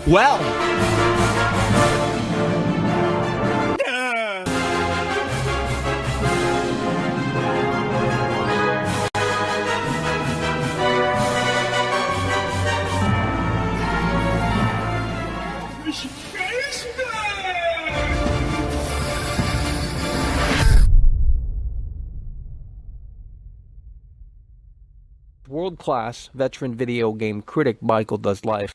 Well. World-class veteran video game critic Michael Does Life.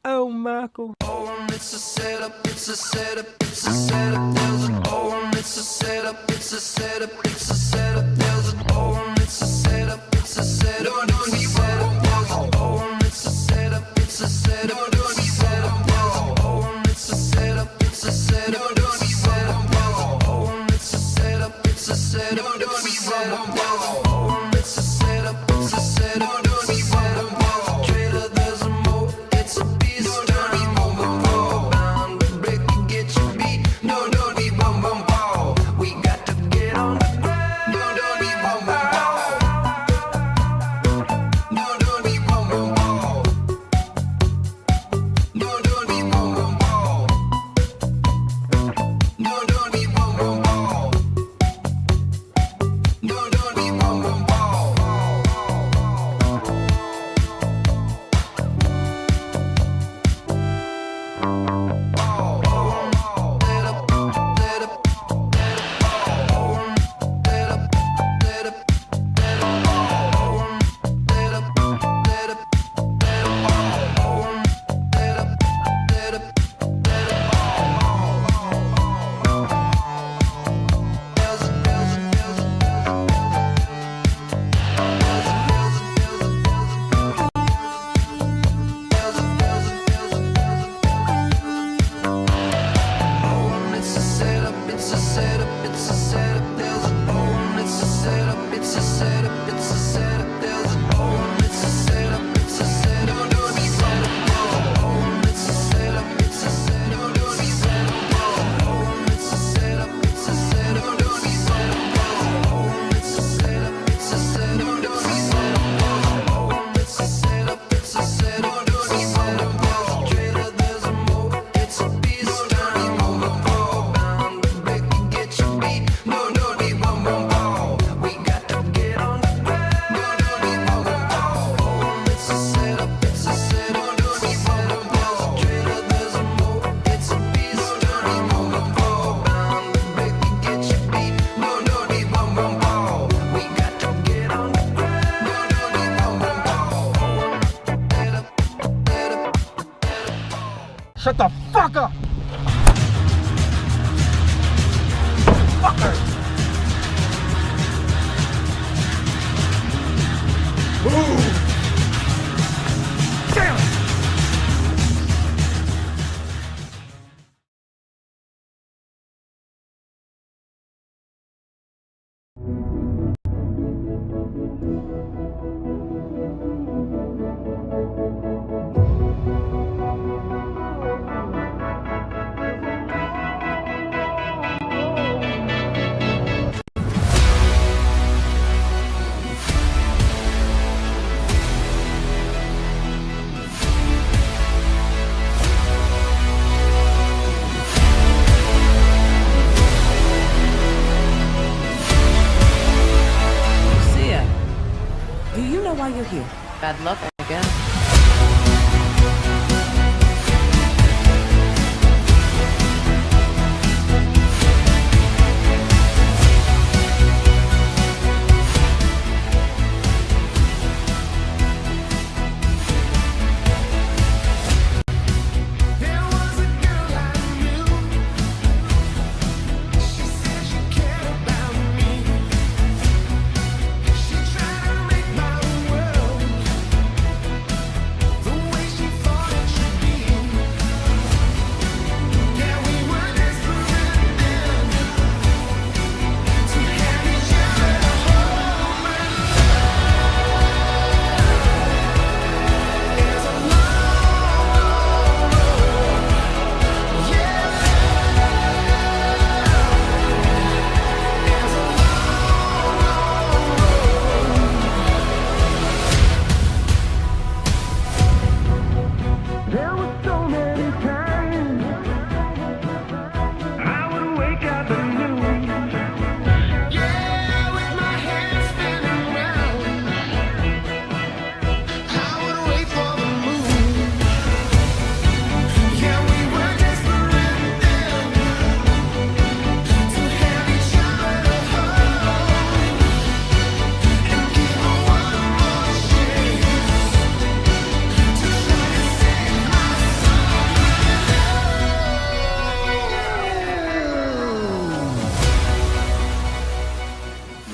Oh, Michael. Oh, it's a setup, it's a setup, it's a setup. There's an oh, it's a setup, it's a setup, it's a setup. There's an oh, it's a setup, it's a setup, it's a setup. There's an oh, it's a setup, it's a setup, it's a setup. There's an oh, it's a setup, it's a setup, it's a setup. There's an oh, it's a setup, it's a setup, it's a setup. There's an oh, it's a setup, it's a setup, it's a setup. Trailer, there's a mo, it's a beast. are you here? Bad luck, I guess. There was a girl I knew. She said she cared about me. She tried to make my world the way she thought it should be. Yeah, we were desperate then to have each other to hold. There's a long road, yeah. There's a There were so many times I would wake up and lose. Yeah, with my head spinning round, I would wait for the moon. Yeah, we were desperate then to have each other to hold and give her one more chance to try to save my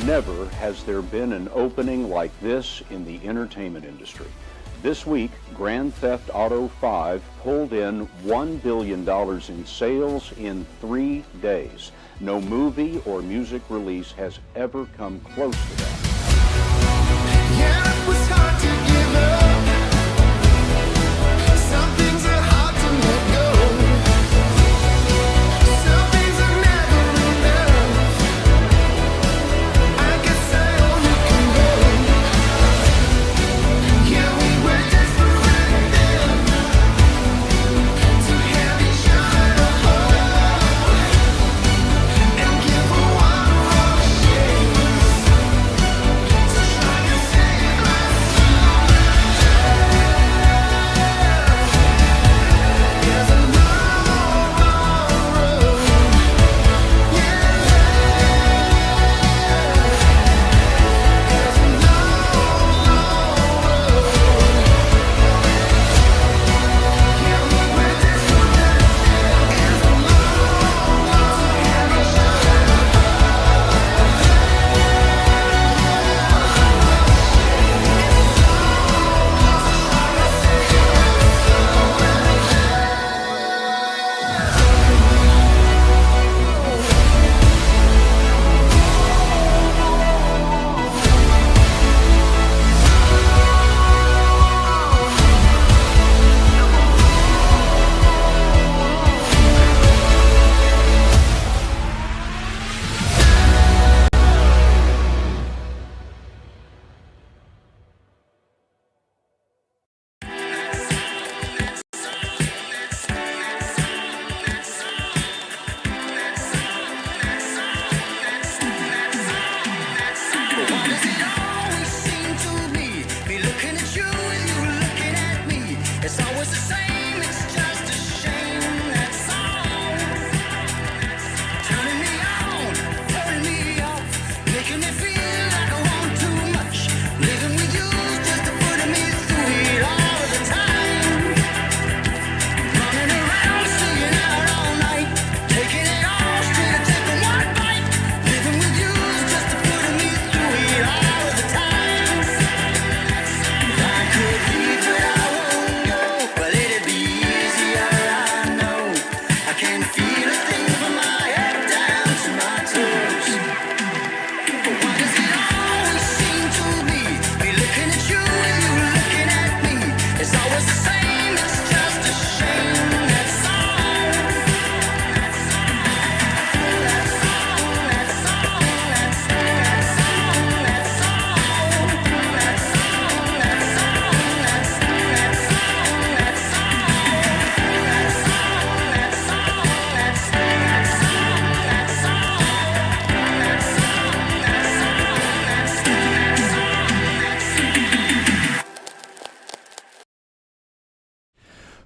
Never has there been an opening like this in the entertainment industry. This week, Grand Theft Auto 5 pulled in $1 billion in sales in 3 days. No movie or music release has ever come close to that. Yeah, it was hard to give up. Some things are hard to let go. Some things are never enough. I guess I only can go. Yeah, we were desperate then to have each other to hold and give her one more chance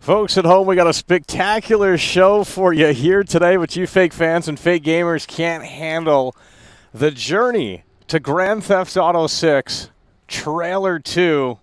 Folks at home, we got a spectacular show for you here today, but you fake fans and fake gamers can't handle the journey to Grand Theft Auto 6 Trailer 2,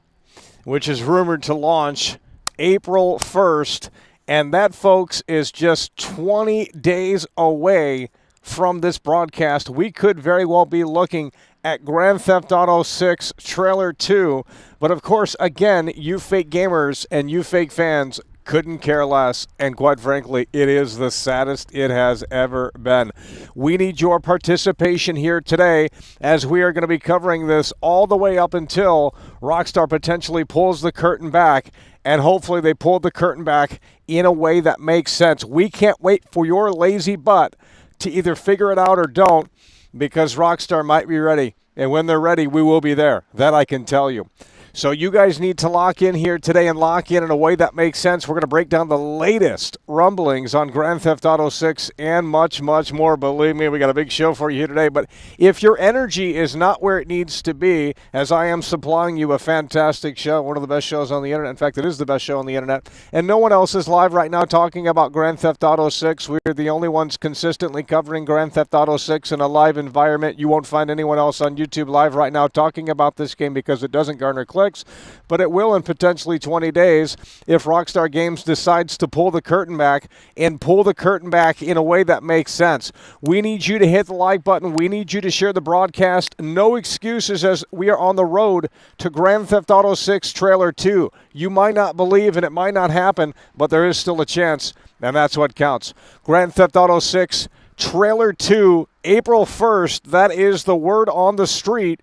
which is rumored to launch April 1st. And that, folks, is just 20 days away from this broadcast. We could very well be looking at Grand Theft Auto 6 Trailer 2. But, of course, again, you fake gamers and you fake fans couldn't care less. And quite frankly, it is the saddest it has ever been. We need your participation here today as we are going to be covering this all the way up until Rockstar potentially pulls the curtain back. And hopefully they pull the curtain back in a way that makes sense. We can't wait for your lazy butt to either figure it out or don't, because Rockstar might be ready. And when they're ready, we will be there. That I can tell you. So you guys need to lock in here today and lock in a way that makes sense. We're going to break down the latest rumblings on Grand Theft Auto 6 and much, much more. Believe me, we got a big show for you here today. But if your energy is not where it needs to be, as I am supplying you a fantastic show, one of the best shows on the internet. In fact, it is the best show on the internet. And no one else is live right now talking about Grand Theft Auto 6. We're the only ones consistently covering Grand Theft Auto 6 in a live environment. You won't find anyone else on YouTube live right now talking about this game because it doesn't garner clicks. But it will in potentially 20 days if Rockstar Games decides to pull the curtain back and pull the curtain back in a way that makes sense. We need you to hit the like button. We need you to share the broadcast. No excuses as we are on the road to Grand Theft Auto 6 Trailer 2. You might not believe and it might not happen, but there is still a chance, and that's what counts. Grand Theft Auto 6 Trailer 2, April 1st. That is the word on the street.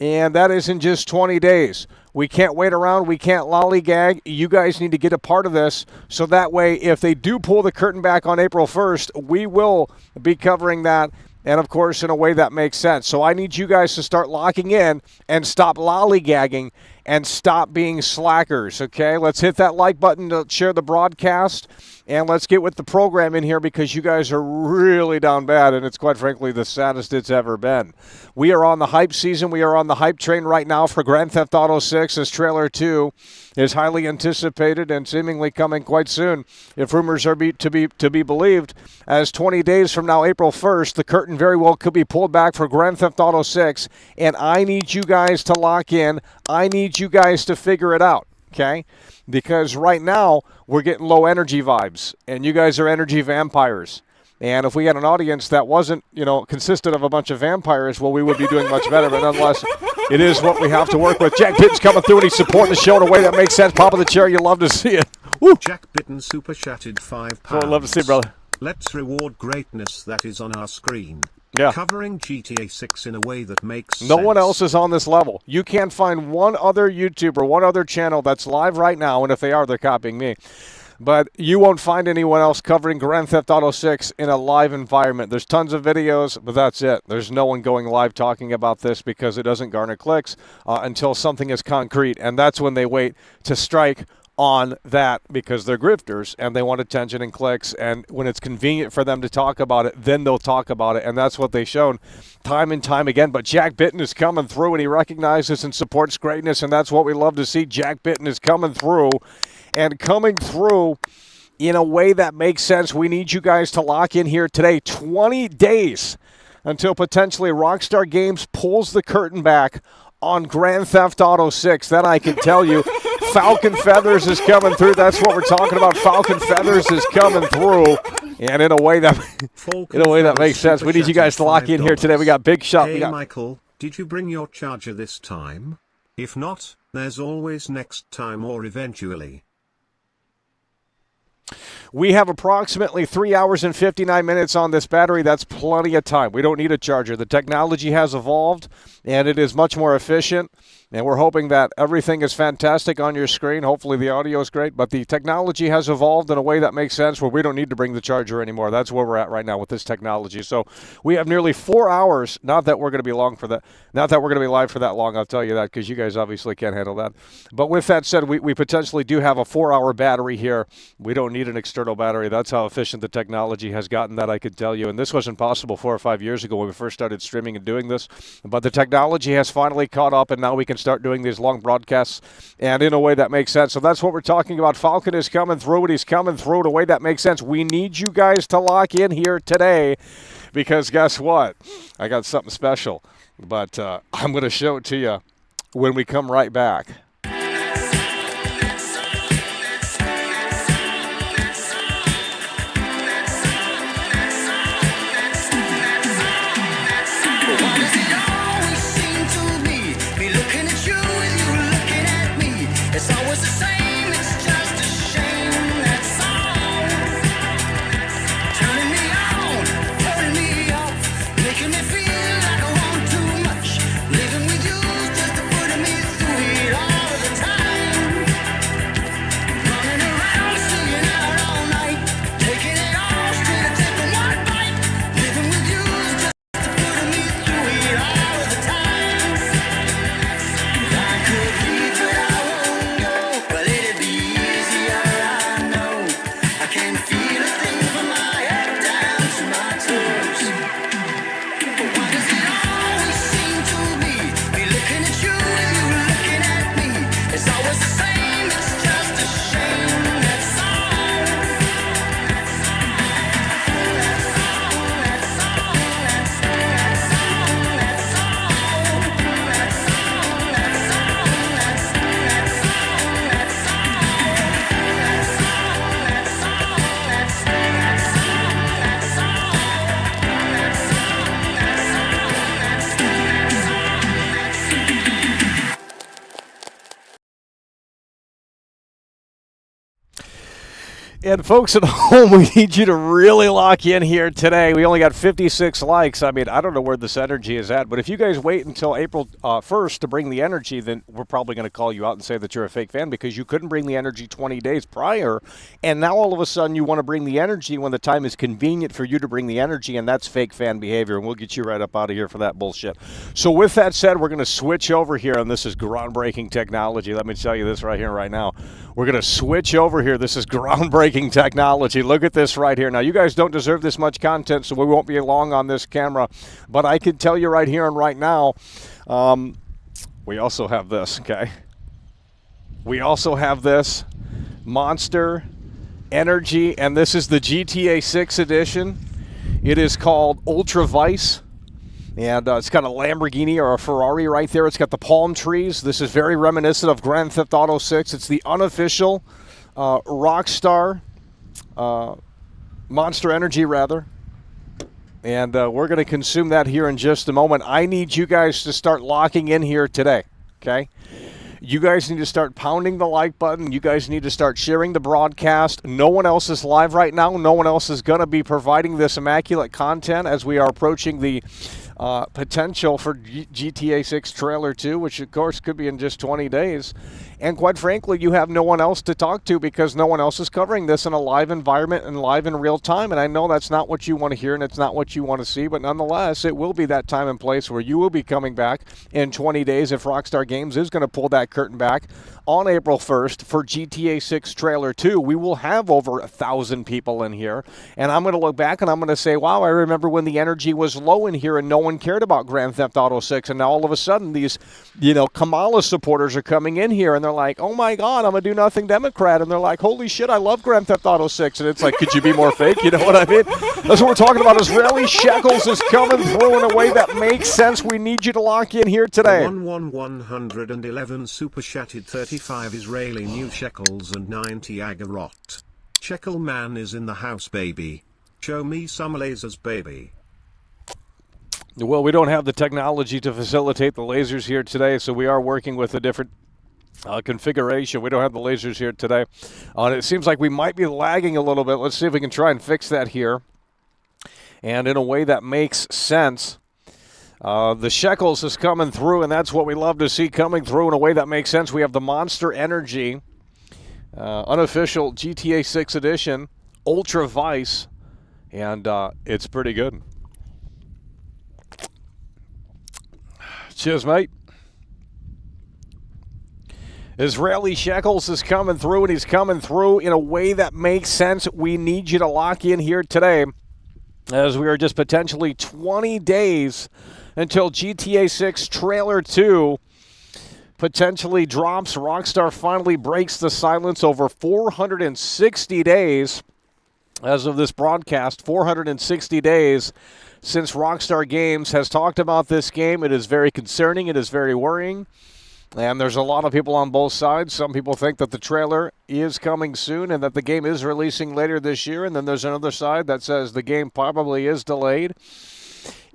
And that is in just 20 days. We can't wait around. We can't lollygag. You guys need to get a part of this. So that way, if they do pull the curtain back on April 1st, we will be covering that. And, of course, in a way that makes sense. So I need you guys to start locking in and stop lollygagging and stop being slackers, okay? Let's hit that like button to share the broadcast. And let's get with the program in here because you guys are really down bad, and it's quite frankly the saddest it's ever been. We are on the hype season. We are on the hype train right now for Grand Theft Auto 6 as Trailer 2 is highly anticipated and seemingly coming quite soon. If rumors are to be believed, as 20 days from now, April 1st, the curtain very well could be pulled back for Grand Theft Auto 6, and I need you guys to lock in. I need you guys to figure it out. Okay? Because right now, we're getting low energy vibes, and you guys are energy vampires. And if we had an audience that wasn't, consisted of a bunch of vampires, well, we would be doing much better. But nonetheless, it is what we have to work with. Jack Bitten's coming through, and he's supporting the show in a way that makes sense. Pop of the chair, you love to see it. Woo! Jack Bitten super chatted £5. Oh, love to see it, brother. Let's reward greatness that is on our screen. Yeah. Covering GTA 6 in a way that makes sense. No one else is on this level. You can't find one other YouTuber, one other channel that's live right now, and if they are, they're copying me. But you won't find anyone else covering Grand Theft Auto 6 in a live environment. There's tons of videos, but that's it. There's no one going live talking about this because it doesn't garner clicks until something is concrete, and that's when they wait to strike on that because they're grifters and they want attention and clicks, and when it's convenient for them to talk about it, then they'll talk about it, and that's what they've shown time and time again. But Jack Bitten is coming through, and he recognizes and supports greatness, and that's what we love to see. Jack Bitten is coming through, and coming through in a way that makes sense. We need you guys to lock in here today. 20 days until potentially Rockstar Games pulls the curtain back on Grand Theft Auto 6. Then I can tell you, Falcon Feathers is coming through. That's what we're talking about. Falcon Feathers is coming through, and in a way that makes sense. We need you guys to lock in here today. We got Big Shot. Hey, Michael, did you bring your charger this time? If not, there's always next time or eventually. We have approximately 3 hours and 59 minutes on this battery. That's plenty of time. We don't need a charger. The technology has evolved, and it is much more efficient. And we're hoping that everything is fantastic on your screen. Hopefully the audio is great. But the technology has evolved in a way that makes sense where we don't need to bring the charger anymore. That's where we're at right now with this technology. So we have nearly 4 hours. Not that we're going to be long for that. Not that we're going to be live for that long, I'll tell you that, because you guys obviously can't handle that. But with that said, we potentially do have a 4-hour battery here. We don't need an external battery. That's how efficient the technology has gotten, that I could tell you. And this wasn't possible 4 or 5 years ago when we first started streaming and doing this. But the technology has finally caught up, and now we can start doing these long broadcasts and in a way that makes sense. So that's what we're talking about. Falcon is coming through, and he's coming through in a way that makes sense. We need you guys to lock in here today because guess what? I got something special, but I'm going to show it to you when we come right back. And folks at home, we need you to really lock in here today. We only got 56 likes. I mean, I don't know where this energy is at, but if you guys wait until April 1st to bring the energy, then we're probably going to call you out and say that you're a fake fan because you couldn't bring the energy 20 days prior, and now all of a sudden you want to bring the energy when the time is convenient for you to bring the energy, and that's fake fan behavior, and we'll get you right up out of here for that bullshit. So with that said, we're going to switch over here, and this is groundbreaking technology. Let me tell you this right here, right now. We're going to switch over here. This is groundbreaking technology. Look at this right here. Now, you guys don't deserve this much content, so we won't be long on this camera. But I can tell you right here and right now, we also have this, okay? We also have this Monster Energy, and this is the GTA 6 edition. It is called Ultra Vice. And it's got a Lamborghini or a Ferrari right there. It's got the palm trees. This is very reminiscent of Grand Theft Auto 6. It's the unofficial Rockstar Monster Energy, rather. And we're going to consume that here in just a moment. I need you guys to start locking in here today, okay? You guys need to start pounding the like button. You guys need to start sharing the broadcast. No one else is live right now. No one else is going to be providing this immaculate content as we are approaching the potential for GTA 6 Trailer 2, which of course could be in just 20 days. And quite frankly, you have no one else to talk to because no one else is covering this in a live environment and live in real time. And I know that's not what you want to hear and it's not what you want to see, but nonetheless, it will be that time and place where you will be coming back in 20 days if Rockstar Games is going to pull that curtain back on April 1st for GTA 6 Trailer 2. We will have over 1,000 people in here, and I'm going to look back and I'm going to say, wow, I remember when the energy was low in here and no one cared about Grand Theft Auto 6, and now all of a sudden these, Kamala supporters are coming in here and they're like, oh my God, I'm a do-nothing Democrat, and they're like, holy shit, I love Grand Theft Auto 6, and it's like, could you be more fake? You know what I mean? That's what we're talking about. Israeli Shekels is coming through in a way that makes sense. We need you to lock in here today. 111 super chatted 35 Israeli new shekels and 90 agarot. Shekel man is in the house, baby. Show me some lasers, baby. Well, we don't have the technology to facilitate the lasers here today, so we are working with a different configuration. We don't have the lasers here today. It seems like we might be lagging a little bit. Let's see if we can try and fix that here. And in a way that makes sense. The Shekels is coming through, and that's what we love to see coming through in a way that makes sense. We have the Monster Energy, unofficial GTA 6 edition, Ultra Vice, and it's pretty good. Cheers, mate. Israeli Shekels is coming through, and he's coming through in a way that makes sense. We need you to lock in here today, as we are just potentially 20 days until GTA 6 Trailer 2 potentially drops. Rockstar finally breaks the silence over 460 days as of this broadcast, 460 days since Rockstar Games has talked about this game. It is very concerning. It is very worrying. And there's a lot of people on both sides. Some people think that the trailer is coming soon and that the game is releasing later this year. And then there's another side that says the game probably is delayed.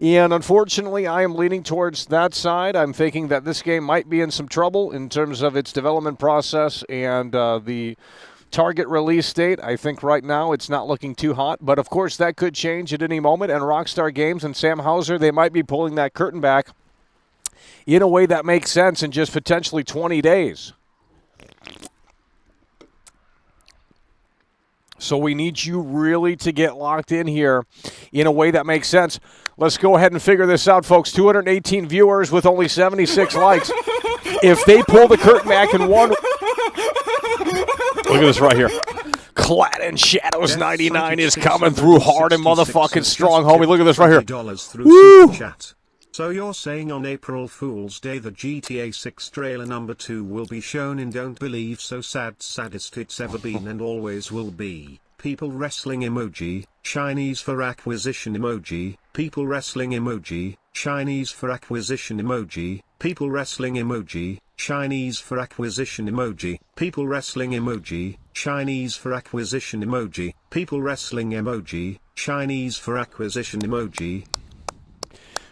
And unfortunately, I am leaning towards that side. I'm thinking that this game might be in some trouble in terms of its development process and the target release date. I think right now it's not looking too hot, but of course that could change at any moment, and Rockstar Games and Sam Houser, they might be pulling that curtain back in a way that makes sense in just potentially 20 days. So we need you really to get locked in here in a way that makes sense. Let's go ahead and figure this out, folks. 218 viewers with only 76 likes. If they pull the curtain back in one... Look at this right here. Clad in Shadows 99 is coming through hard and motherfucking strong, homie. Look at this right here. Woo! So you're saying on April Fool's Day the GTA 6 trailer number 2 will be shown in Don't Believe So Sad, saddest it's ever been and always will be. People wrestling emoji, Chinese for acquisition emoji, people wrestling emoji, Chinese for acquisition emoji, people wrestling emoji, Chinese for acquisition emoji, people wrestling emoji, Chinese for acquisition emoji, people wrestling emoji, Chinese for acquisition emoji.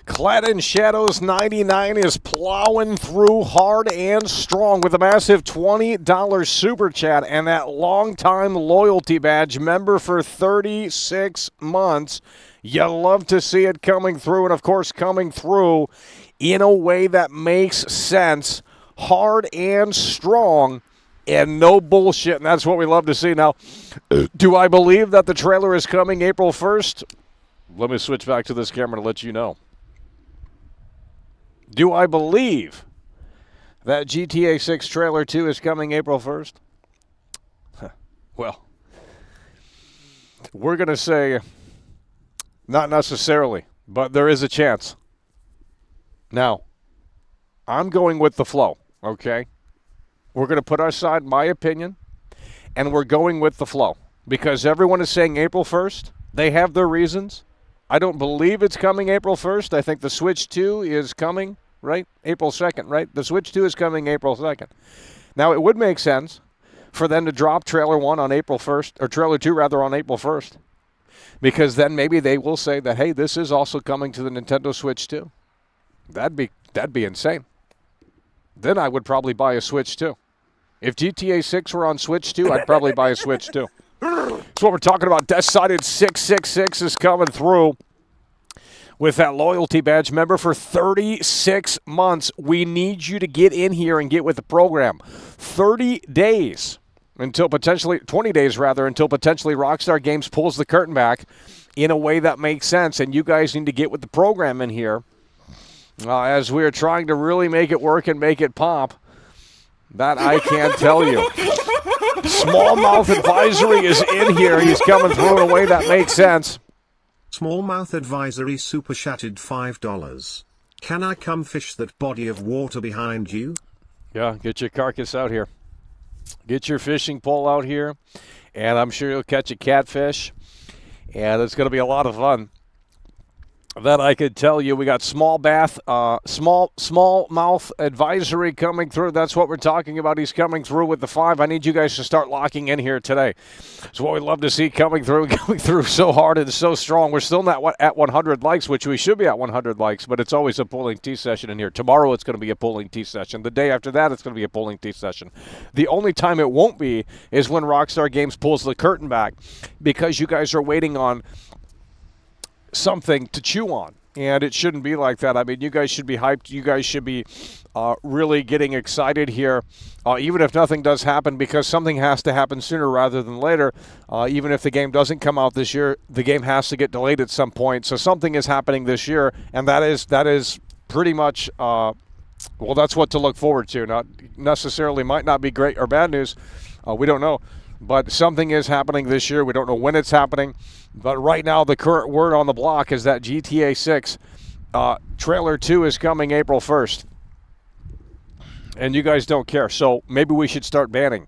Clad in Shadows 99 is plowing through hard and strong with a massive $20 super chat and that long-time loyalty badge, member for 36 months. You love to see it coming through, and of course coming through in a way that makes sense, hard and strong, and no bullshit, and that's what we love to see. Now, do I believe that the trailer is coming April 1st? Let me switch back to this camera to let you know. Do I believe that GTA 6 Trailer 2 is coming April 1st? Well, we're going to say not necessarily, but there is a chance. Now, I'm going with the flow, okay? We're going to put aside my opinion, and we're going with the flow because everyone is saying April 1st. They have their reasons. I don't believe it's coming April 1st. I think the Switch 2 is coming, right? April 2nd, right? The Switch 2 is coming April 2nd. Now, it would make sense for them to drop Trailer 1 on April 1st, or Trailer 2, rather, on April 1st. Because then maybe they will say that, hey, this is also coming to the Nintendo Switch 2. That'd be insane. Then I would probably buy a Switch 2. If GTA 6 were on Switch 2, I'd probably buy a Switch 2. That's what we're talking about. Decided 666 is coming through with that loyalty badge, member for 36 months. We need you to get in here and get with the program. 30 days until potentially, 20 days rather, until potentially Rockstar Games pulls the curtain back in a way that makes sense. And you guys need to get with the program in here as we are trying to really make it work and make it pop. That I can't tell you. Smallmouth Advisory is in here. He's coming through in a way that makes sense. Smallmouth Advisory super chatted $5. Can I come fish that body of water behind you? Yeah, get your carcass out here. Get your fishing pole out here, and I'm sure you'll catch a catfish, and it's going to be a lot of fun. That I could tell you. We got smallmouth advisory coming through. That's what we're talking about. He's coming through with the 5. I need you guys to start locking in here today. It's what we love to see coming through so hard and so strong. We're still not at 100 likes, which we should be at 100 likes, but it's always a pulling tea session in here. Tomorrow it's going to be a pulling tea session. The day after that it's going to be a pulling tea session. The only time it won't be is when Rockstar Games pulls the curtain back, because you guys are waiting on something to chew on, and it shouldn't be like that. I mean, you guys should be hyped. You guys should be really getting excited here, even if nothing does happen, because something has to happen sooner rather than later. Even if the game doesn't come out this year, the game has to get delayed at some point. So something is happening this year, and that is pretty much well, that's what to look forward to. Not necessarily, might not be great or bad news. We don't know. But something is happening this year. We don't know when it's happening. But right now, the current word on the block is that GTA 6 Trailer 2 is coming April 1st. and you guys don't care. So maybe we should start banning.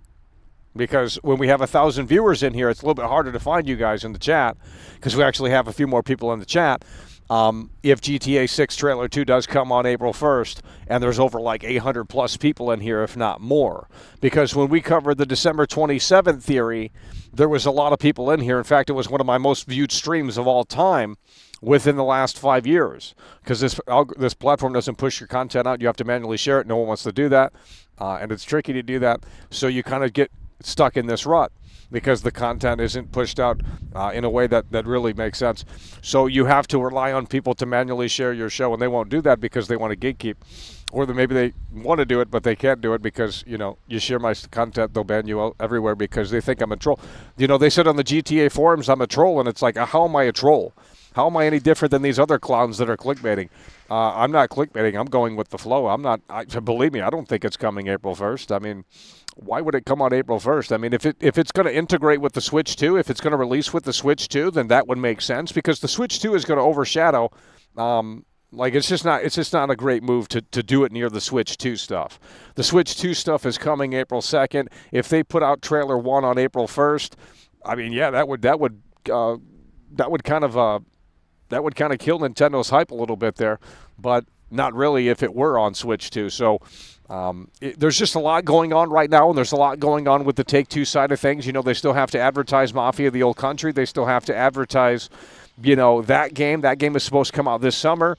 Because when we have 1,000 viewers in here, it's a little bit harder to find you guys in the chat because we actually have a few more people in the chat. If GTA 6 Trailer 2 does come on April 1st, and there's over like 800 plus people in here, if not more. Because when we covered the December 27th theory, there was a lot of people in here. In fact, it was one of my most viewed streams of all time within the last 5 years. Because this platform doesn't push your content out. You have to manually share it. No one wants to do that. And it's tricky to do that. So you kind of get stuck in this rut because the content isn't pushed out in a way that really makes sense. So you have to rely on people to manually share your show, and they won't do that because they want to gatekeep. Or maybe they want to do it, but they can't do it because, you share my content, they'll ban you out everywhere because they think I'm a troll. They said on the GTA forums I'm a troll, and it's like, how am I a troll? How am I any different than these other clowns that are clickbaiting? I'm not clickbaiting. I'm going with the flow. Believe me, I don't think it's coming April 1st. I mean, why would it come on April 1st? I mean, if it's going to integrate with the Switch 2, if it's going to release with the Switch 2, then that would make sense because the Switch 2 is going to overshadow. It's just not a great move to do it near the Switch 2 stuff. The Switch 2 stuff is coming April 2nd. If they put out trailer 1 on April 1st, I mean, yeah, that would kind of kill Nintendo's hype a little bit there, but not really if it were on Switch 2. So there's just a lot going on right now, and there's a lot going on with the Take-Two side of things. They still have to advertise Mafia: The Old Country. They still have to advertise, that game. That game is supposed to come out this summer.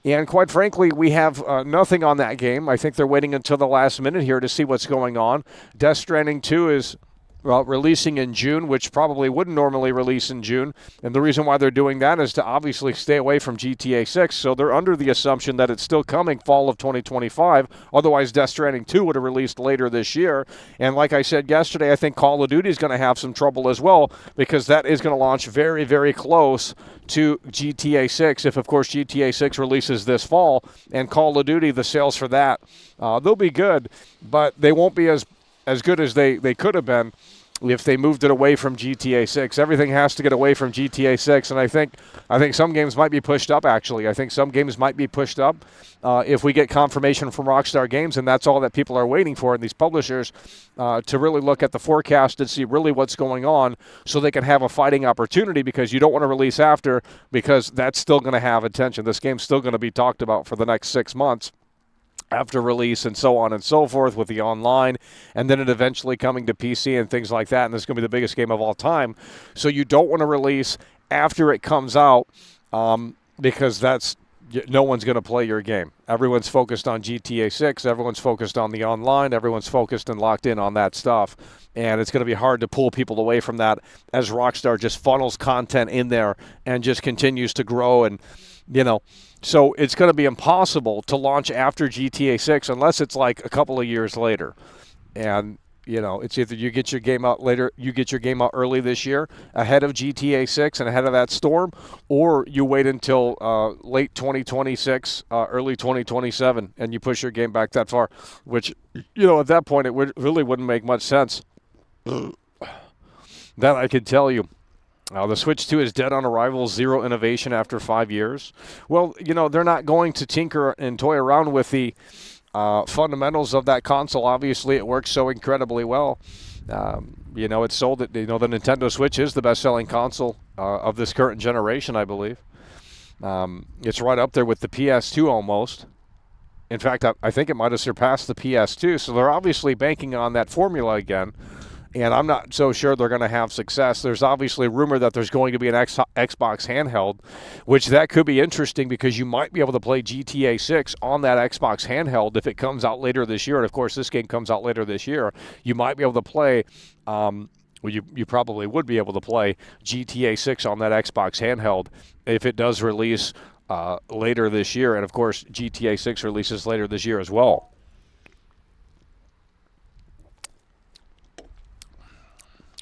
And quite frankly, we have nothing on that game. I think they're waiting until the last minute here to see what's going on. Death Stranding 2 is releasing in June, which probably wouldn't normally release in June. And the reason why they're doing that is to obviously stay away from GTA 6. So they're under the assumption that it's still coming fall of 2025. Otherwise, Death Stranding 2 would have released later this year. And like I said yesterday, I think Call of Duty is going to have some trouble as well because that is going to launch very, very close to GTA 6. If, of course, GTA 6 releases this fall and Call of Duty, the sales for that, they'll be good, but they won't be as good as they could have been if they moved it away from GTA 6. Everything has to get away from GTA 6, and I think some games might be pushed up, actually. I think some games might be pushed up if we get confirmation from Rockstar Games, and that's all that people are waiting for, and these publishers, to really look at the forecast and see really what's going on so they can have a fighting opportunity because you don't want to release after because that's still going to have attention. This game's still going to be talked about for the next 6 months after release and so on and so forth with the online, and then it eventually coming to PC and things like that, and this is going to be the biggest game of all time. So you don't want to release after it comes out because no one's going to play your game. Everyone's focused on GTA 6. Everyone's focused on the online. Everyone's focused and locked in on that stuff, and it's going to be hard to pull people away from that as Rockstar just funnels content in there and just continues to grow and, So it's going to be impossible to launch after GTA 6 unless it's like a couple of years later. And, it's either you get your game out later, you get your game out early this year ahead of GTA 6 and ahead of that storm, or you wait until late 2026, early 2027, and you push your game back that far, which, at that point it really wouldn't make much sense. That I can tell you. The Switch 2 is dead on arrival, zero innovation after 5 years. Well, they're not going to tinker and toy around with the fundamentals of that console. Obviously, it works so incredibly well. It's sold at, the Nintendo Switch is the best-selling console of this current generation, I believe. It's right up there with the PS2 almost. In fact, I think it might have surpassed the PS2. So they're obviously banking on that formula again. And I'm not so sure they're going to have success. There's obviously a rumor that there's going to be an Xbox handheld, which that could be interesting because you might be able to play GTA 6 on that Xbox handheld if it comes out later this year. And, of course, this game comes out later this year. You might be able to play you probably would be able to play GTA 6 on that Xbox handheld if it does release later this year. And, of course, GTA 6 releases later this year as well.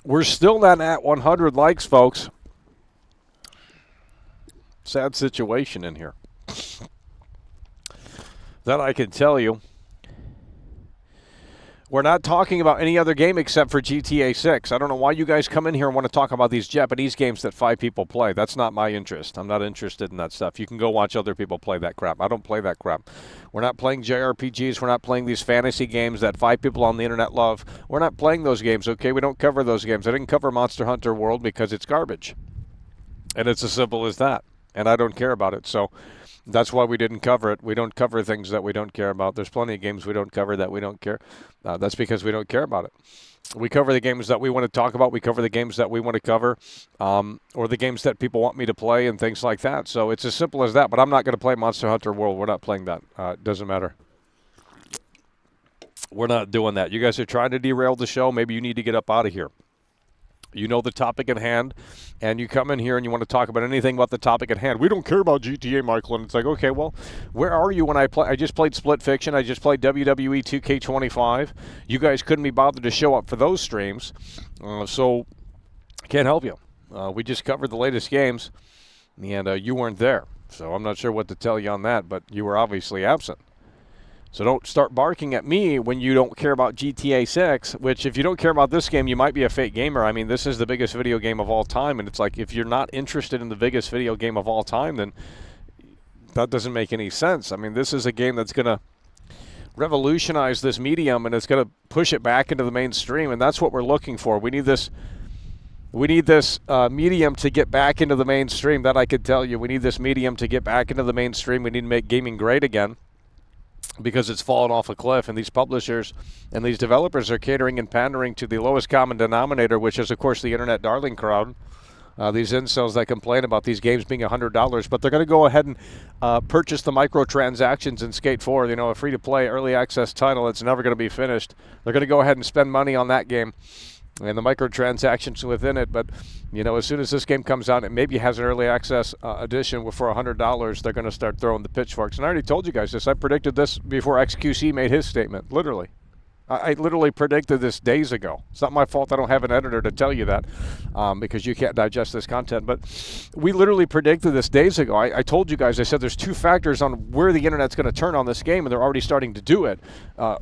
We're still not at 100 likes, folks. Sad situation in here. That I can tell you. We're not talking about any other game except for GTA 6. I don't know why you guys come in here and want to talk about these Japanese games that 5 people play. That's not my interest. I'm not interested in that stuff. You can go watch other people play that crap. I don't play that crap. We're not playing JRPGs. We're not playing these fantasy games that 5 people on the internet love. We're not playing those games, okay? We don't cover those games. I didn't cover Monster Hunter World because it's garbage. And it's as simple as that. And I don't care about it. So that's why we didn't cover it. We don't cover things that we don't care about. There's plenty of games we don't cover that we don't care. That's because we don't care about it. We cover the games that we want to talk about. We cover the games that we want to cover, or the games that people want me to play and things like that. So it's as simple as that. But I'm not going to play Monster Hunter World. We're not playing that. It doesn't matter. We're not doing that. You guys are trying to derail the show. Maybe you need to get up out of here. You know the topic at hand, and you come in here and you want to talk about anything about the topic at hand. We don't care about GTA, Michael. And it's like, okay, well, where are you when I play? I just played Split Fiction. I just played WWE 2K25. You guys couldn't be bothered to show up for those streams, so I can't help you. We just covered the latest games, and you weren't there. So I'm not sure what to tell you on that, but you were obviously absent. So don't start barking at me when you don't care about GTA 6, which if you don't care about this game, you might be a fake gamer. I mean, this is the biggest video game of all time, and it's like if you're not interested in the biggest video game of all time, then that doesn't make any sense. I mean, this is a game that's going to revolutionize this medium, and it's going to push it back into the mainstream, and that's what we're looking for. We need this medium to get back into the mainstream. That I could tell you. We need this medium to get back into the mainstream. We need to make gaming great again, because it's fallen off a cliff, and these publishers and these developers are catering and pandering to the lowest common denominator, which is, of course, the internet darling crowd. These incels that complain about these games being $100, but they're going to go ahead and purchase the microtransactions in Skate 4, a free-to-play early access title that's never going to be finished. They're going to go ahead and spend money on that game and the microtransactions within it. But, as soon as this game comes out, it maybe has an early access edition for $100, they're going to start throwing the pitchforks. And I already told you guys this. I predicted this before XQC made his statement, literally. I literally predicted this days ago. It's not my fault I don't have an editor to tell you that, because you can't digest this content. But we literally predicted this days ago. I told you guys, I said there's 2 factors on where the internet's going to turn on this game, and they're already starting to do it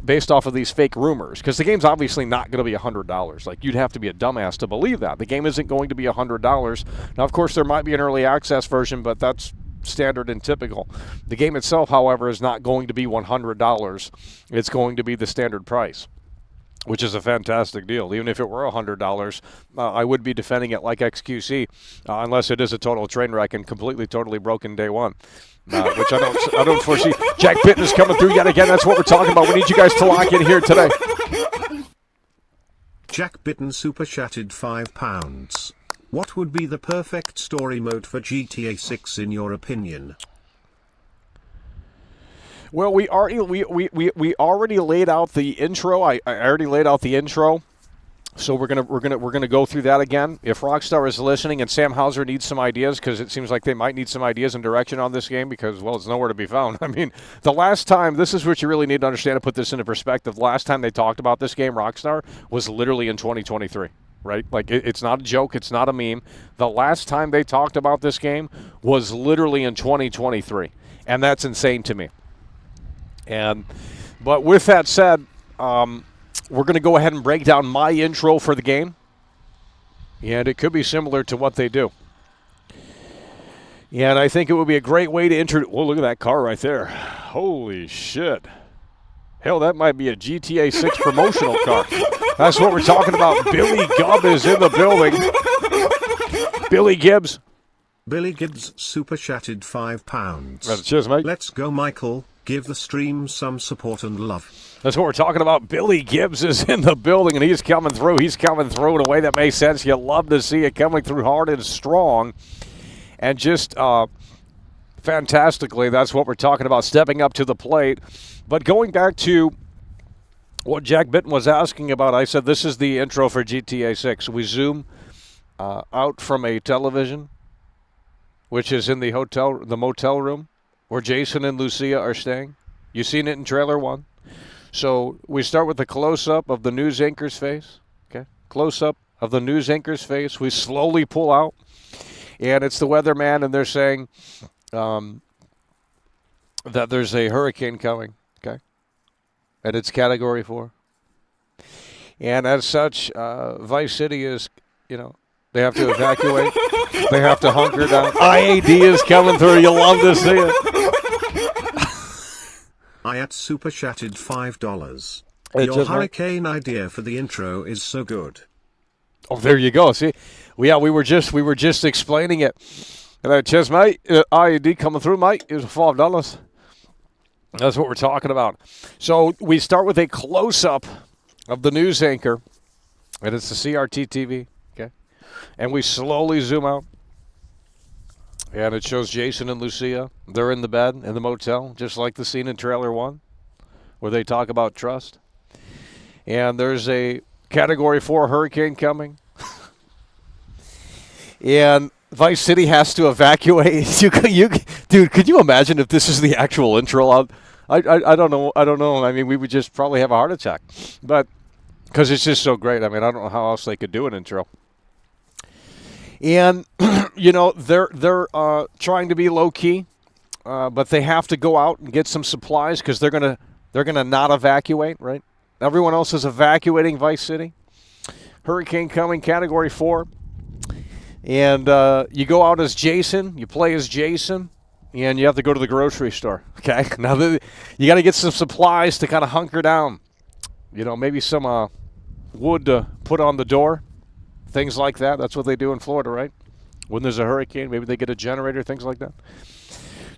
based off of these fake rumors. Because the game's obviously not going to be $100. Like, you'd have to be a dumbass to believe that. The game isn't going to be $100. Now, of course, there might be an early access version, but that's standard and typical. The game itself, however, is not going to be $100. It's going to be the standard price, which is a fantastic deal. Even if it were $100, I would be defending it like XQC, unless it is a total train wreck and completely, totally broken day one, which I don't foresee. Jack Bitten is coming through yet again. That's what we're talking about. We need you guys to lock in here today. Jack Bitten super chatted £5. What would be the perfect story mode for GTA 6 in your opinion? Well, we already laid out the intro. I already laid out the intro, so we're gonna go through that again. If Rockstar is listening and Sam Hauser needs some ideas, because it seems like they might need some ideas and direction on this game, because it's nowhere to be found. I mean, the last time, this is what you really need to understand to put this into perspective. Last time they talked about this game, Rockstar, was literally in 2023. Right? Like, it's not a joke. It's not a meme. The last time they talked about this game was literally in 2023, and that's insane to me. But with that said, we're going to go ahead and break down my intro for the game, and it could be similar to what they do. And I think it would be a great way to introduce. Well, look at that car right there. Holy shit. Hell, that might be a GTA 6 promotional car. That's what we're talking about. Billy Gubb is in the building. Billy Gibbs. Billy Gibbs super chatted £5. Cheers, mate. Let's go, Michael. Give the stream some support and love. That's what we're talking about. Billy Gibbs is in the building, and he's coming through. He's coming through in a way that makes sense. You love to see it coming through hard and strong. And just fantastically, that's what we're talking about, stepping up to the plate. But going back to what Jack Bitten was asking about, I said this is the intro for GTA 6. We zoom out from a television, which is in the motel room, where Jason and Lucia are staying. You've seen it in trailer 1. So we start with the close-up of the news anchor's face. Okay, close-up of the news anchor's face. We slowly pull out, and it's the weatherman, and they're saying that there's a hurricane coming. Okay, and it's Category 4. And as such, Vice City is, they have to evacuate. They have to hunker down. IAD is coming through. You'll love to see it. I at super chatted $5. It Your just might- hurricane idea for the intro is so good. Oh, there you go. See, we were just explaining it. And cheers, mate. IAD coming through, mate. It was $5. That's what we're talking about. So we start with a close-up of the news anchor, and it's the CRT TV. Okay, and we slowly zoom out, and it shows Jason and Lucia. They're in the bed in the motel, just like the scene in Trailer 1, where they talk about trust. And there's a Category 4 hurricane coming. And Vice City has to evacuate. Dude, could you imagine if this is the actual intro? I don't know. I mean, we would just probably have a heart attack. But because it's just so great. I mean, I don't know how else they could do an intro. And, they're trying to be low-key, but they have to go out and get some supplies because they're gonna not evacuate, right? Everyone else is evacuating Vice City. Hurricane coming, Category 4. And you go out as Jason, you play as Jason, and you have to go to the grocery store, okay? Now, you got to get some supplies to kind of hunker down. Maybe some wood to put on the door, things like that. That's what they do in Florida, right? When there's a hurricane, maybe they get a generator, things like that.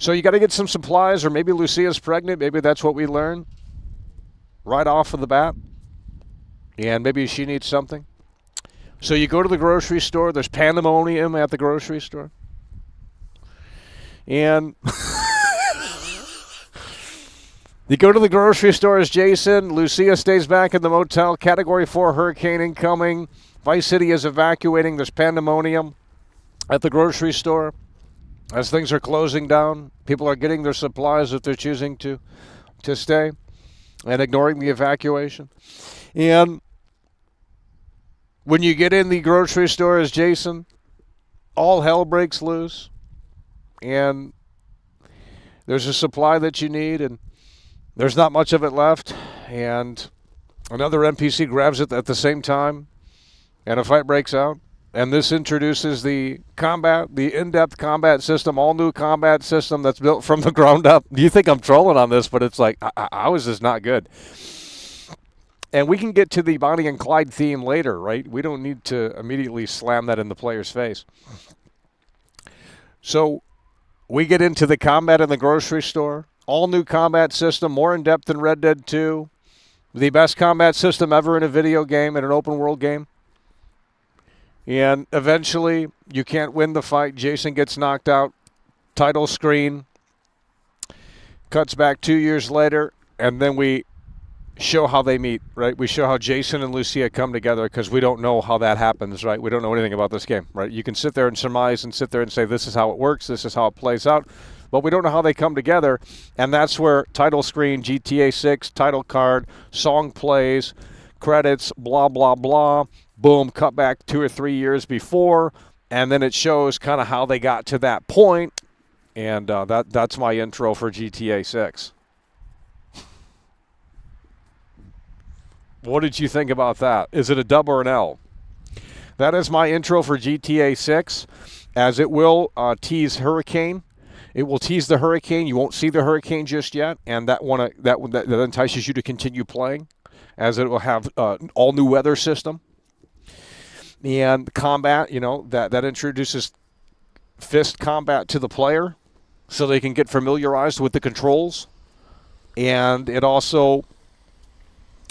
So you got to get some supplies, or maybe Lucia's pregnant. Maybe that's what we learn right off of the bat. And maybe she needs something. So you go to the grocery store. There's pandemonium at the grocery store. And you go to the grocery store as Jason. Lucia stays back in the motel. Category 4 hurricane incoming. Vice City is evacuating. There's pandemonium at the grocery store. As things are closing down, people are getting their supplies if they're choosing to stay and ignoring the evacuation. And when you get in the grocery store as Jason, all hell breaks loose. And there's a supply that you need, and there's not much of it left. And another NPC grabs it at the same time, and a fight breaks out. And this introduces the in-depth combat system, all-new combat system that's built from the ground up. You think I'm trolling on this, but it's like, I was just not good. And we can get to the Bonnie and Clyde theme later, right? We don't need to immediately slam that in the player's face. So we get into the combat in the grocery store. All-new combat system, more in-depth than Red Dead 2. The best combat system ever in a video game, in an open-world game. And eventually, you can't win the fight. Jason gets knocked out. Title screen. Cuts back 2 years later. And then we show how they meet, right? We show how Jason and Lucia come together because we don't know how that happens, right? We don't know anything about this game, right? You can sit there and surmise and sit there and say, this is how it works. This is how it plays out. But we don't know how they come together. And that's where title screen, GTA 6, title card, song plays, credits, blah, blah, blah. Boom, cut back 2 or 3 years before, and then it shows kind of how they got to that point, and that's my intro for GTA 6. What did you think about that? Is it a dub or an L? That is my intro for GTA 6, as it will tease Hurricane. It will tease the Hurricane. You won't see the Hurricane just yet, and that entices you to continue playing, as it will have all new weather system. And combat, that introduces fist combat to the player so they can get familiarized with the controls. And it also,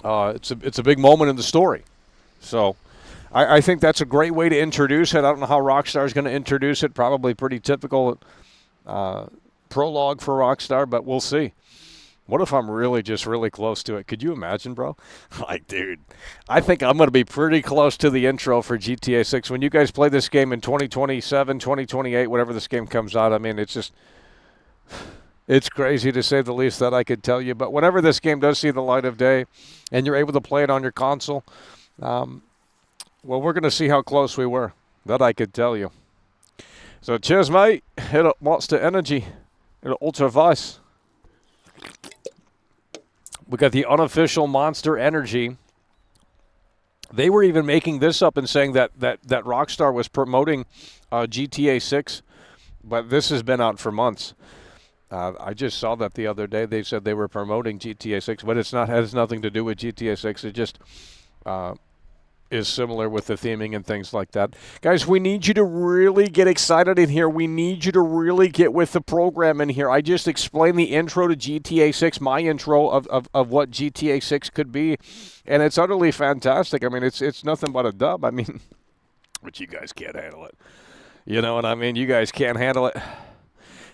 it's a big moment in the story. So I think that's a great way to introduce it. I don't know how Rockstar is going to introduce it. Probably pretty typical prologue for Rockstar, but we'll see. What if I'm really close to it? Could you imagine, bro? Like, dude, I think I'm going to be pretty close to the intro for GTA 6. When you guys play this game in 2027, 2028, whatever this game comes out, I mean, it's crazy to say the least that I could tell you. But whenever this game does see the light of day and you're able to play it on your console, well, we're going to see how close we were. That I could tell you. So cheers, mate. Hit up Monster Energy. Hit up Ultra Vice. We got the unofficial Monster Energy They were even making this up and saying that Rockstar was promoting GTA 6, but this has been out for months. I just saw that the other day. They said they were promoting GTA 6, but it's not, has nothing to do with GTA 6. It just is similar with the theming and things like that. Guys, we need you to really get excited in here. We need you to really get with the program in here. I just explained the intro to GTA 6, my intro of what GTA 6 could be, and it's utterly fantastic. I mean, it's nothing but a dub. I mean, but you guys can't handle it. You know what I mean? You guys can't handle it.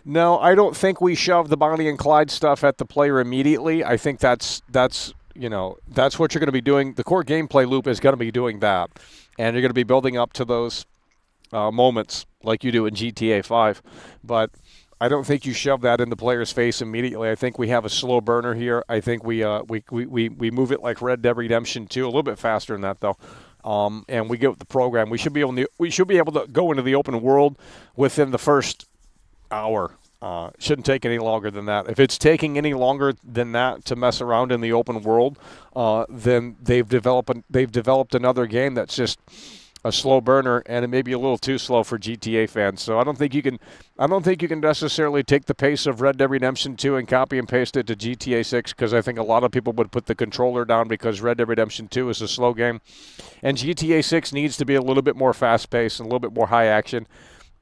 No, I don't think we shove the Bonnie and Clyde stuff at the player immediately. I think that's you know, that's what you're going to be doing. The core gameplay loop is going to be doing that. And you're going to be building up to those moments like you do in GTA 5. But I don't think you shove that in the player's face immediately. I think we have a slow burner here. I think we move it like Red Dead Redemption 2, a little bit faster than that, though. And we get with the program. We should be able to go into the open world within the first hour. Shouldn't take any longer than that. If it's taking any longer than that to mess around in the open world, then they've developed another game that's just a slow burner, and it may be a little too slow for GTA fans. So I don't think you can necessarily take the pace of Red Dead Redemption 2 and copy and paste it to GTA 6, because I think a lot of people would put the controller down because Red Dead Redemption 2 is a slow game, and GTA 6 needs to be a little bit more fast paced and a little bit more high action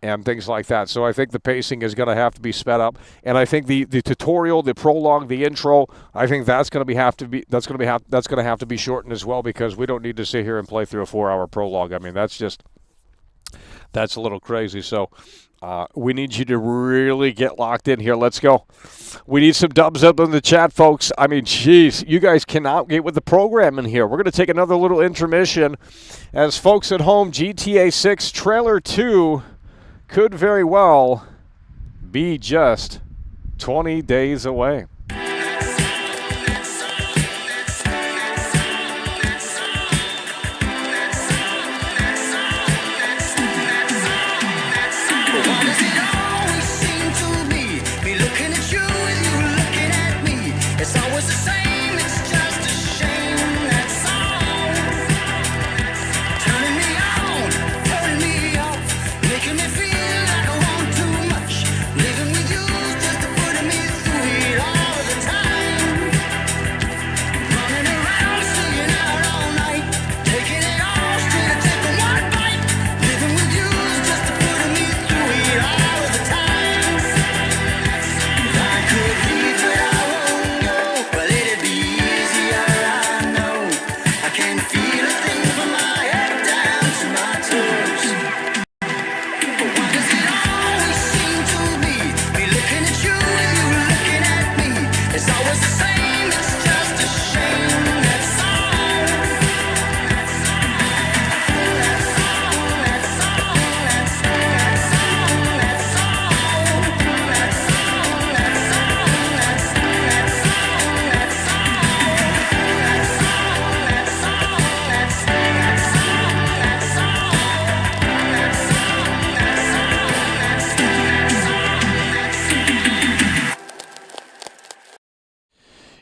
and things like that. So I think the pacing is going to have to be sped up, and I think the tutorial, the prologue, the intro, I think that's going to have to be shortened as well, because we don't need to sit here and play through a 4-hour prologue. I mean, that's a little crazy. So we need you to really get locked in here. Let's go. We need some dubs up in the chat, folks. I mean, geez, you guys cannot get with the program in here. We're going to take another little intermission as folks at home, GTA 6 Trailer 2 could very well be just 20 days away.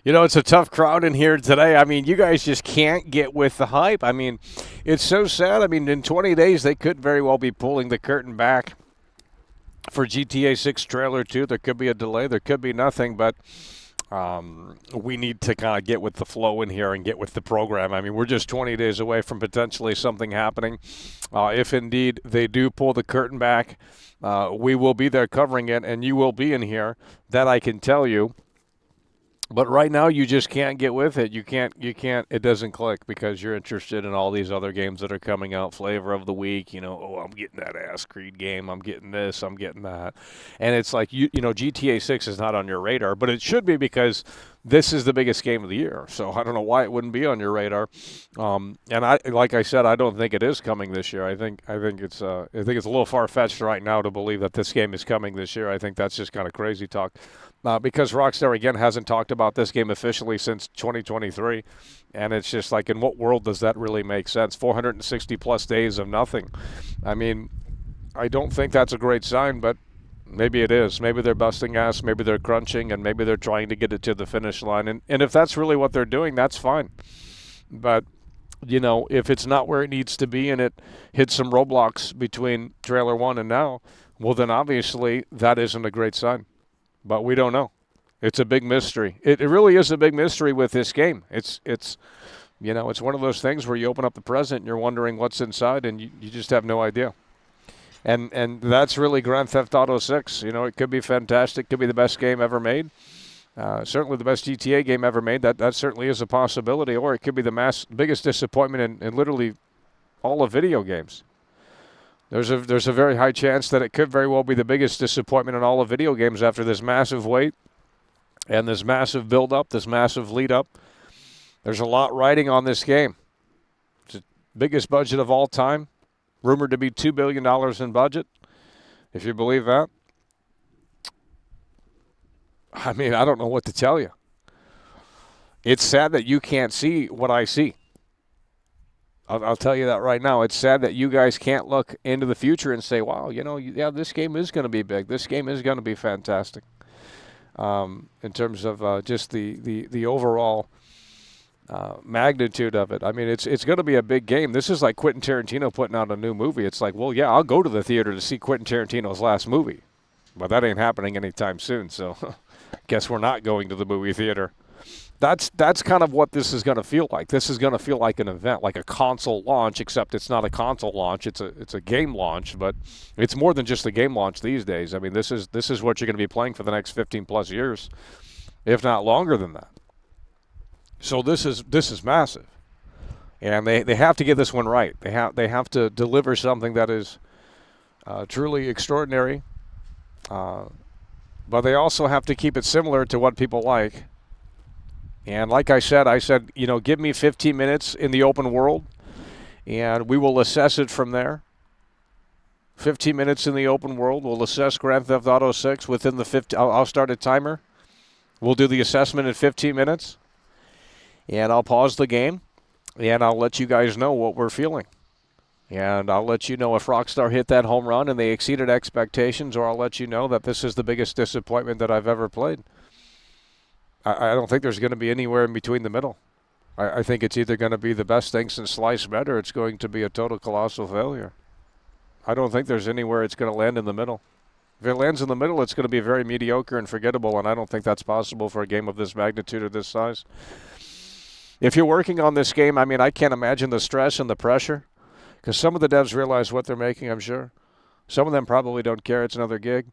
You know, it's a tough crowd in here today. I mean, you guys just can't get with the hype. I mean, it's so sad. I mean, in 20 days, they could very well be pulling the curtain back for GTA 6 Trailer 2. There could be a delay. There could be nothing, but we need to kind of get with the flow in here and get with the program. I mean, we're just 20 days away from potentially something happening. If indeed they do pull the curtain back, we will be there covering it, and you will be in here. That I can tell you. But right now, you just can't get with it. You can't, it doesn't click because you're interested in all these other games that are coming out, flavor of the week, you know, oh, I'm getting that Ass Creed game, I'm getting this, I'm getting that. And it's like, you know, GTA 6 is not on your radar, but it should be because this is the biggest game of the year. So I don't know why it wouldn't be on your radar. And like I said, I don't think it is coming this year. I think it's a little far-fetched right now to believe that this game is coming this year. I think that's just kind of crazy talk. Because Rockstar, again, hasn't talked about this game officially since 2023. And it's just like, in what world does that really make sense? 460-plus days of nothing. I mean, I don't think that's a great sign, but maybe it is. Maybe they're busting ass, maybe they're crunching, and maybe they're trying to get it to the finish line. And if that's really what they're doing, that's fine. But if it's not where it needs to be and it hits some roadblocks between trailer 1 and now, well, then obviously that isn't a great sign. But we don't know. It's a big mystery. It really is a big mystery with this game. It's one of those things where you open up the present and you're wondering what's inside, and you just have no idea. And that's really Grand Theft Auto 6. It could be fantastic. Could be the best game ever made. Certainly the best GTA game ever made. That certainly is a possibility. Or it could be the biggest disappointment in literally all of video games. There's a very high chance that it could very well be the biggest disappointment in all of video games after this massive wait and this massive build-up, this massive lead-up. There's a lot riding on this game. It's the biggest budget of all time, rumored to be $2 billion in budget, if you believe that. I mean, I don't know what to tell you. It's sad that you can't see what I see. I'll tell you that right now. It's sad that you guys can't look into the future and say, wow, this game is going to be big. This game is going to be fantastic in terms of just the overall magnitude of it. I mean, it's going to be a big game. This is like Quentin Tarantino putting out a new movie. It's like, well, yeah, I'll go to the theater to see Quentin Tarantino's last movie. But that ain't happening anytime soon, so guess we're not going to the movie theater. That's kind of what this is going to feel like. This is going to feel like an event, like a console launch, except it's not a console launch. It's a game launch, but it's more than just a game launch these days. I mean, this is what you're going to be playing for the next 15 plus years, if not longer than that. So this is massive, and they have to get this one right. They have to deliver something that is truly extraordinary, but they also have to keep it similar to what people like. And like I said, give me 15 minutes in the open world, and we will assess it from there. 15 minutes in the open world. We'll assess Grand Theft Auto 6 within the 50. I'll start a timer. We'll do the assessment in 15 minutes, and I'll pause the game, and I'll let you guys know what we're feeling. And I'll let you know if Rockstar hit that home run and they exceeded expectations, or I'll let you know that this is the biggest disappointment that I've ever played. I don't think there's going to be anywhere in between the middle. I think it's either going to be the best thing since sliced bread, or it's going to be a total colossal failure. I don't think there's anywhere it's going to land in the middle. If it lands in the middle, it's going to be very mediocre and forgettable, and I don't think that's possible for a game of this magnitude or this size. If you're working on this game, I mean, I can't imagine the stress and the pressure, because some of the devs realize what they're making, I'm sure. Some of them probably don't care. It's another gig.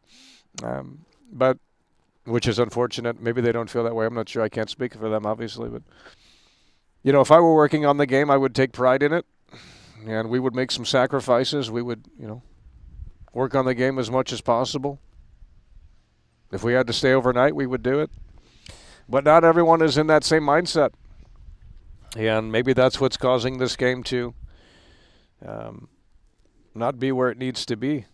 But which is unfortunate. Maybe they don't feel that way. I'm not sure. I can't speak for them, obviously. But, if I were working on the game, I would take pride in it, and we would make some sacrifices. We would, work on the game as much as possible. If we had to stay overnight, we would do it. But not everyone is in that same mindset. And maybe that's what's causing this game to not be where it needs to be.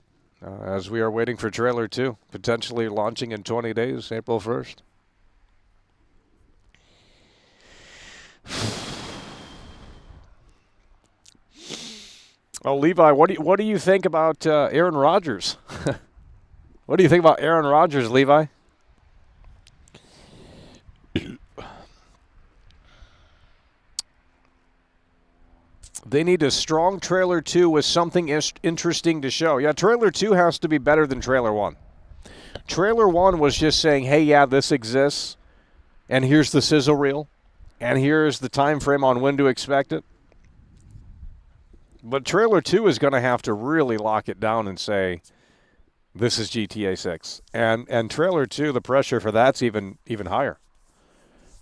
As we are waiting for Trailer 2, potentially launching in 20 days, April 1st. Oh, Levi, what do you think about Aaron Rodgers? What do you think about Aaron Rodgers, Levi? They need a strong Trailer 2 with something interesting to show. Yeah, Trailer 2 has to be better than Trailer 1. Trailer 1 was just saying, hey, yeah, this exists, and here's the sizzle reel, and here's the time frame on when to expect it. But Trailer 2 is going to have to really lock it down and say, this is GTA 6. And Trailer 2, the pressure for that's even higher.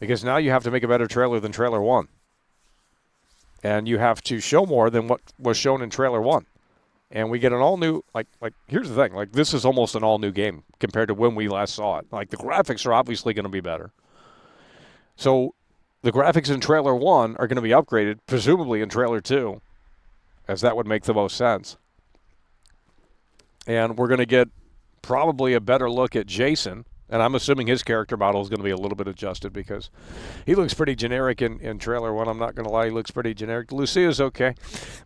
Because now you have to make a better trailer than Trailer 1. And you have to show more than what was shown in Trailer 1. And we get an all-new, like here's the thing, this is almost an all-new game compared to when we last saw it. The graphics are obviously going to be better. So the graphics in Trailer 1 are going to be upgraded, presumably in Trailer 2, as that would make the most sense. And we're going to get probably a better look at Jason. And I'm assuming his character model is going to be a little bit adjusted because he looks pretty generic in Trailer 1. I'm not going to lie, he looks pretty generic. Lucia's okay.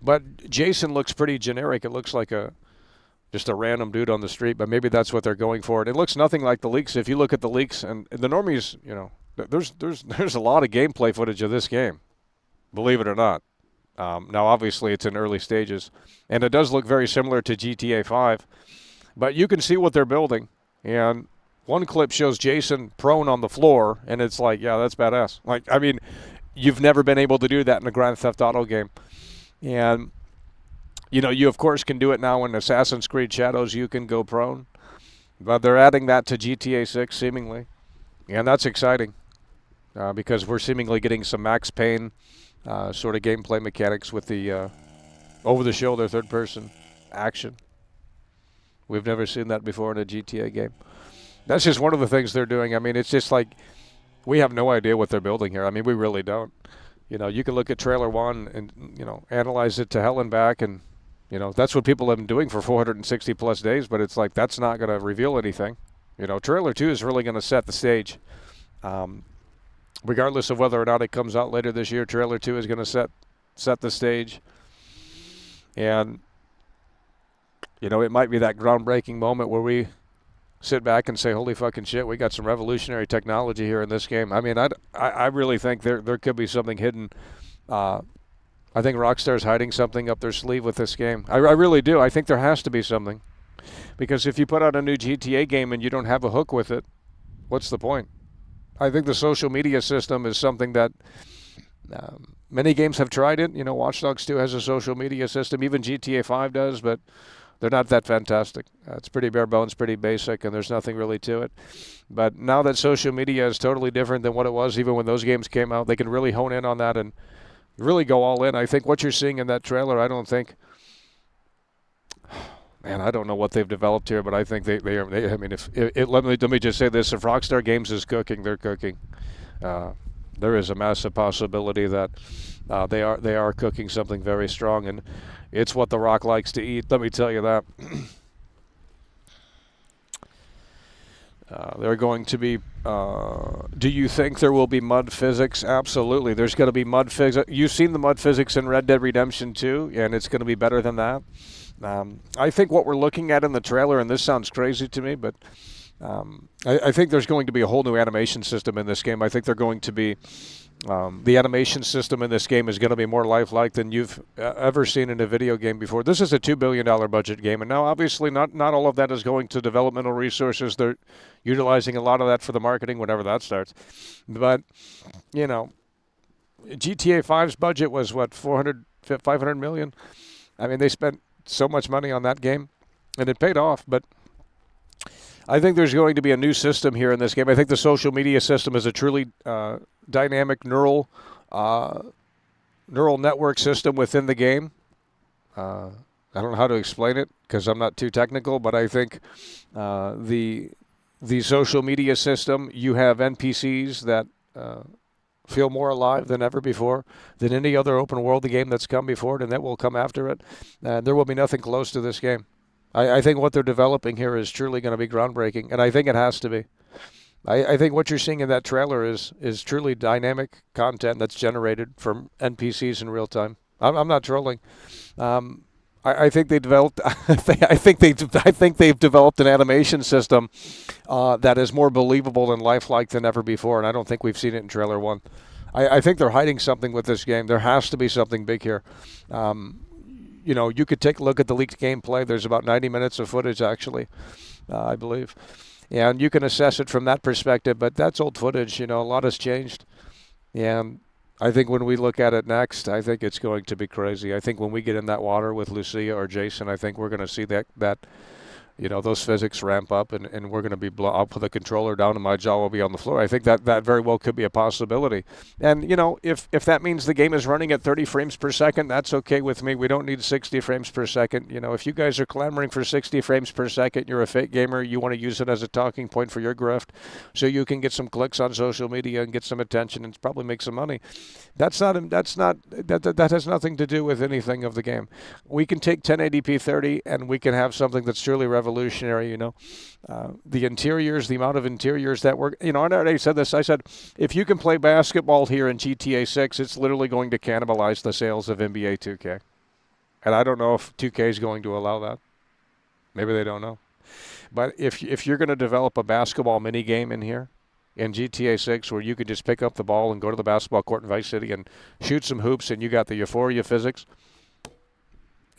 But Jason looks pretty generic. It looks like just a random dude on the street, but maybe that's what they're going for. It looks nothing like the leaks. If you look at the leaks, and the normies, there's a lot of gameplay footage of this game, believe it or not. Now, obviously, it's in early stages, and it does look very similar to GTA 5, but you can see what they're building. And one clip shows Jason prone on the floor, and it's like, yeah, that's badass. Like, I mean, you've never been able to do that in a Grand Theft Auto game. And, you know, you, of course, can do it now in Assassin's Creed Shadows. You can go prone. But they're adding that to GTA 6, seemingly. And that's exciting because we're seemingly getting some Max Payne sort of gameplay mechanics with the over-the-shoulder third-person action. We've never seen that before in a GTA game. That's just one of the things they're doing. I mean, it's just like we have no idea what they're building here. I mean, we really don't. You know, you can look at trailer 1 and, you know, analyze it to hell and back, and, you know, that's what people have been doing for 460-plus days, but it's like that's not going to reveal anything. You know, trailer 2 is really going to set the stage. Regardless of whether or not it comes out later this year, trailer 2 is going to set the stage. And, you know, it might be that groundbreaking moment where we sit back and say, holy fucking shit, we got some revolutionary technology here in this game. I mean, I really think there could be something hidden. I think Rockstar's hiding something up their sleeve with this game. I really do. I think there has to be something. Because if you put out a new GTA game and you don't have a hook with it, what's the point? I think the social media system is something that many games have tried it. You know, Watch Dogs 2 has a social media system. Even GTA 5 does, but they're not that fantastic. It's pretty bare bones, pretty basic, and there's nothing really to it. But now that social media is totally different than what it was even when those games came out, they can really hone in on that and really go all in. I think what you're seeing in that trailer, I don't think... Man, I don't know what they've developed here, but I think they are. I mean, let me just say this: if Rockstar Games is cooking, they're cooking. There is a massive possibility that they are cooking something very strong, and it's what The Rock likes to eat. Let me tell you that. They're going to be. Do you think there will be mud physics? Absolutely. There's going to be mud physics. You've seen the mud physics in Red Dead Redemption 2, and it's going to be better than that. I think what we're looking at in the trailer, and this sounds crazy to me, but I think there's going to be a whole new animation system in this game. I think they're going to be the animation system in this game is going to be more lifelike than you've ever seen in a video game before. This is a $2 billion budget game, and now obviously not all of that is going to developmental resources. They're utilizing a lot of that for the marketing whenever that starts. But, you know, GTA 5's budget was, what, 500 million? I mean, they spent so much money on that game, and it paid off. But I think there's going to be a new system here in this game. I think the social media system is a truly dynamic neural network system within the game. I don't know how to explain it because I'm not too technical, but I think the social media system, you have NPCs that feel more alive than ever before, than any other open world game that's come before it, and that will come after it. There will be nothing close to this game. I think what they're developing here is truly going to be groundbreaking, and I think it has to be. I think what you're seeing in that trailer is truly dynamic content that's generated from NPCs in real time. I'm not trolling. I think they developed. I think they've developed an animation system that is more believable and lifelike than ever before, and I don't think we've seen it in trailer 1. I think they're hiding something with this game. There has to be something big here. You know, you could take a look at the leaked gameplay. There's about 90 minutes of footage, actually, I believe, and you can assess it from that perspective. But that's old footage. You know, a lot has changed, and I think when we look at it next, I think it's going to be crazy. I think when we get in that water with Lucia or Jason, I think we're going to see that you know, those physics ramp up, and we're going to be I'll put the controller down and my jaw will be on the floor. I think that very well could be a possibility. And, you know, if that means the game is running at 30 frames per second, that's okay with me. We don't need 60 frames per second. You know, if you guys are clamoring for 60 frames per second, you're a fake gamer, you want to use it as a talking point for your grift so you can get some clicks on social media and get some attention and probably make some money. That has nothing to do with anything of the game. We can take 1080p 30 and we can have something that's truly revolutionary. You know, the interiors, the amount of interiors that work. You know, I already said this. I said if you can play basketball here in GTA 6, it's literally going to cannibalize the sales of NBA 2K. And I don't know if 2K is going to allow that. Maybe they don't know. But if you're going to develop a basketball mini game in here, in GTA 6 where you could just pick up the ball and go to the basketball court in Vice City and shoot some hoops and you got the euphoria physics.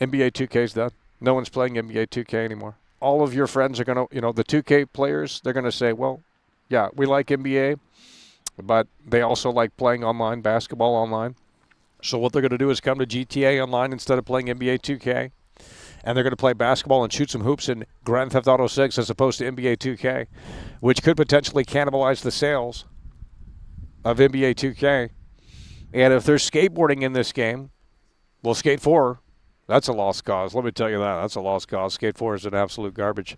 NBA 2K's done. No one's playing NBA 2K anymore. All of your friends are going to, the 2K players, they're going to say, well, yeah, we like NBA, but they also like playing online, basketball online. So what they're going to do is come to GTA Online instead of playing NBA 2K. And they're going to play basketball and shoot some hoops in Grand Theft Auto 6 as opposed to NBA 2K, which could potentially cannibalize the sales of NBA 2K. And if there's skateboarding in this game, well, Skate 4, that's a lost cause. Let me tell you that. That's a lost cause. Skate 4 is an absolute garbage.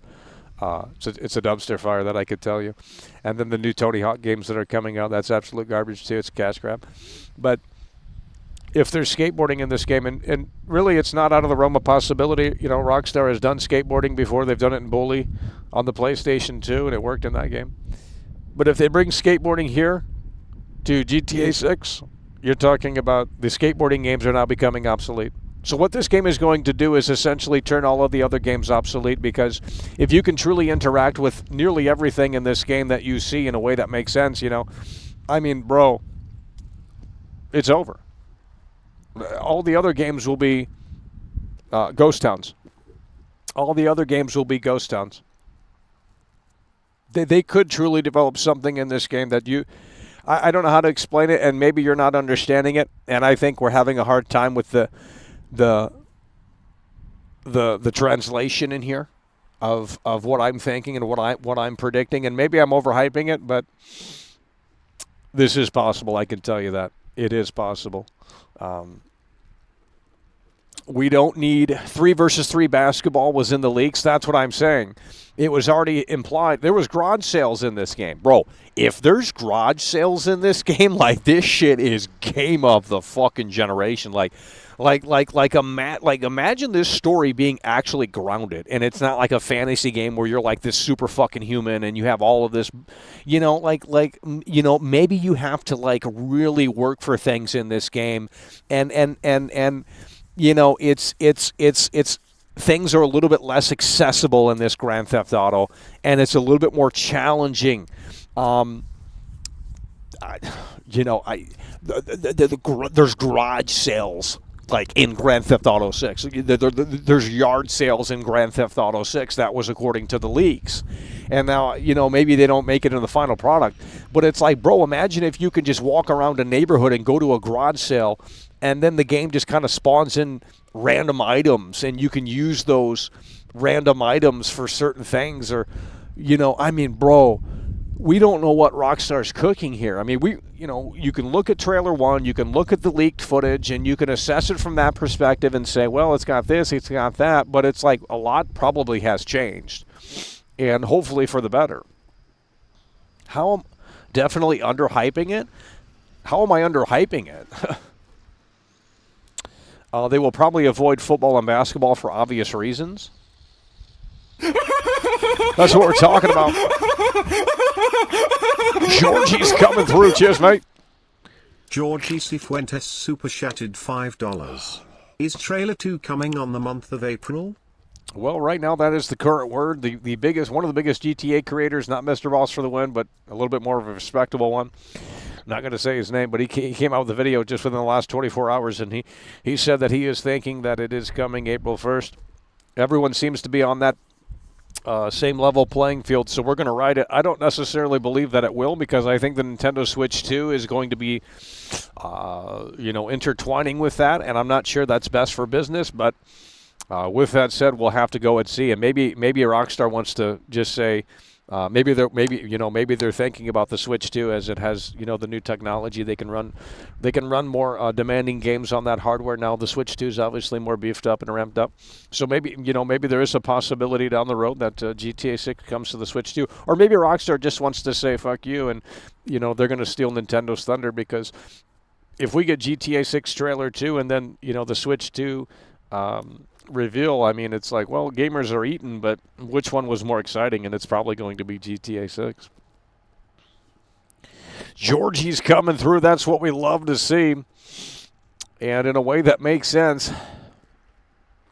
It's a dumpster fire, that I could tell you. And then the new Tony Hawk games that are coming out, that's absolute garbage too. It's a cash grab. But if there's skateboarding in this game, and really it's not out of the realm of possibility. Rockstar has done skateboarding before. They've done it in Bully on the PlayStation 2, and it worked in that game. But if they bring skateboarding here to GTA 6, you're talking about the skateboarding games are now becoming obsolete. So what this game is going to do is essentially turn all of the other games obsolete, because if you can truly interact with nearly everything in this game that you see in a way that makes sense, bro, it's over. All the other games will be ghost towns. All the other games will be ghost towns. They could truly develop something in this game that I don't know how to explain it, and maybe you're not understanding it, and I think we're having a hard time with the translation in here of what I'm thinking and what I'm predicting, and maybe I'm overhyping it, but this is possible. I can tell you that it is possible. We don't need 3 versus 3 basketball was in the leaks. That's what I'm saying. It was already implied. There was garage sales in this game. Bro, if there's garage sales in this game, this shit is game of the fucking generation. Imagine this story being actually grounded, and it's not like a fantasy game where you're like this super fucking human and you have all of this, maybe you have to really work for things in this game, and it's things are a little bit less accessible in this Grand Theft Auto, and it's a little bit more challenging. There's garage sales in Grand Theft Auto 6. There's yard sales in Grand Theft Auto 6. That was according to the leaks. And now, maybe they don't make it in the final product. But it's bro, imagine if you could just walk around a neighborhood and go to a garage sale, and then the game just kind of spawns in random items, and you can use those random items for certain things. Or, bro, we don't know what Rockstar's cooking here. You can look at trailer 1, you can look at the leaked footage, and you can assess it from that perspective and say, well, it's got this, it's got that, but it's a lot probably has changed, and hopefully for the better. How am definitely underhyping it? How am I underhyping it? They will probably avoid football and basketball for obvious reasons. That's what we're talking about. Georgie's coming through. Cheers, mate. Georgie Cifuentes super chatted $5. Is trailer 2 coming on the month of April? Well, right now that is the current word. The biggest, one of the biggest GTA creators, not Mr. Boss for the win, but a little bit more of a respectable one. I'm not going to say his name, but he came out with a video just within the last 24 hours, and he said that he is thinking that it is coming April 1st. Everyone seems to be on that same level playing field, so we're going to ride it. I don't necessarily believe that it will, because I think the Nintendo Switch 2 is going to be, intertwining with that, and I'm not sure that's best for business. But with that said, we'll have to go and see. And maybe Rockstar wants to just say, maybe they're thinking about the Switch 2 as it has the new technology. They can run more demanding games on that hardware now. The Switch 2 is obviously more beefed up and ramped up. So maybe there is a possibility down the road that GTA 6 comes to the Switch 2, or maybe Rockstar just wants to say fuck you, and they're going to steal Nintendo's thunder, because if we get GTA 6 trailer 2 and then the Switch 2 reveal, it's well, gamers are eating, but which one was more exciting? And it's probably going to be GTA 6. Georgie's coming through. That's what we love to see, and in a way that makes sense.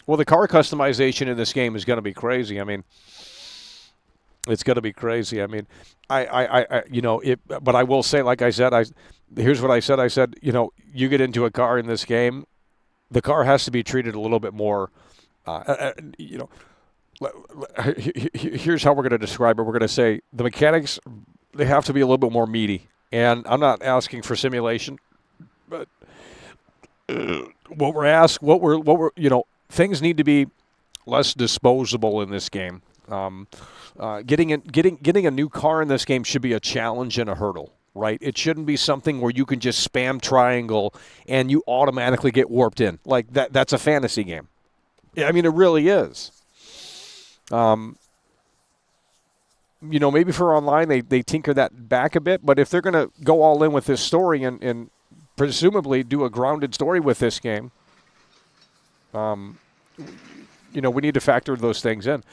Well, the car customization in this game is going to be crazy. It's going to be crazy. I mean, but I will say, like I said, here's what I said. I said, you get into a car in this game, the car has to be treated a little bit more, here's how we're going to describe it. We're going to say the mechanics, they have to be a little bit more meaty. And I'm not asking for simulation, but things need to be less disposable in this game. Getting a new car in this game should be a challenge and a hurdle, right? It shouldn't be something where you can just spam triangle and you automatically get warped in. Like that's a fantasy game. I mean, it really is. Maybe for online they tinker that back a bit, but if they're going to go all in with this story and presumably do a grounded story with this game, we need to factor those things in.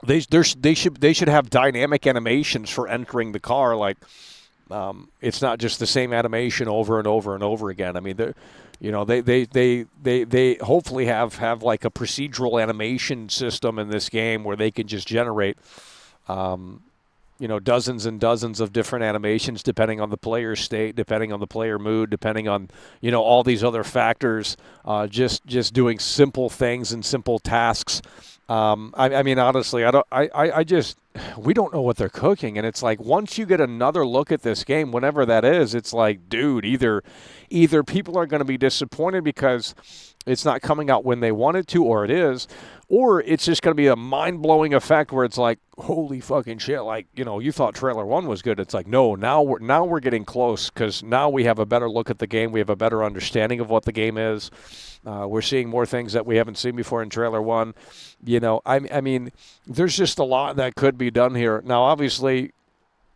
They should have dynamic animations for entering the car. Like it's not just the same animation over and over and over again. I mean, they hopefully have like a procedural animation system in this game where they can just generate dozens and dozens of different animations depending on the player's state, depending on the player mood, depending on, all these other factors, just doing simple things and simple tasks. I mean, honestly, we don't know what they're cooking. And it's like, once you get another look at this game, whenever that is, it's like, dude, either people are going to be disappointed because it's not coming out when they want it to, or it is, or it's just going to be a mind-blowing effect where it's like, holy fucking shit, like, you thought trailer 1 was good. It's like, no, now we're getting close because now we have a better look at the game. We have a better understanding of what the game is. We're seeing more things that we haven't seen before in trailer 1. I mean, there's just a lot that could be done here. Now, obviously,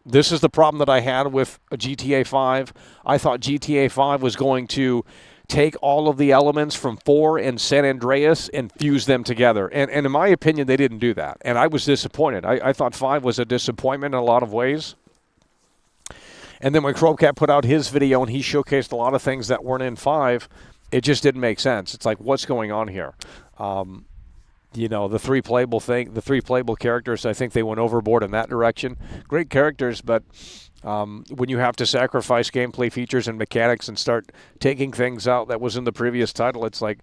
this is the problem that I had with GTA 5. I thought GTA 5 was going to take all of the elements from 4 and San Andreas and fuse them together. And in my opinion, they didn't do that. And I was disappointed. I thought 5 was a disappointment in a lot of ways. And then when Chromcat put out his video and he showcased a lot of things that weren't in 5, it just didn't make sense. It's like, what's going on here? The three playable characters, I think they went overboard in that direction. Great characters, but when you have to sacrifice gameplay features and mechanics and start taking things out that was in the previous title, it's like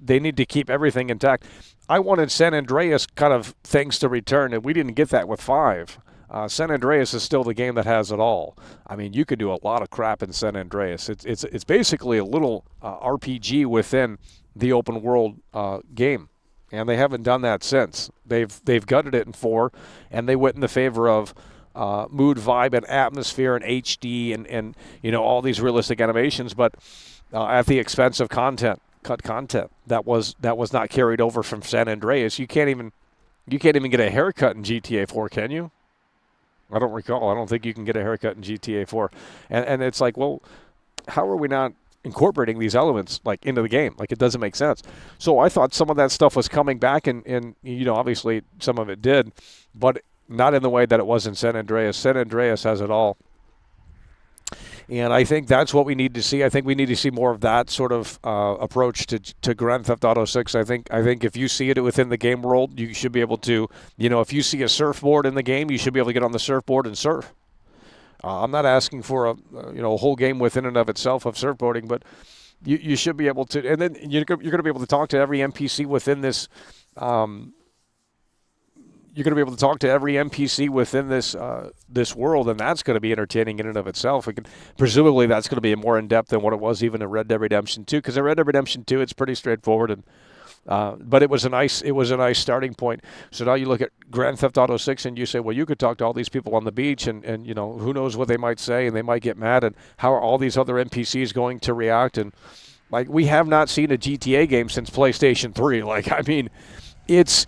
they need to keep everything intact. I wanted San Andreas kind of things to return, and we didn't get that with 5. San Andreas is still the game that has it all. I mean, you could do a lot of crap in San Andreas. It's basically a little RPG within the open world game, and they haven't done that since. They've gutted it in 4, and they went in the favor of mood, vibe, and atmosphere, and HD, and all these realistic animations, but at the expense of content that was not carried over from San Andreas. You can't even get a haircut in GTA 4, can you? I don't recall. I don't think you can get a haircut in GTA 4. And it's like, well, how are we not incorporating these elements like into the game? Like, it doesn't make sense. So I thought some of that stuff was coming back, and obviously some of it did, but not in the way that it was in San Andreas. San Andreas has it all. And I think that's what we need to see. I think we need to see more of that sort of approach to Grand Theft Auto 6. I think if you see it within the game world, you should be able to, if you see a surfboard in the game, you should be able to get on the surfboard and surf. I'm not asking for a whole game within and of itself of surfboarding, but you should be able to. And then you're going to be able to talk to every NPC within this. You're going to be able to talk to every NPC within this world, and that's going to be entertaining in and of itself. Presumably, that's going to be more in-depth than what it was even in Red Dead Redemption 2, because in Red Dead Redemption 2, it's pretty straightforward, and but it was a nice starting point. So now you look at Grand Theft Auto 6, and you say, well, you could talk to all these people on the beach, and who knows what they might say, and they might get mad, and how are all these other NPCs going to react? And like, we have not seen a GTA game since PlayStation 3. Like, I mean, It's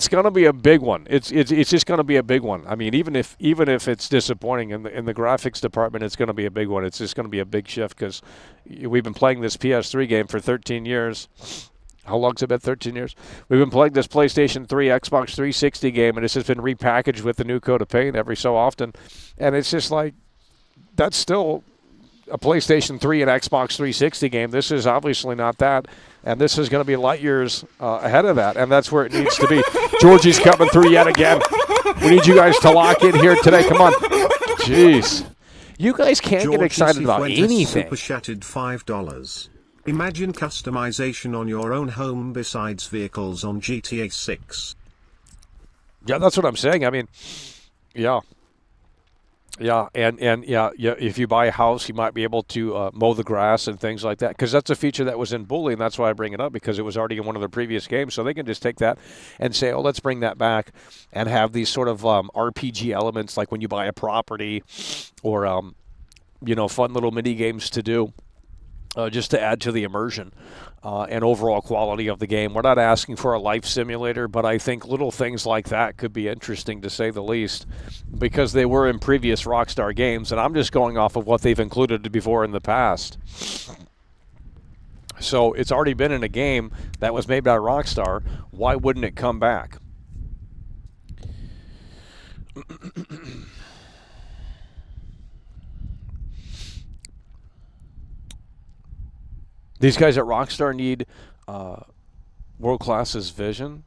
going to be a big one. It's just going to be a big one. I mean, even if it's disappointing in the graphics department, it's going to be a big one. It's just going to be a big shift because we've been playing this PS3 game for 13 years. How long's it been? 13 years. We've been playing this PlayStation 3, Xbox 360 game, and it's just been repackaged with the new coat of paint every so often. And it's just like, that's still a PlayStation 3 and Xbox 360 game. This is obviously not that, and this is going to be light years ahead of that, and that's where it needs to be. Georgie's coming through yet again. We need you guys to lock in here today. Come on. Jeez. You guys can't get excited about anything. Super chatted $5. Imagine customization on your own home besides vehicles on GTA 6. Yeah, that's what I'm saying. I mean, yeah. Yeah, and if you buy a house, you might be able to mow the grass and things like that, because that's a feature that was in Bully, and that's why I bring it up, because it was already in one of their previous games. So they can just take that and say, oh, let's bring that back and have these sort of RPG elements, like when you buy a property, or fun little mini games to do. Just to add to the immersion and overall quality of the game. We're not asking for a life simulator, but I think little things like that could be interesting, to say the least, because they were in previous Rockstar games, and I'm just going off of what they've included before in the past. So it's already been in a game that was made by Rockstar. Why wouldn't it come back? These guys at Rockstar need World Class's vision.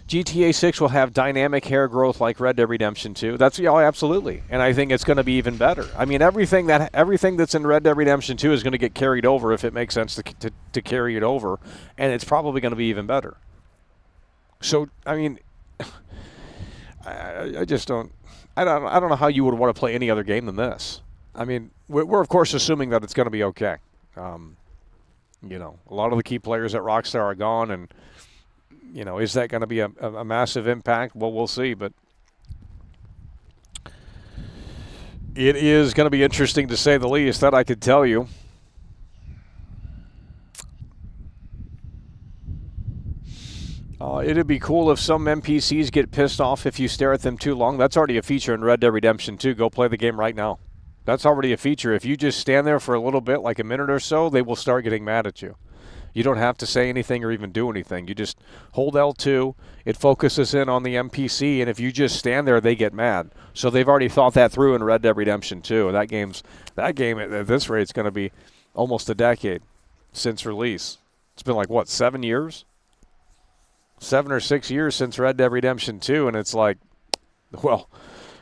GTA 6 will have dynamic hair growth like Red Dead Redemption 2. That's absolutely, and I think it's going to be even better. I mean, everything that's in Red Dead Redemption 2 is going to get carried over if it makes sense to carry it over, and it's probably going to be even better. So, I mean, I just don't. I don't know how you would want to play any other game than this. I mean, we're of course assuming that it's going to be okay. A lot of the key players at Rockstar are gone, and is that going to be a massive impact? Well, we'll see, but it is going to be interesting, to say the least. That I could tell you. It'd be cool if some NPCs get pissed off if you stare at them too long. That's already a feature in Red Dead Redemption 2. Go play the game right now. That's already a feature. If you just stand there for a little bit, like a minute or so, they will start getting mad at you. You don't have to say anything or even do anything. You just hold L2. It focuses in on the NPC, and if you just stand there, they get mad. So they've already thought that through in Red Dead Redemption 2. That game at this rate is going to be almost a decade since release. It's been like, what, 7 years? 7 or 6 years since Red Dead Redemption 2, and it's like, well,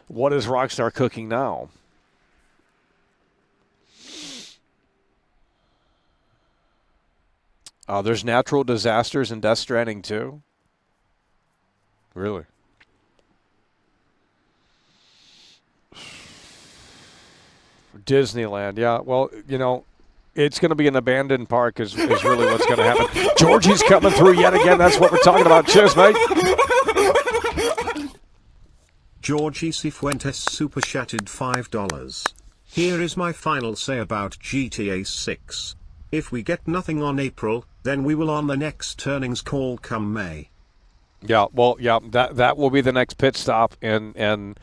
what is Rockstar cooking now? There's natural disasters in Death Stranding too. Really? Disneyland, yeah. Well, it's going to be an abandoned park is really what's going to happen. Georgie's coming through yet again. That's what we're talking about. Cheers, mate. Georgie Cifuentes super chatted $5. Here is my final say about GTA 6. If we get nothing on April, then we will on the next earnings call come May. Yeah, well, yeah, that will be the next pit stop, and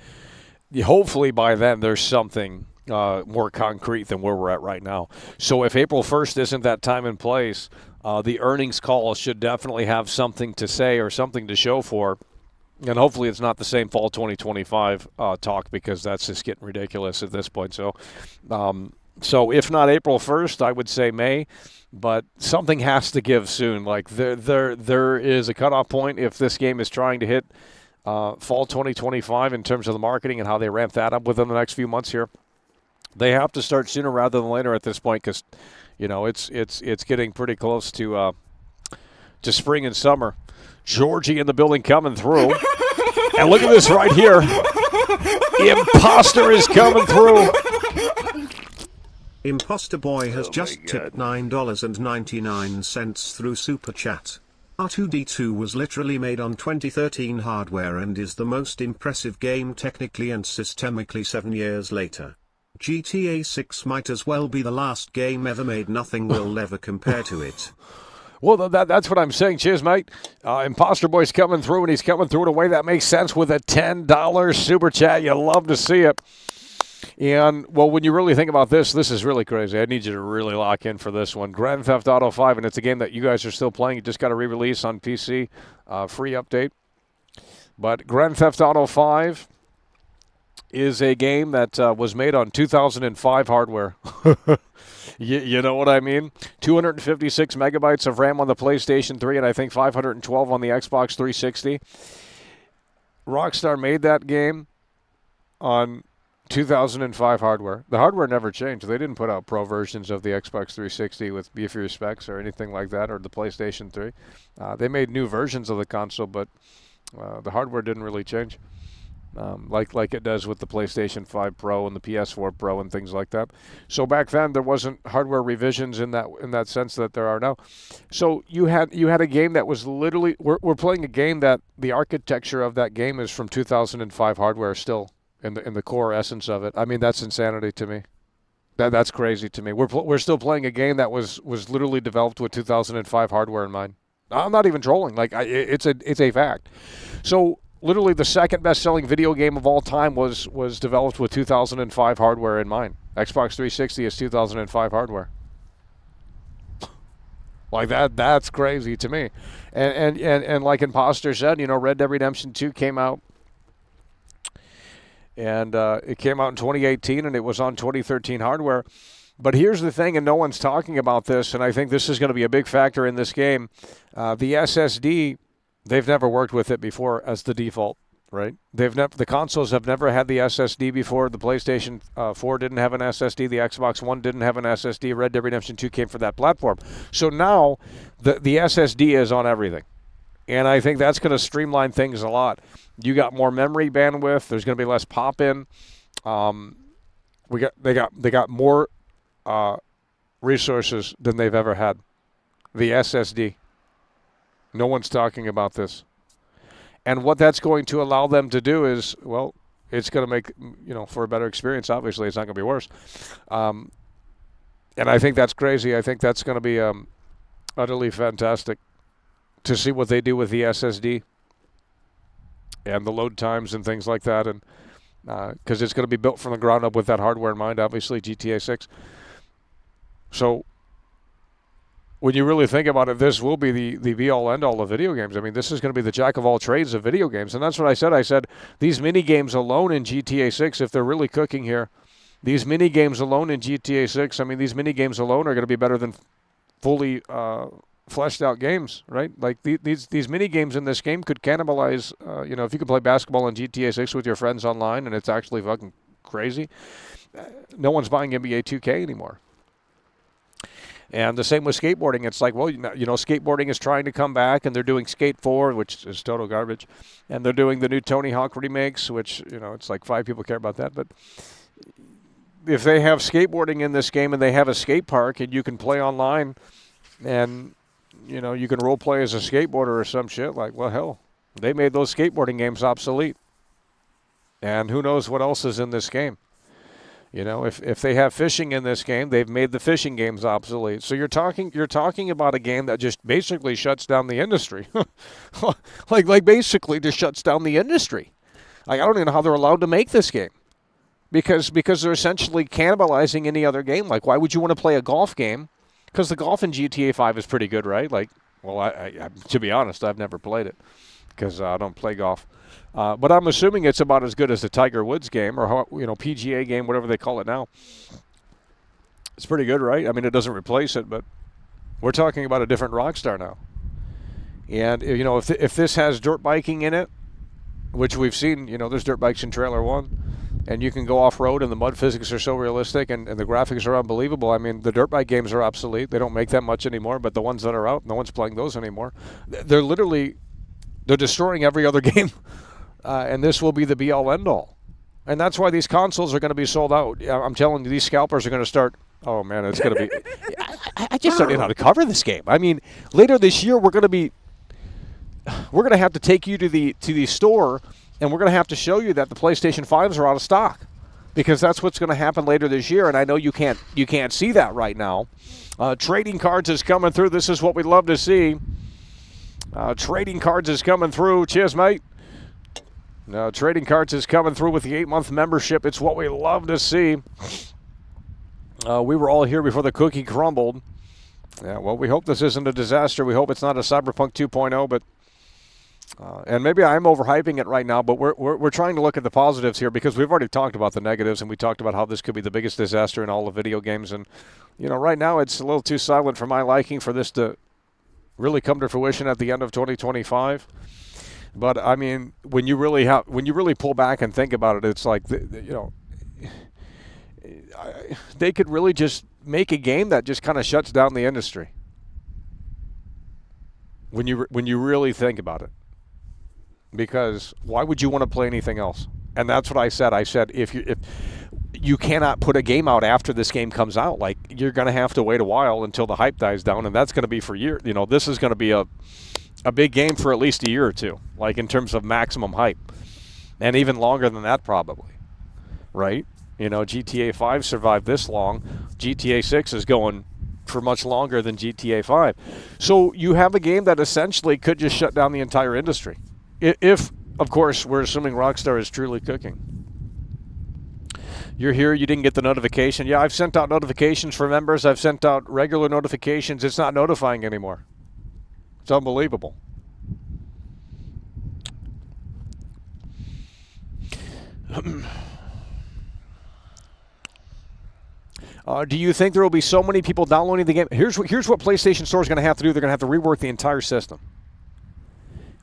hopefully by then there's something more concrete than where we're at right now. So if April 1st isn't that time and place, the earnings call should definitely have something to say or something to show for. And hopefully it's not the same fall 2025 talk, because that's just getting ridiculous at this point. So if not April 1st, I would say May. But something has to give soon. Like there is a cutoff point if this game is trying to hit fall 2025 in terms of the marketing and how they ramp that up within the next few months here. They have to start sooner rather than later at this point, because it's getting pretty close to spring and summer. Georgie in the building coming through. And look at this right here. Imposter is coming through. Imposter Boy has just tipped $9.99 through Super Chat. R2-D2 was literally made on 2013 hardware and is the most impressive game technically and systemically 7 years later. GTA 6 might as well be the last game ever made. Nothing will ever compare to it. Well, that's what I'm saying. Cheers, mate. Imposter Boy's coming through, and he's coming through in a way that makes sense with a $10 Super Chat. You love to see it. And, well, when you really think about this is really crazy. I need you to really lock in for this one. Grand Theft Auto 5, and it's a game that you guys are still playing. It just got a re-release on PC, free update. But Grand Theft Auto 5 is a game that was made on 2005 hardware. You know what I mean? 256 megabytes of RAM on the PlayStation 3 and I think 512 on the Xbox 360. Rockstar made that game on 2005 hardware. The hardware never changed. They didn't put out pro versions of the Xbox 360 with beefier specs or anything like that, or the PlayStation 3. They made new versions of the console, but the hardware didn't really change, like it does with the PlayStation 5 Pro and the PS4 Pro and things like that. So back then there wasn't hardware revisions in that sense that there are now. So you had a game that was literally we're playing a game that the architecture of that game is from 2005 hardware still. In the core essence of it. I mean, that's insanity to me. That's crazy to me. We're still playing a game that was literally developed with 2005 hardware in mind. I'm not even trolling. Like it's a fact. So literally the second best-selling video game of all time was developed with 2005 hardware in mind. Xbox 360 is 2005 hardware. Like that's crazy to me. And like Imposter said, Red Dead Redemption 2 came out. And it came out in 2018, and it was on 2013 hardware. But here's the thing, and no one's talking about this, and I think this is going to be a big factor in this game. The SSD, they've never worked with it before as the default, right? The consoles have never had the SSD before. The PlayStation 4 didn't have an SSD. The Xbox One didn't have an SSD. Red Dead Redemption 2 came from that platform. So now the SSD is on everything. And I think that's going to streamline things a lot. You got more memory bandwidth. There's going to be less pop-in. They got more resources than they've ever had. The SSD. No one's talking about this. And what that's going to allow them to do is, well, it's going to make, for a better experience, obviously, it's not going to be worse. And I think that's crazy. I think that's going to be utterly fantastic to see what they do with the SSD and the load times and things like that, and because it's going to be built from the ground up with that hardware in mind, obviously, GTA 6. So when you really think about it, this will be the be-all, end-all of video games. I mean, this is going to be the jack of all trades of video games, and that's what I said. I said these mini-games alone in GTA 6, if they're really cooking here, these mini-games alone in GTA 6, I mean, these mini-games alone are going to be better than fully fleshed out games, right? Like these mini games in this game could cannibalize, if you can play basketball in GTA 6 with your friends online and it's actually fucking crazy. No one's buying NBA 2K anymore. And the same with skateboarding. It's like, well, skateboarding is trying to come back and they're doing Skate 4, which is total garbage. And they're doing the new Tony Hawk remakes, which, it's like 5 people care about that. But if they have skateboarding in this game and they have a skate park and you can play online and you can role play as a skateboarder or some shit, like, well, hell, they made those skateboarding games obsolete. And who knows what else is in this game. If they have fishing in this game, they've made the fishing games obsolete. So you're talking about a game that just basically shuts down the industry. like basically just shuts down the industry. Like, I don't even know how they're allowed to make this game. Because they're essentially cannibalizing any other game. Like, why would you want to play a golf game? Because the golf in GTA 5 is pretty good, right? Like, well, I to be honest, I've never played it because I don't play golf. But I'm assuming it's about as good as the Tiger Woods game or, PGA game, whatever they call it now. It's pretty good, right? I mean, it doesn't replace it, but we're talking about a different Rockstar now. And, if this has dirt biking in it, which we've seen, there's dirt bikes in Trailer 1. And you can go off-road, and the mud physics are so realistic, and the graphics are unbelievable. I mean, the dirt bike games are obsolete. They don't make that much anymore, but the ones that are out, no one's playing those anymore. They're destroying every other game, and this will be the be-all, end-all. And that's why these consoles are going to be sold out. I'm telling you, these scalpers are going to start, oh, man, it's going to be... I just don't know how to cover this game. I mean, later this year, we're going to have to take you to the store, and we're going to have to show you that the PlayStation 5s are out of stock, because that's what's going to happen later this year. And I know you can't see that right now. Trading cards is coming through. This is what we love to see. Trading cards is coming through. Cheers, mate. Trading cards is coming through with the 8-month membership. It's what we love to see. We were all here before the cookie crumbled. Yeah, well, we hope this isn't a disaster. We hope it's not a Cyberpunk 2.0, but And maybe I'm overhyping it right now, but we're trying to look at the positives here because we've already talked about the negatives and we talked about how this could be the biggest disaster in all of video games. And, right now it's a little too silent for my liking for this to really come to fruition at the end of 2025. But, I mean, when you really pull back and think about it, it's like, they could really just make a game that just kind of shuts down the industry. When you really think about it. Because why would you want to play anything else? And that's what I said. I said if you cannot put a game out after this game comes out, like you're going to have to wait a while until the hype dies down, and that's going to be for years. This is going to be a big game for at least a year or two, like in terms of maximum hype, and even longer than that probably, right? GTA 5 survived this long. GTA 6 is going for much longer than GTA 5. So you have a game that essentially could just shut down the entire industry. If, of course, we're assuming Rockstar is truly cooking. You're here, you didn't get the notification. Yeah, I've sent out notifications for members. I've sent out regular notifications. It's not notifying anymore. It's unbelievable. Do you think there will be so many people downloading the game? Here's what PlayStation Store is going to have to do. They're going to have to rework the entire system.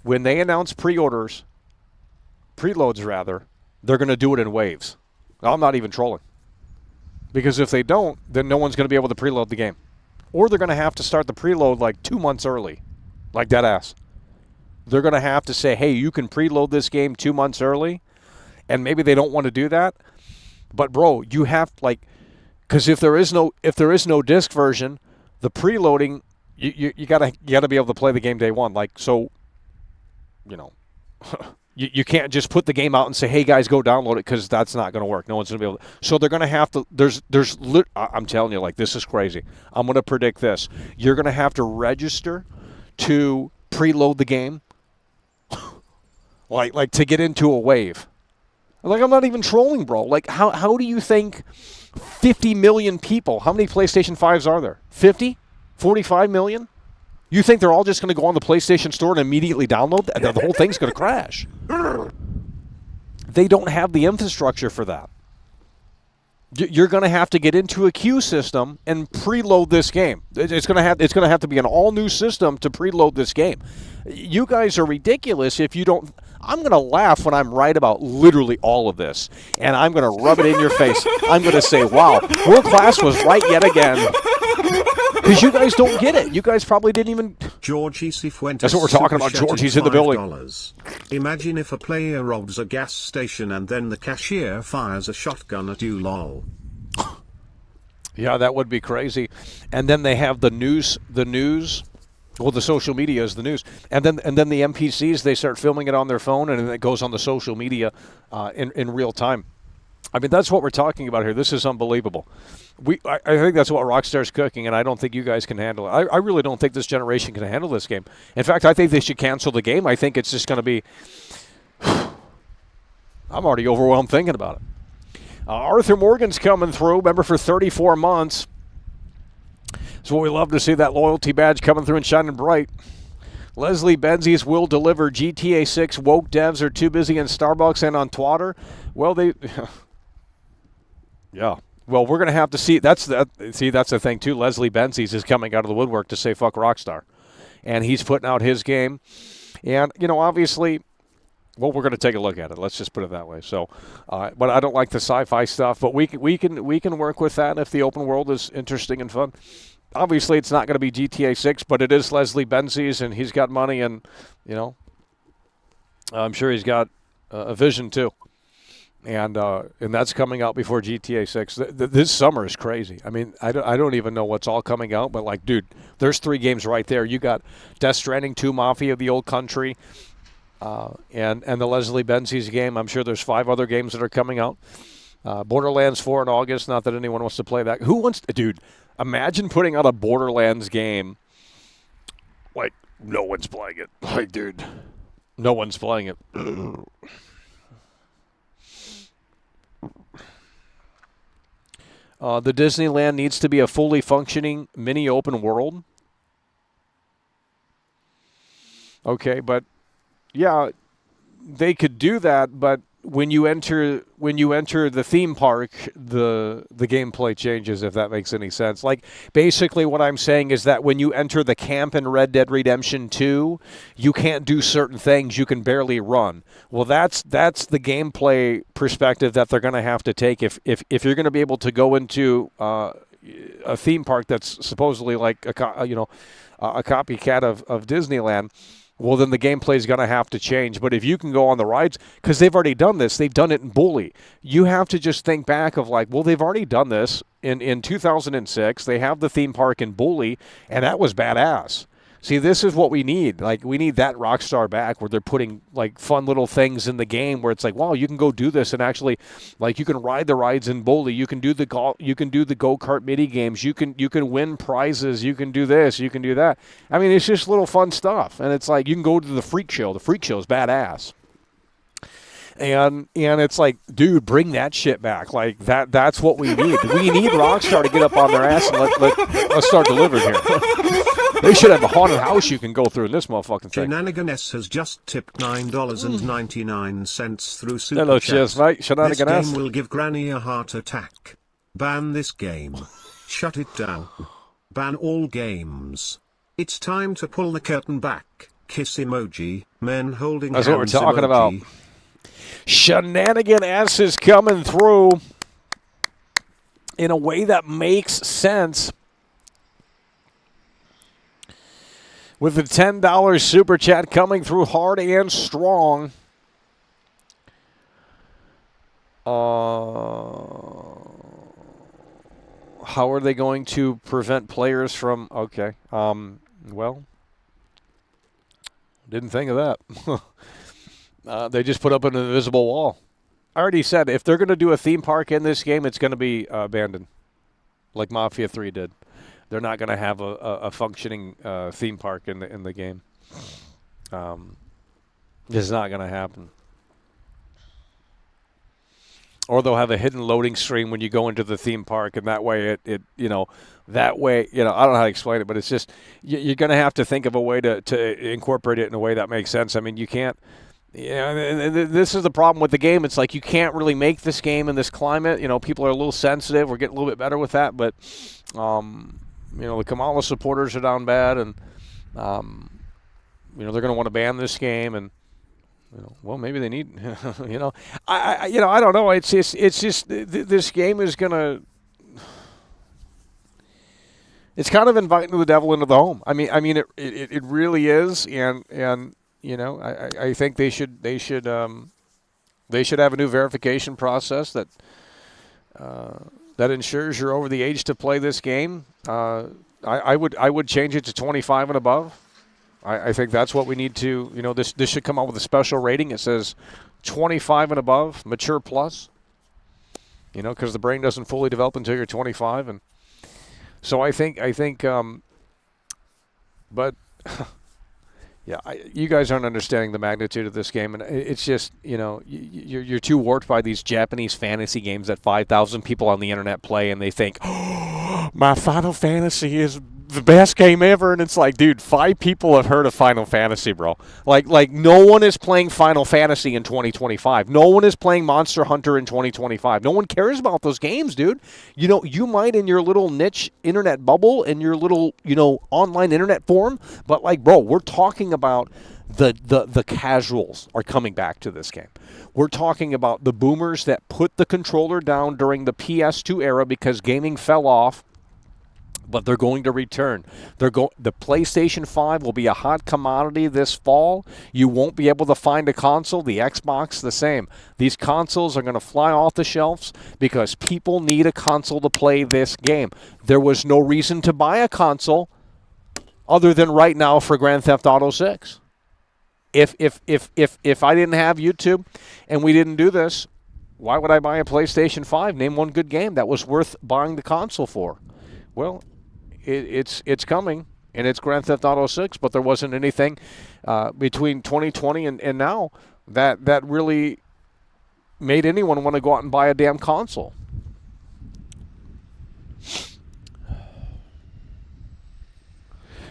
When they announce preloads, they're going to do it in waves. I'm not even trolling. Because if they don't, then no one's going to be able to preload the game. Or they're going to have to start the preload like 2 months early. Like dead ass. They're going to have to say, hey, you can preload this game 2 months early. And maybe they don't want to do that. But bro, you have because if there is no disc version, the preloading, you gotta be able to play the game day one. You can't just put the game out and say, hey guys, go download it, because that's not going to work. No one's going to be able to. So they're going to have to, I'm telling you, this is crazy. I'm going to predict this. You're going to have to register to preload the game, like to get into a wave. I'm not even trolling, bro. How do you think 50 million people, how many PlayStation 5s are there? 50? 45 million? You think they're all just going to go on the PlayStation Store and immediately download? The whole thing's going to crash. They don't have the infrastructure for that. You're going to have to get into a queue system and preload this game. It's going to have to be an all-new system to preload this game. You guys are ridiculous if you don't. I'm going to laugh when I'm right about literally all of this, and I'm going to rub it in your face. I'm going to say, wow, World Class was right yet again. Because you guys don't get it. You guys probably didn't even. Georgie Cifuentes. That's what we're talking about. Georgie's in the building. Imagine if a player robs a gas station and then the cashier fires a shotgun at you, lol. Yeah, that would be crazy. And then they have the news. Well, the social media is the news, and then the NPCs, they start filming it on their phone, and then it goes on the social media in real time. I mean, that's what we're talking about here. This is unbelievable. I think that's what Rockstar's cooking, and I don't think you guys can handle it. I really don't think this generation can handle this game. In fact, I think they should cancel the game. I think it's just going to be. I'm already overwhelmed thinking about it. Arthur Morgan's coming through. Remember, for 34 months. So we love to see that loyalty badge coming through and shining bright. Leslie Benzies will deliver. GTA 6 woke devs are too busy in Starbucks and on Twitter. Well, yeah. Well, we're going to have to see. That's the thing, too. Leslie Benzies is coming out of the woodwork to say fuck Rockstar. And he's putting out his game. And, obviously, well, we're going to take a look at it. Let's just put it that way. So, but I don't like the sci-fi stuff. But we can work with that if the open world is interesting and fun. Obviously, it's not going to be GTA 6, but it is Leslie Benzies, and he's got money, and, I'm sure he's got a vision, too. And that's coming out before GTA 6. This summer is crazy. I mean, I don't even know what's all coming out, but, dude, there's 3 games right there. You got Death Stranding 2, Mafia of the Old Country, and the Leslie Benzies game. I'm sure there's 5 other games that are coming out. Borderlands 4 in August, not that anyone wants to play that. Who wants to, dude? Imagine putting out a Borderlands game. No one's playing it. Dude, no one's playing it. The Disneyland needs to be a fully functioning mini open world. Okay, but yeah, they could do that, but when you enter the theme park, the gameplay changes, if that makes any sense. Like, basically what I'm saying is that when you enter the camp in Red Dead Redemption 2, you can't do certain things, you can barely run. Well, that's the gameplay perspective that they're going to have to take if you're going to be able to go into a theme park that's supposedly like a copycat of Disneyland. Well, then the gameplay is going to have to change. But if you can go on the rides, because they've already done this, they've done it in Bully. You have to just think back of like, well, they've already done this in 2006. They have the theme park in Bully, and that was badass. See, this is what we need. Like, we need that Rockstar back where they're putting, like, fun little things in the game where it's like, wow, you can go do this and actually, like, you can ride the rides in Bully. You can do the go-kart mini games. You can win prizes. You can do this. You can do that. I mean, it's just little fun stuff. And it's like, you can go to the Freak Show. The Freak Show is badass. And it's like, dude, bring that shit back. Like, that's what we need. We need Rockstar to get up on their ass and let's start delivering here. They should have a haunted house you can go through in this motherfucking thing. Shenaniganess has just tipped $9.99 through Super Hello, Chat. cheers, mate. This Shenaniganess. game will give Granny a heart attack. Ban this game. Shut it down. Ban all games. It's time to pull the curtain back. Kiss emoji. Men holding That's hands what we're talking about. emoji. Shenanigan-S is coming through in a way that makes sense. With the $10 super chat coming through hard and strong. How are they going to prevent players from... Okay. Well, didn't think of that. They just put up an invisible wall. I already said, if they're going to do a theme park in this game, it's going to be abandoned, like Mafia 3 did. They're not going to have a functioning theme park in the game. It's not going to happen. Or they'll have a hidden loading screen when you go into the theme park, and that way I don't know how to explain it, but it's just you're going to have to think of a way to incorporate it in a way that makes sense. I mean, you can't. This is the problem with the game. It's like you can't really make this game in this climate. People are a little sensitive. We're getting a little bit better with that, but the Kamala supporters are down bad, and they're going to want to ban this game, and well, maybe they need. I don't know. It's just this game is going to. It's kind of inviting the devil into the home. I mean, it really is, and I think they should have a new verification process that ensures you're over the age to play this game. I would change it to 25 and above. I think that's what we need to. This should come out with a special rating. It says 25 and above, mature plus. Because the brain doesn't fully develop until you're 25, and so I think. But. Yeah, you guys aren't understanding the magnitude of this game, and it's just, you're too warped by these Japanese fantasy games that 5,000 people on the internet play, and they think, oh, my Final Fantasy is the best game ever, and it's like, dude, 5 people have heard of Final Fantasy, bro. Like no one is playing Final Fantasy in 2025. No one is playing Monster Hunter in 2025. No one cares about those games, dude. You might in your little niche internet bubble, in your little, online internet forum, but like, bro, we're talking about the casuals are coming back to this game. We're talking about the boomers that put the controller down during the PS2 era because gaming fell off. But they're going to return. The PlayStation 5 will be a hot commodity this fall. You won't be able to find a console. The Xbox, the same. These consoles are going to fly off the shelves because people need a console to play this game. There was no reason to buy a console other than right now for Grand Theft Auto 6. If I didn't have YouTube and we didn't do this, why would I buy a PlayStation 5? Name one good game that was worth buying the console for. Well, it's coming, and it's Grand Theft Auto 6, but there wasn't anything between 2020 and now that really made anyone want to go out and buy a damn console.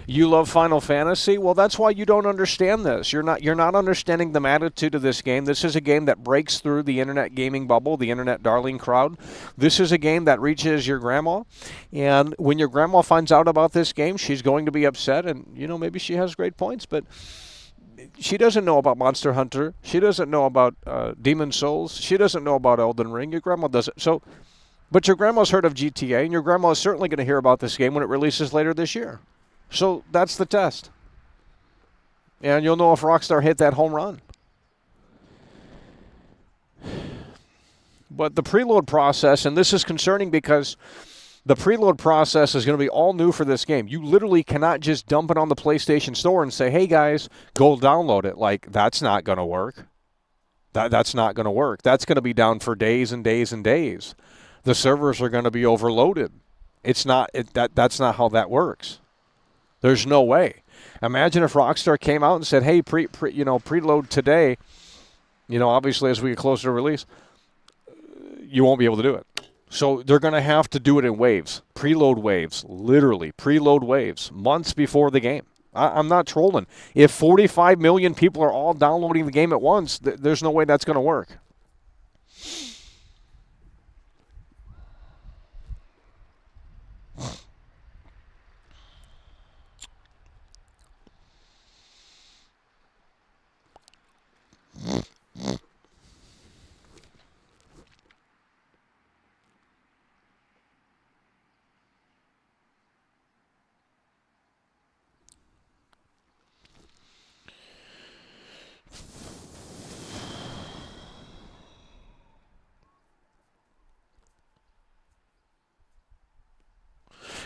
You love Final Fantasy? Well, that's why you don't understand this. You're not understanding the magnitude of this game. This is a game that breaks through the internet gaming bubble, the internet darling crowd. This is a game that reaches your grandma, and when your grandma finds out about this game, she's going to be upset, and maybe she has great points, but she doesn't know about Monster Hunter. She doesn't know about Demon Souls. She doesn't know about Elden Ring. Your grandma doesn't. But your grandma's heard of GTA, and your grandma is certainly going to hear about this game when it releases later this year. So that's the test. And you'll know if Rockstar hit that home run. But the preload process, and this is concerning because the preload process is going to be all new for this game. You literally cannot just dump it on the PlayStation Store and say, hey guys, go download it. Like, that's not going to work. That's not going to work. That's going to be down for days and days and days. The servers are going to be overloaded. That's not how that works. There's no way. Imagine if Rockstar came out and said, "Hey, preload today." Obviously as we get closer to release, you won't be able to do it. So they're going to have to do it in waves, preload waves, literally preload waves, months before the game. I'm not trolling. If 45 million people are all downloading the game at once, there's no way that's going to work.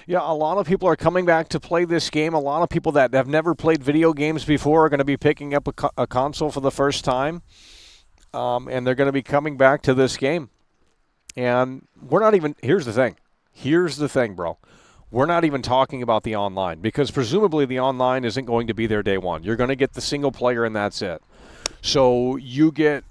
Yeah, a lot of people are coming back to play this game. A lot of people that have never played video games before are going to be picking up a console for the first time, and they're going to be coming back to this game. And we're not even – here's the thing. Here's the thing, bro. We're not even talking about the online because presumably the online isn't going to be there day one. You're going to get the single player, and that's it. So you get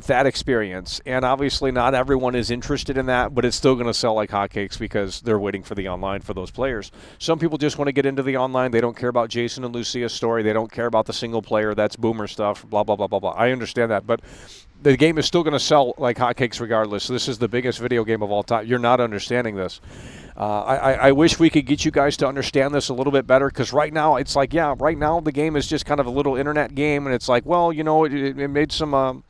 that experience, and obviously not everyone is interested in that, but it's still going to sell like hotcakes because they're waiting for the online for those players. Some people just want to get into the online. They don't care about Jason and Lucia's story. They don't care about the single player. That's boomer stuff, blah, blah, blah, blah, blah. I understand that, but the game is still going to sell like hotcakes regardless. This is the biggest video game of all time. You're not understanding this. I wish we could get you guys to understand this a little bit better because right now it's like, yeah, right now the game is just kind of a little internet game, and it's like, well, it made some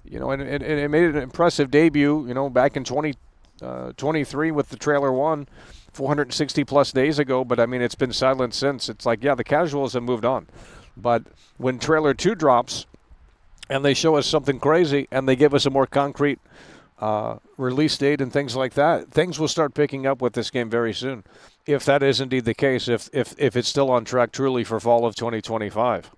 it made an impressive debut, back in 2023 with the trailer 1, 460 plus days ago. But I mean, it's been silent since. It's like, yeah, the casuals have moved on. But when trailer 2 drops and they show us something crazy and they give us a more concrete release date and things like that, things will start picking up with this game very soon. If that is indeed the case, if it's still on track truly for fall of 2025.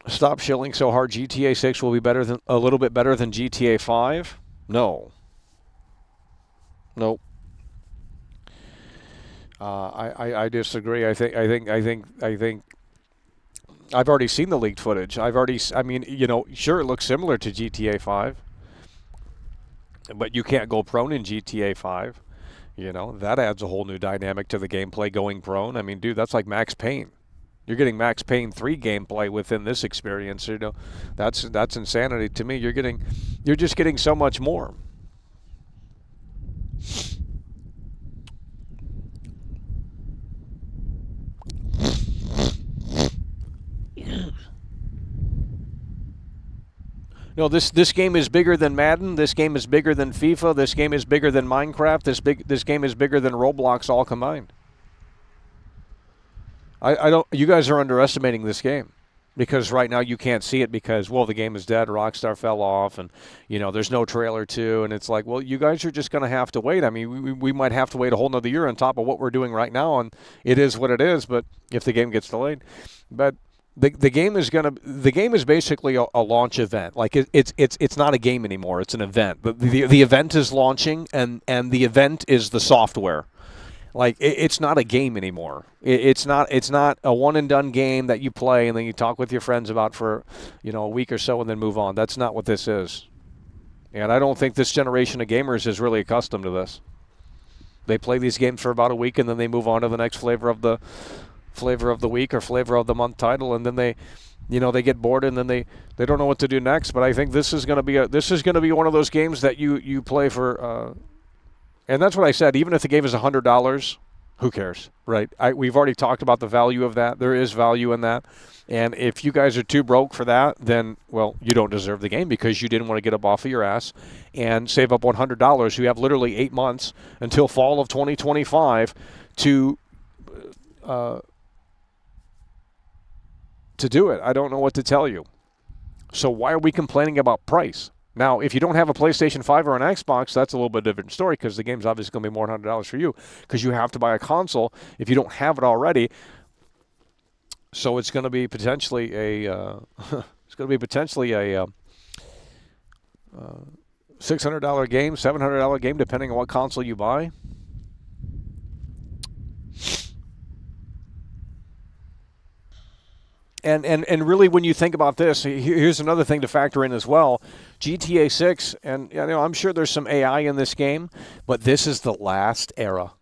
Stop shilling so hard. GTA 6 will be a little bit better than GTA 5? No. Nope. I disagree. I think I've already seen the leaked footage. Sure, it looks similar to GTA 5, but you can't go prone in GTA 5. That adds a whole new dynamic to the gameplay going prone. I mean, dude, that's like Max Payne. You're getting Max Payne 3 gameplay within this experience. That's insanity to me. You're just getting so much more. No, this game is bigger than Madden. This game is bigger than FIFA. This game is bigger than Minecraft. This game is bigger than Roblox all combined. You guys are underestimating this game because right now you can't see it because, well, the game is dead. Rockstar fell off, and there's no trailer 2, and it's like, well, you guys are just going to have to wait. I mean, we might have to wait a whole nother year on top of what we're doing right now, and it is what it is. But if the game gets delayed, but the game is basically a launch event. Like it's not a game anymore. It's an event. But the event is launching, and the event is the software. Like it's not a game anymore. It's not a one and done game that you play and then you talk with your friends about for a week or so and then move on. That's not what this is. And I don't think this generation of gamers is really accustomed to this. They play these games for about a week, and then they move on to the next flavor of the week or flavor of the month title, and then they get bored, and then they don't know what to do next. But I think this is going to be one of those games that you play for, and that's what I said. Even if the game is $100, who cares, right? We've already talked about the value of that. There is value in that. And if you guys are too broke for that, then, well, you don't deserve the game because you didn't want to get up off of your ass and save up $100. You have literally 8 months until fall of 2025 to do it. I don't know what to tell you. So why are we complaining about price? Now, if you don't have a PlayStation 5 or an Xbox, that's a little bit different story because the game's obviously going to be more than $100 for you because you have to buy a console if you don't have it already. So it's going to be potentially a $600 game, $700 game, depending on what console you buy. And really, when you think about this, here's another thing to factor in as well. GTA 6, and I'm sure there's some AI in this game, but this is the last era.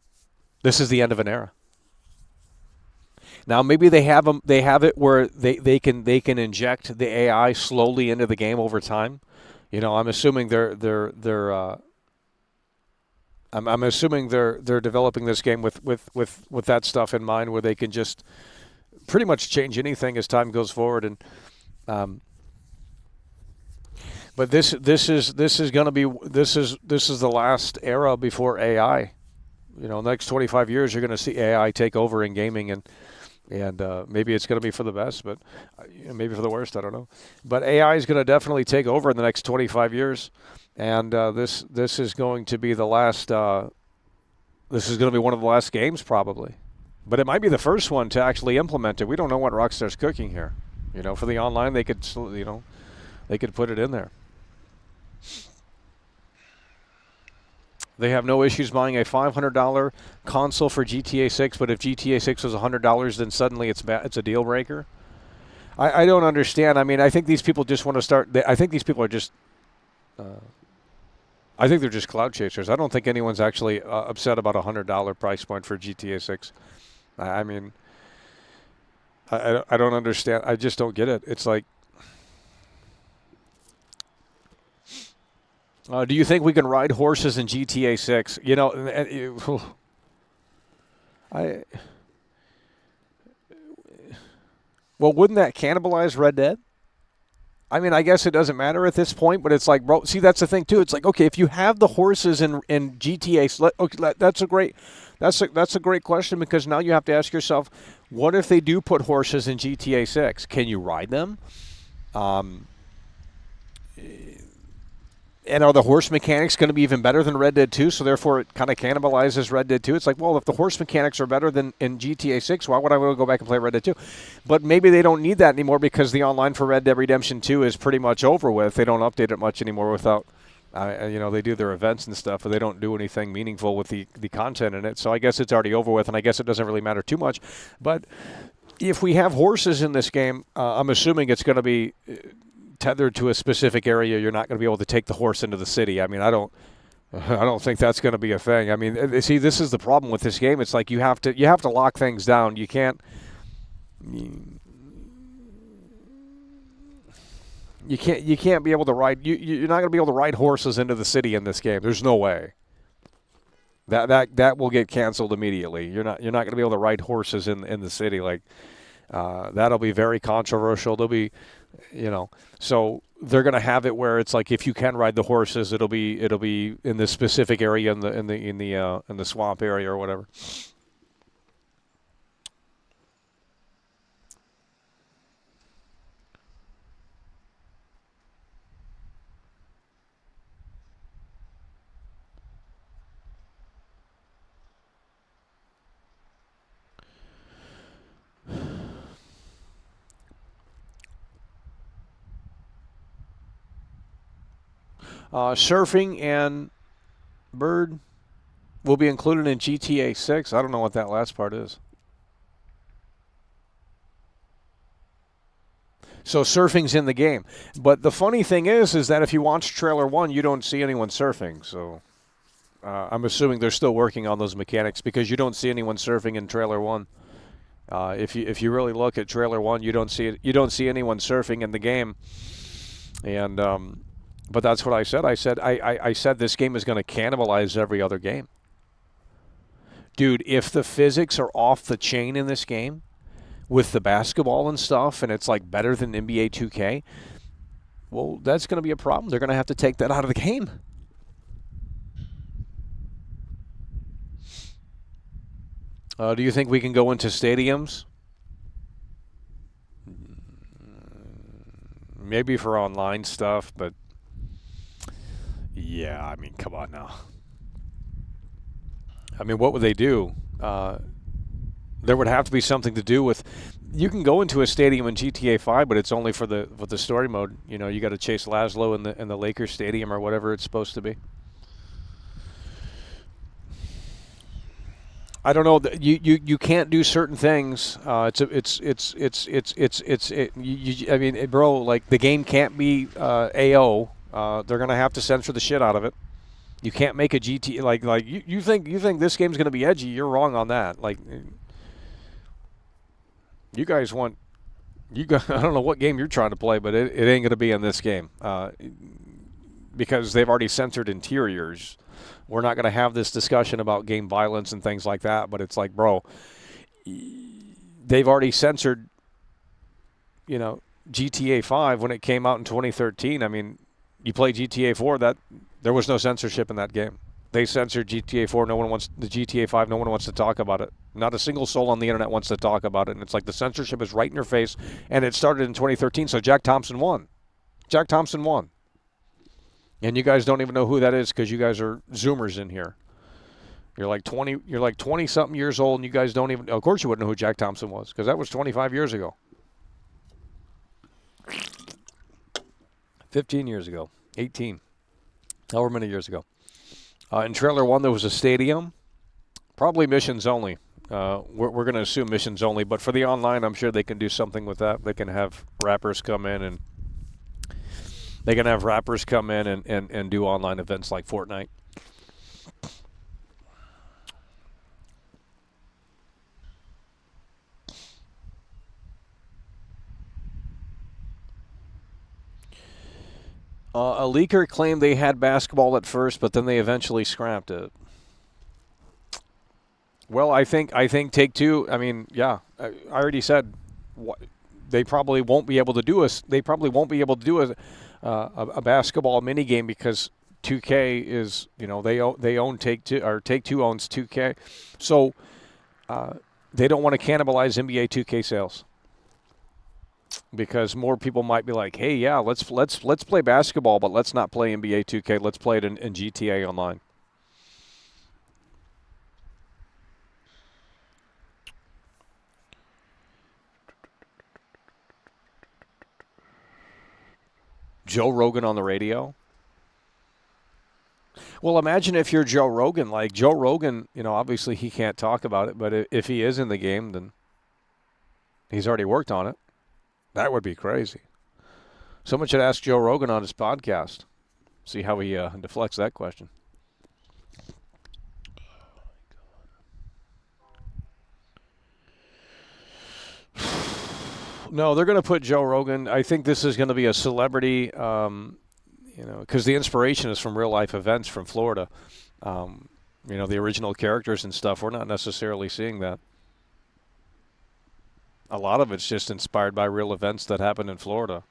This is the end of an era. Now maybe they have it where they can inject the AI slowly into the game over time. I'm assuming I'm assuming they're developing this game with that stuff in mind, where they can just pretty much change anything as time goes forward. And but this is the last era before AI. The next 25 years you're going to see AI take over in gaming, and maybe it's going to be for the best, but maybe for the worst, I don't know. But AI is going to definitely take over in the next 25 years, and this is going to be the last. This is going to be one of the last games probably. But it might be the first one to actually implement it. We don't know what Rockstar's cooking here. For the online, they could put it in there. They have no issues buying a $500 console for GTA 6, but if GTA 6 was $100, then suddenly it's a deal breaker. I don't understand. I mean, I think these people just want to start. I think these people are just. I think they're just cloud chasers. I don't think anyone's actually upset about a $100 price point for GTA 6. I mean, I don't understand. I just don't get it. It's like, do you think we can ride horses in GTA 6? Well, wouldn't that cannibalize Red Dead? I mean, I guess it doesn't matter at this point, but it's like, bro, see, that's the thing too. It's like, okay, if you have the horses in GTA, okay, that's a great question, because now you have to ask yourself, what if they do put horses in GTA 6? Can you ride them? And are the horse mechanics going to be even better than Red Dead 2? So therefore, it kind of cannibalizes Red Dead 2. It's like, well, if the horse mechanics are better than in GTA 6, why would I want to go back and play Red Dead 2? But maybe they don't need that anymore because the online for Red Dead Redemption 2 is pretty much over with. They don't update it much anymore without, they do their events and stuff, but they don't do anything meaningful with the content in it. So I guess it's already over with, and I guess it doesn't really matter too much. But if we have horses in this game, I'm assuming it's going to be tethered to a specific area. You're not going to be able to take the horse into the city. I mean, I don't think that's going to be a thing. I mean, see, this is the problem with this game. It's like you have to lock things down. You can't be able to ride. You're not going to be able to ride horses into the city in this game. There's no way. That will get canceled immediately. You're not going to be able to ride horses in the city. Like that'll be very controversial. There'll be, so they're going to have it where it's like if you can ride the horses, it'll be in this specific area in the swamp area or whatever. Surfing and bird will be included in GTA 6. I don't know what that last part is. So surfing's in the game. But the funny thing is that if you watch trailer 1, you don't see anyone surfing. So I'm assuming they're still working on those mechanics because you don't see anyone surfing in Trailer 1. If you really look at Trailer 1, you don't see anyone surfing in the game. And but that's what I said. I said this game is going to cannibalize every other game. Dude, if the physics are off the chain in this game with the basketball and stuff, and it's like better than NBA 2K, well, that's going to be a problem. They're going to have to take that out of the game. Do you think we can go into stadiums? Maybe for online stuff, but yeah, I mean, come on now. I mean, what would they do? There would have to be something to do with. You can go into a stadium in GTA 5, but it's only for the story mode. You know, you got to chase Laszlo in the Lakers stadium or whatever it's supposed to be. I don't know. You can't do certain things. I mean, bro, like the game can't be AO. They're gonna have to censor the shit out of it. You can't make a GT like you think this game's gonna be edgy. You're wrong on that. Like you guys I don't know what game you're trying to play, but it ain't gonna be in this game because they've already censored interiors. We're not going to have this discussion about game violence and things like that, but it's like, bro, they've already censored, you know, GTA 5 when it came out in 2013. I mean, you play GTA 4, that there was no censorship in that game. They censored GTA 4. No one wants the GTA 5. No one wants to talk about it. Not a single soul on the internet wants to talk about it. And it's like the censorship is right in your face. And it started in 2013. So Jack Thompson won. Jack Thompson won. And you guys don't even know who that is because you guys are Zoomers in here. You're like 20 something years old and you guys don't even, of course you wouldn't know who Jack Thompson was because that was 25 years ago. 15 years ago. 18. However many years ago. In Trailer 1 there was a stadium. Probably missions only. We're going to assume missions only, but for the online I'm sure they can do something with that. They can have rappers come in and and do online events like Fortnite. A leaker claimed they had basketball at first, but then they eventually scrapped it. Well, I think Take-Two. I mean, yeah, I already said they probably won't be able to do a basketball mini game because 2K is, you know, they own Take-Two, or Take-Two owns 2K, so they don't want to cannibalize NBA 2K sales because more people might be like, hey, yeah, let's play basketball, but let's not play NBA 2K. Let's play it in GTA Online. Joe Rogan on the radio? Well, imagine if you're Joe Rogan. Like Joe Rogan, you know, obviously he can't talk about it, but if he is in the game, then he's already worked on it. That would be crazy. Someone should ask Joe Rogan on his podcast. See how he deflects that question. No, they're going to put Joe Rogan. I think this is going to be a celebrity, you know, because the inspiration is from real life events from Florida. You know, the original characters and stuff. We're not necessarily seeing that. A lot of it's just inspired by real events that happened in Florida.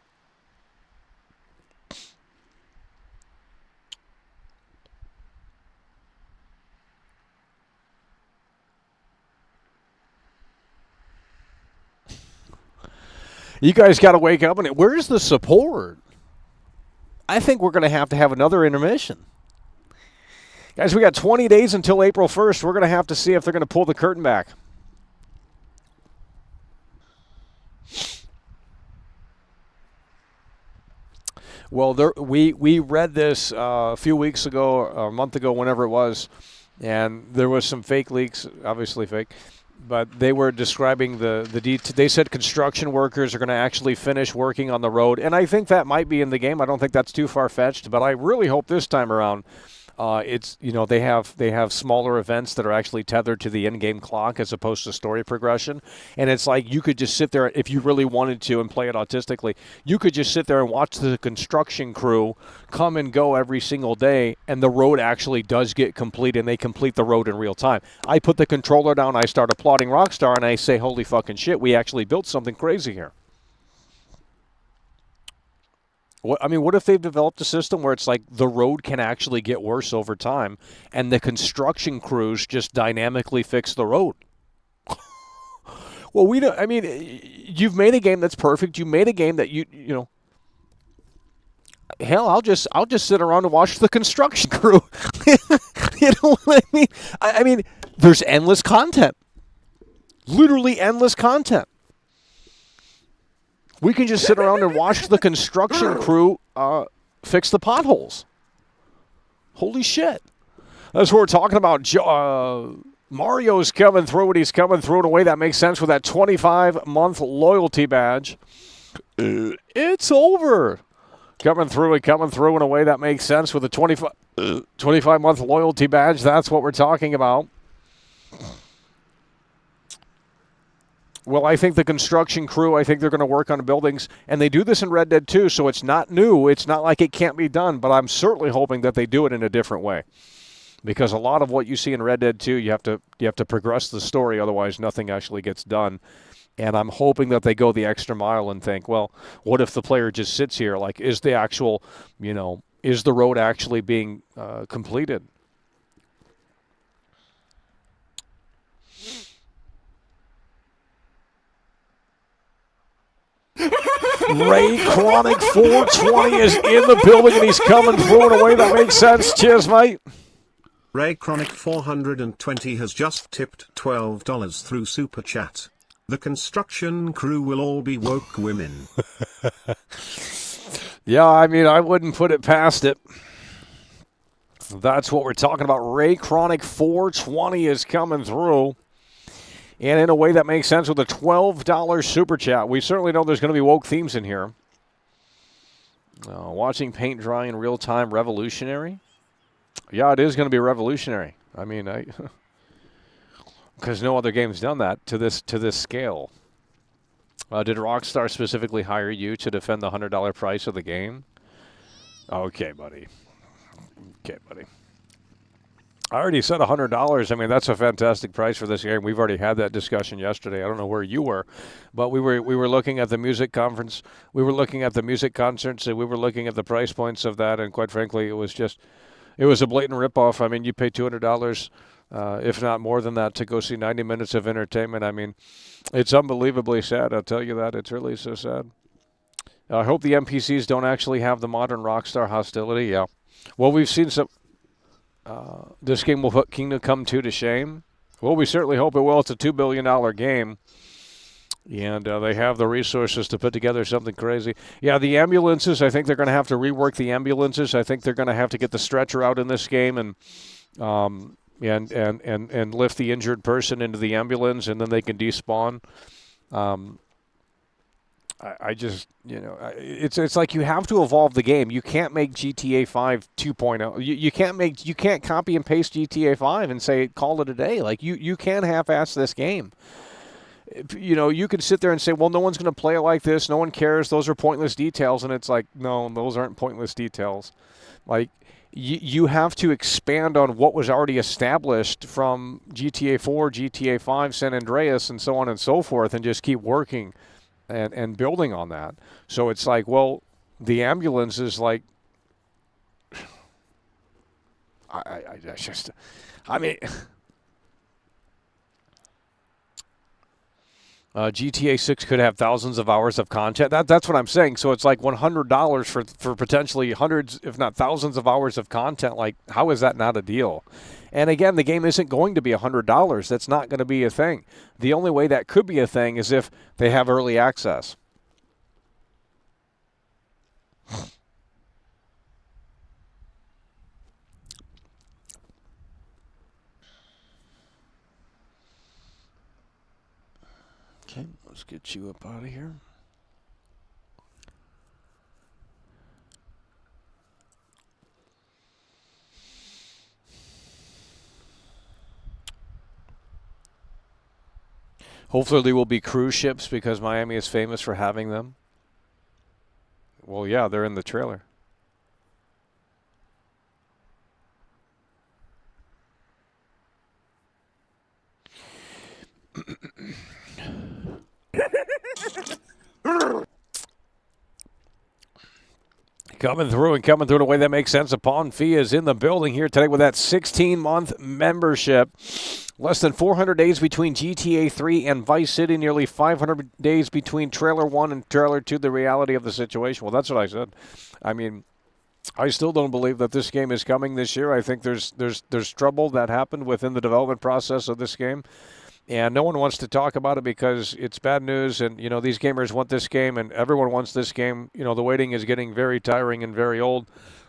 You guys got to wake up. And where's the support? I think we're going to have another intermission. Guys, we got 20 days until April 1st. We're going to have to see if they're going to pull the curtain back. Well, we read this a few weeks ago, or a month ago, whenever it was, and there was some fake leaks, obviously fake. But they were describing they said construction workers are going to actually finish working on the road. And I think that might be in the game. I don't think that's too far-fetched. But I really hope this time around It's they have smaller events that are actually tethered to the in-game clock as opposed to story progression, and it's like you could just sit there if you really wanted to and play it autistically. You could just sit there and watch the construction crew come and go every single day, and the road actually does get complete, and they complete the road in real time. I put the controller down, I start applauding Rockstar, and I say, "Holy fucking shit! We actually built something crazy here." What if they've developed a system where it's like the road can actually get worse over time, and the construction crews just dynamically fix the road? Well, we don't. I mean, you've made a game that's perfect. You made a game that you know. Hell, I'll just sit around and watch the construction crew. You know what I mean? I mean, there's endless content. Literally endless content. We can just sit around and watch the construction crew fix the potholes. Holy shit. That's what we're talking about. Mario's coming through, and he's coming through in a way that makes sense with that 25-month loyalty badge. It's over. Coming through in a way that makes sense with a 25-month loyalty badge. That's what we're talking about. Well, I think the construction crew, I think they're going to work on buildings, and they do this in Red Dead 2, so it's not new. It's not like it can't be done, but I'm certainly hoping that they do it in a different way. Because a lot of what you see in Red Dead 2, you have to progress the story, otherwise nothing actually gets done. And I'm hoping that they go the extra mile and think, well, what if the player just sits here? Like, is the actual, is the road actually being completed? Ray Chronic 420 is in the building, and he's coming through in a way that makes sense. Cheers, mate. Ray Chronic 420 has just tipped $12 through Super Chat. The construction crew will all be woke women. Yeah, I mean, I wouldn't put it past it. That's what we're talking about. Ray Chronic 420 is coming through. And in a way that makes sense with a $12 super chat. We certainly know there's going to be woke themes in here. Watching paint dry in real time, revolutionary? Yeah, it is going to be revolutionary. I mean, because no other game's done that to this scale. Did Rockstar specifically hire you to defend the $100 price of the game? Okay, buddy. I already said $100. I mean, that's a fantastic price for this game. We've already had that discussion yesterday. I don't know where you were, but we were looking at the music conference. We were looking at the music concerts, and we were looking at the price points of that. And quite frankly, it was a blatant ripoff. I mean, you pay $200, if not more than that, to go see 90 minutes of entertainment. I mean, it's unbelievably sad. I'll tell you that. It's really so sad. I hope the NPCs don't actually have the modern Rockstar hostility. Yeah. Well, we've seen some. This game will put Kingdom Come 2 to shame. Well, we certainly hope it will. It's a $2 billion game. And they have the resources to put together something crazy. Yeah, the ambulances, I think they're going to have to rework the ambulances. I think they're going to have to get the stretcher out in this game and lift the injured person into the ambulance, and then they can despawn. I just, it's like you have to evolve the game. You can't make GTA 5 2.0. You can't copy and paste GTA 5 and say call it a day. Like you can't half-ass this game. You could sit there and say, well, no one's going to play it like this. No one cares. Those are pointless details, and it's like, no, those aren't pointless details. Like you have to expand on what was already established from GTA 4, GTA 5, San Andreas, and so on and so forth, and just keep working. And building on that. So it's like, well, the ambulance is like, GTA 6 could have thousands of hours of content. That's what I'm saying. So it's like $100 for potentially hundreds, if not thousands of hours of content. Like, how is that not a deal? And again, the game isn't going to be $100. That's not going to be a thing. The only way that could be a thing is if they have early access. Okay, let's get you up out of here. Hopefully there will be cruise ships because Miami is famous for having them. Well, yeah, they're in the trailer. Coming through in a way that makes sense. Upon Fee is in the building here today with that 16-month membership. Less than 400 days between GTA 3 and Vice City. Nearly 500 days between Trailer 1 and Trailer 2. The reality of the situation. Well, that's what I said. I mean, I still don't believe that this game is coming this year. I think there's trouble that happened within the development process of this game. And no one wants to talk about it because it's bad news. And, you know, these gamers want this game and everyone wants this game. You know, the waiting is getting very tiring and very old.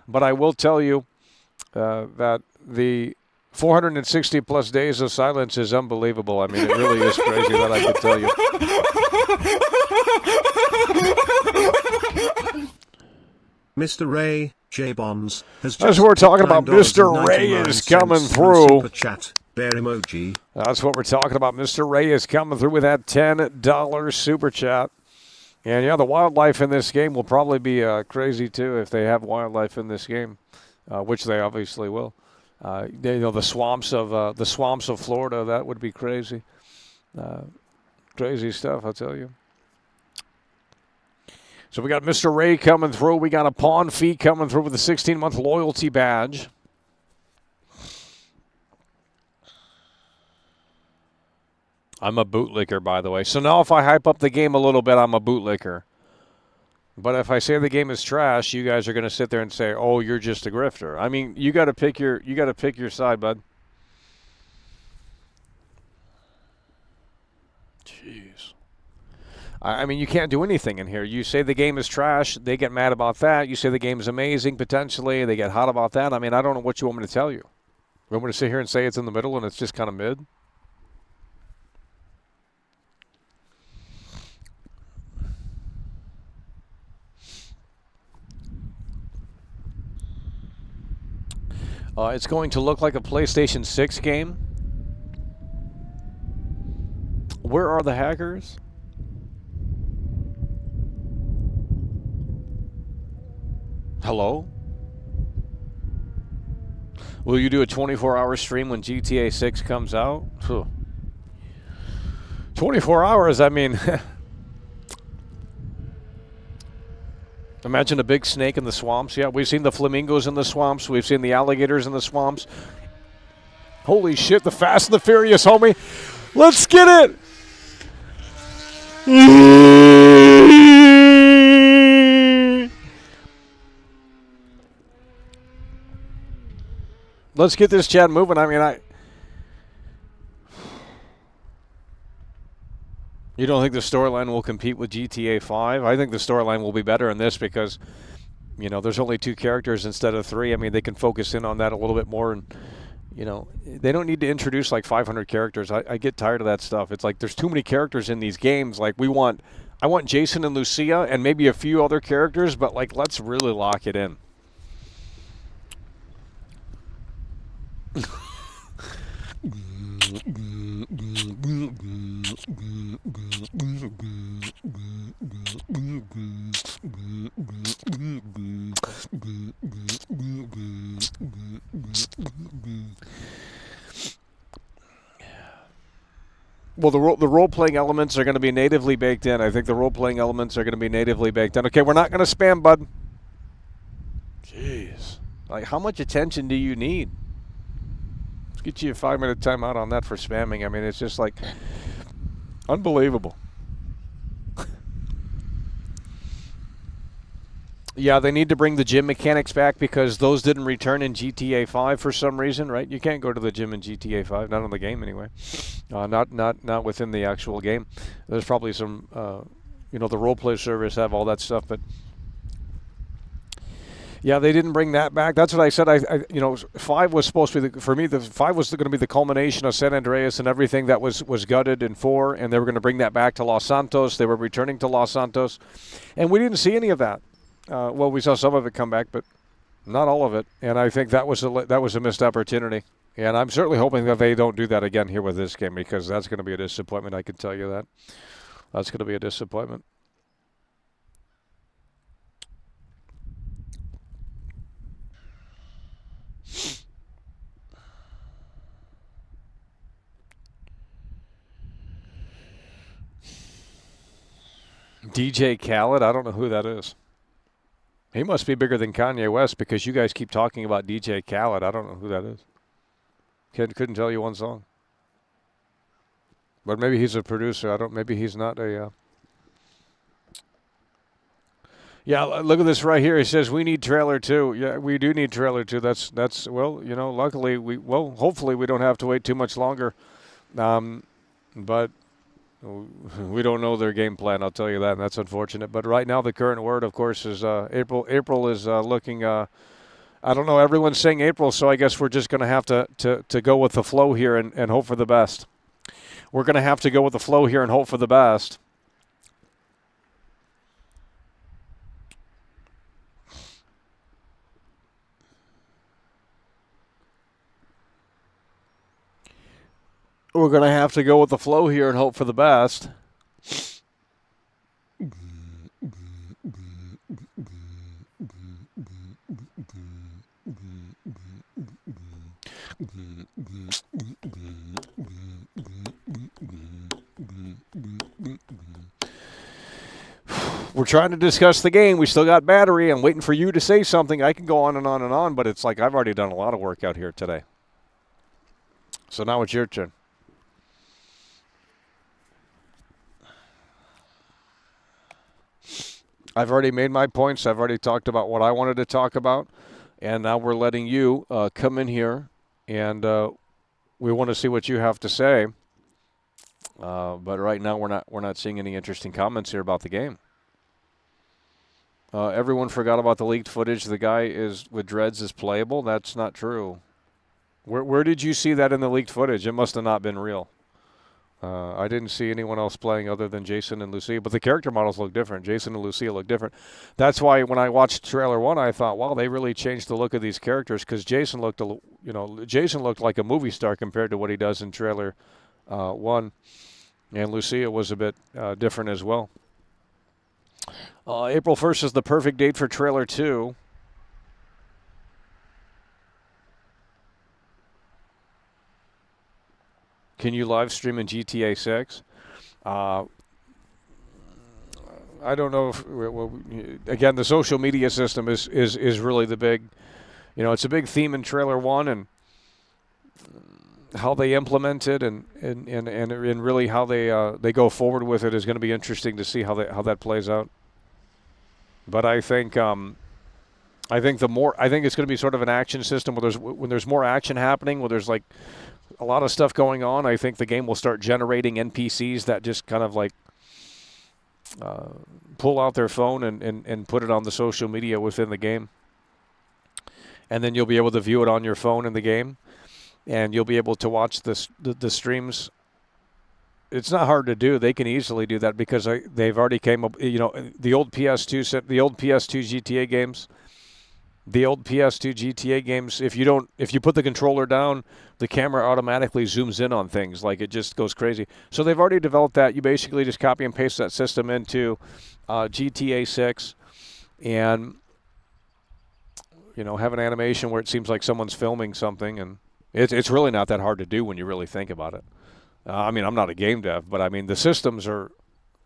But I will tell you that the 460 plus days of silence is unbelievable. I mean, it really is crazy that I could tell you. Mr. Ray J. Bonds has That's just what we're talking about. Mr. Ray is coming through. Super chat, bear emoji. That's what we're talking about. Mr. Ray is coming through with that $10 super chat. And, yeah, the wildlife in this game will probably be crazy, too, if they have wildlife in this game, which they obviously will. You know, the swamps of Florida, that would be crazy. Crazy stuff, I'll tell you. So we got Mr. Ray coming through. We got Upon Fee coming through with a 16-month loyalty badge. I'm a bootlicker, by the way. So now if I hype up the game a little bit, I'm a bootlicker. But if I say the game is trash, you guys are going to sit there and say, "Oh, you're just a grifter." I mean, you got to pick your side, bud. Jeez. I mean, you can't do anything in here. You say the game is trash, they get mad about that. You say the game is amazing, potentially, they get hot about that. I mean, I don't know what you want me to tell you. You want me to sit here and say it's in the middle and it's just kind of mid? It's going to look like a PlayStation 6 game. Where are the hackers? Hello? Will you do a 24-hour stream when GTA 6 comes out? 24 hours, I mean... Imagine a big snake in the swamps. Yeah, we've seen the flamingos in the swamps. We've seen the alligators in the swamps. Holy shit, the Fast and the Furious, homie. Let's get it! Let's get this chat moving. I mean, You don't think the storyline will compete with GTA 5? I think the storyline will be better in this because, you know, there's only 2 characters instead of 3. I mean, they can focus in on that a little bit more. And, you know, they don't need to introduce like 500 characters. I get tired of that stuff. It's like there's too many characters in these games. Like I want Jason and Lucia and maybe a few other characters, but like let's really lock it in. Well, the role-playing elements are going to be natively baked in. I think the role-playing elements are going to be natively baked in. Okay, we're not going to spam, bud. Jeez. Like, how much attention do you need? Let's get you a 5-minute timeout on that for spamming. I mean, it's just like unbelievable. Yeah, they need to bring the gym mechanics back because those didn't return in GTA 5 for some reason, right? You can't go to the gym in GTA 5, not in the game anyway. Not within the actual game. There's probably some, you know, the roleplay service have all that stuff, but yeah, they didn't bring that back. That's what I said. You know, 5 was supposed to be for me. The 5 was going to be the culmination of San Andreas and everything that was gutted in 4, and they were going to bring that back to Los Santos. They were returning to Los Santos, and we didn't see any of that. Well, we saw some of it come back, but not all of it. And I think that was a missed opportunity. And I'm certainly hoping that they don't do that again here with this game, because that's going to be a disappointment, I can tell you that. That's going to be a disappointment. DJ Khaled, I don't know who that is. He must be bigger than Kanye West, because you guys keep talking about DJ Khaled. I don't know who that is. Couldn't tell you one song. But maybe he's a producer. Maybe he's not a... Yeah, look at this right here. He says we need trailer 2. Yeah, we do need trailer 2. That's well, luckily hopefully we don't have to wait too much longer. But we don't know their game plan, I'll tell you that, and that's unfortunate. But right now the current word, of course, is April. April is looking I don't know, everyone's saying April, so I guess we're just going to have to go with the flow here and hope for the best. We're going to have to go with the flow here and hope for the best. We're going to have to go with the flow here and hope for the best. We're trying to discuss the game. We still got battery. I'm waiting for you to say something. I can go on and on and on, but it's like I've already done a lot of work out here today. So now it's your turn. I've already made my points. I've already talked about what I wanted to talk about. And now we're letting you come in here, and we want to see what you have to say. But right now we're not seeing any interesting comments here about the game. Everyone forgot about the leaked footage. The guy with dreads is playable. That's not true. Where did you see that in the leaked footage? It must have not been real. I didn't see anyone else playing other than Jason and Lucia, but the character models look different. Jason and Lucia look different. That's why when I watched trailer 1, I thought, wow, they really changed the look of these characters, because Jason looked like a movie star compared to what he does in trailer 1, and Lucia was a bit different as well. April 1st is the perfect date for trailer 2. Can you live stream in GTA 6? I don't know if, again, the social media system is really the big, it's a big theme in trailer 1, and how they implement it and really how they go forward with it is going to be interesting to see how that plays out. But I think it's going to be sort of an action system when there's more action happening, where there's like a lot of stuff going on. I think the game will start generating NPCs that just kind of like pull out their phone and put it on the social media within the game. And then you'll be able to view it on your phone in the game, and you'll be able to watch the streams. It's not hard to do. They can easily do that because they've already came up, the old PS2 GTA games. The old PS2 GTA games, if you put the controller down, the camera automatically zooms in on things. Like, it just goes crazy. So they've already developed that. You basically just copy and paste that system into GTA 6 and, have an animation where it seems like someone's filming something. And it's really not that hard to do when you really think about it. I'm not a game dev, but, the systems are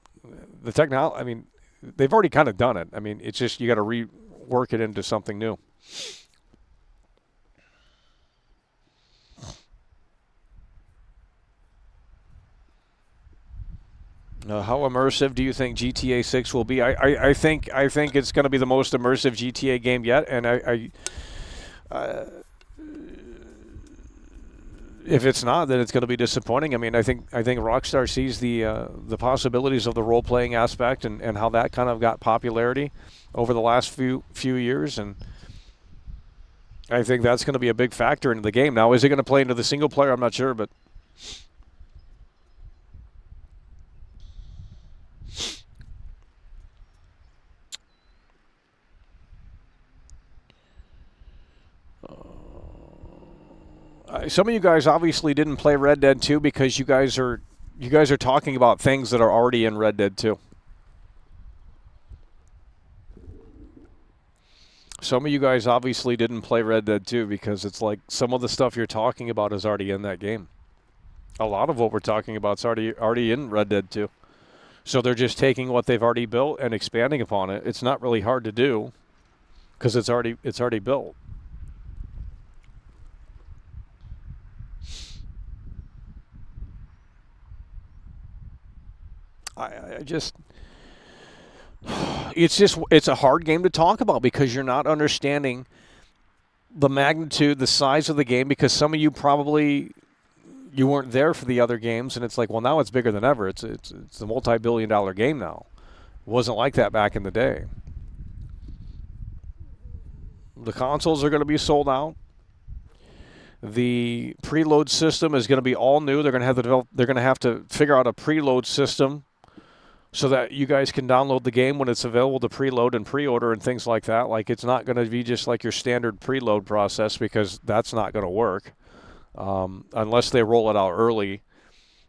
– the technology – they've already kind of done it. It's just you got to rework it into something new. How immersive do you think GTA 6 will be? I think it's going to be the most immersive GTA game yet, and if it's not, then it's going to be disappointing. I think Rockstar sees the possibilities of the role-playing aspect and how that kind of got popularity over the last few years, and I think that's going to be a big factor into the game. Now, is it going to play into the single player? I'm not sure, but Some of you guys obviously didn't play Red Dead 2 because you guys are talking about things that are already in Red Dead 2. Some of you guys obviously didn't play Red Dead 2 because it's like some of the stuff you're talking about is already in that game. A lot of what we're talking about is already in Red Dead 2. So they're just taking what they've already built and expanding upon it. It's not really hard to do because it's already built. It's a hard game to talk about because you're not understanding the magnitude, the size of the game, because some of you probably you weren't there for the other games, and it's like, well, now it's bigger than ever. It's a multi-billion-dollar game now. It wasn't like that back in the day. The consoles are going to be sold out. The preload system is going to be all new. They're going to have to figure out a preload system so that you guys can download the game when it's available to preload and pre-order and things like that. Like, it's not going to be just like your standard preload process, because that's not going to work unless they roll it out early.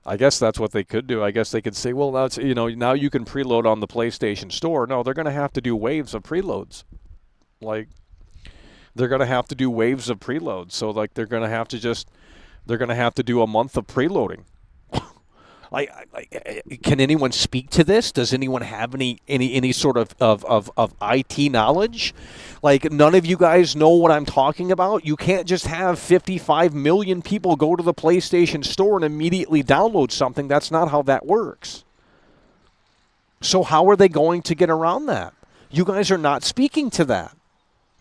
I guess that's what they could do. I guess they could say, well, now you can preload on the PlayStation Store. No, they're going to have to do waves of preloads. Like, they're going to have to do waves of preloads. So, like, they're going to have to do a month of preloading. Can anyone speak to this? Does anyone have any sort of IT knowledge? Like, none of you guys know what I'm talking about? You can't just have 55 million people go to the PlayStation Store and immediately download something. That's not how that works. So how are they going to get around that? You guys are not speaking to that.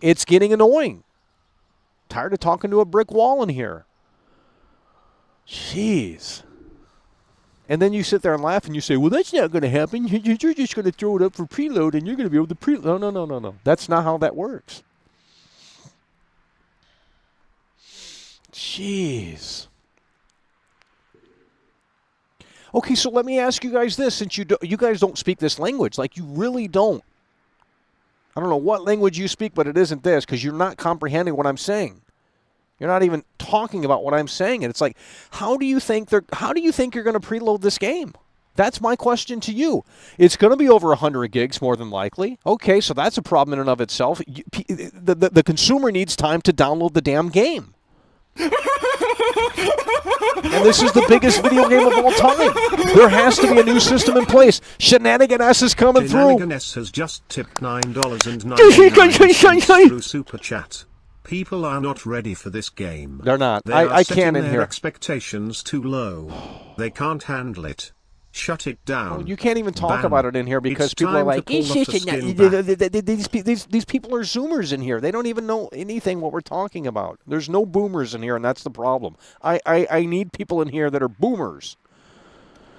It's getting annoying. Tired of talking to a brick wall in here. Jeez. And then you sit there and laugh and you say, well, that's not going to happen. You're just going to throw it up for preload and you're going to be able to preload. No. That's not how that works. Jeez. Okay, so let me ask you guys this. Since you guys don't speak this language, like, you really don't. I don't know what language you speak, but it isn't this, because you're not comprehending what I'm saying. You're not even talking about what I'm saying. And it's like, how do you think you're going to preload this game? That's my question to you. It's going to be over 100 gigs more than likely. Okay, so that's a problem in and of itself. The consumer needs time to download the damn game. And this is the biggest video game of all time. There has to be a new system in place. Shenanigan S is coming through. Shenanigan S has just tipped $9.99 through Super Chat. People are not ready for this game. They're not. They are I setting can't in their here. expectations too low. They can't handle it. Shut it down. Well, you can't even talk Ban. about it in here because It's people are time to like, pull it's the just skin back. these people are Zoomers in here. They don't even know anything what we're talking about. There's no boomers in here, and that's the problem. I need people in here that are boomers.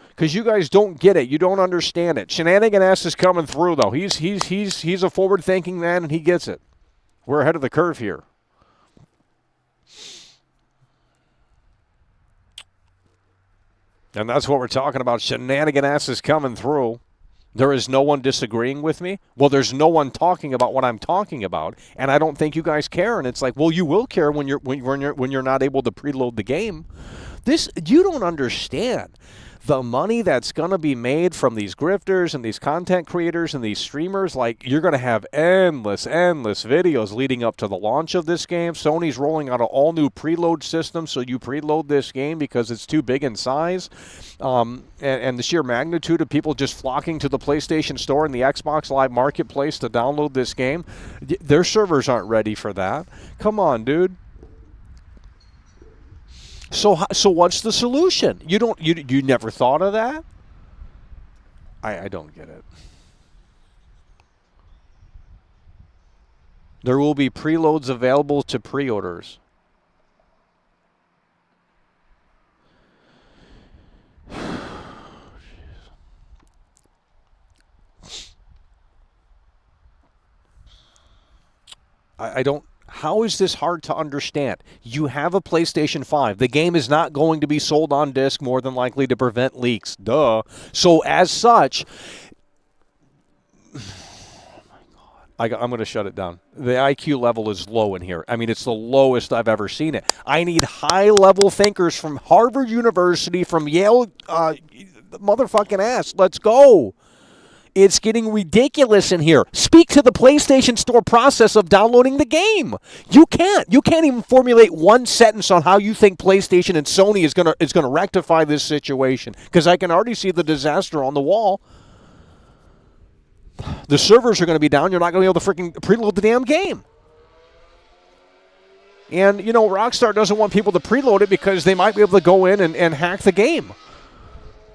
Because you guys don't get it. You don't understand it. Shenanigan S is coming through, though. He's a forward-thinking man, and he gets it. We're ahead of the curve here. And that's what we're talking about. Shenanigan ass is coming through. There is no one disagreeing with me. Well, there's no one talking about what I'm talking about, and I don't think you guys care. And it's like, well, you will care when you're not able to preload the game. This, you don't understand the money that's going to be made from these grifters and these content creators and these streamers. Like, you're going to have endless videos leading up to the launch of this game. Sony's rolling out an all-new preload system, so you preload this game because it's too big in size. And the sheer magnitude of people just flocking to the PlayStation Store and the Xbox Live Marketplace to download this game, their servers aren't ready for that. Come on, dude. So what's the solution? You never thought of that? I don't get it. There will be preloads available to pre-orders. I don't. How is this hard to understand? You have a PlayStation 5. The game is not going to be sold on disc, more than likely, to prevent leaks. Duh. So as such, oh my God. I'm going to shut it down. The IQ level is low in here. I mean, it's the lowest I've ever seen it. I need high-level thinkers from Harvard University, from Yale, motherfucking ass. Let's go. It's getting ridiculous in here. Speak to the PlayStation Store process of downloading the game. You can't. You can't even formulate one sentence on how you think PlayStation and Sony is gonna rectify this situation. Because I can already see the disaster on the wall. The servers are going to be down. You're not going to be able to freaking preload the damn game. And, you know, Rockstar doesn't want people to preload it because they might be able to go in and hack the game.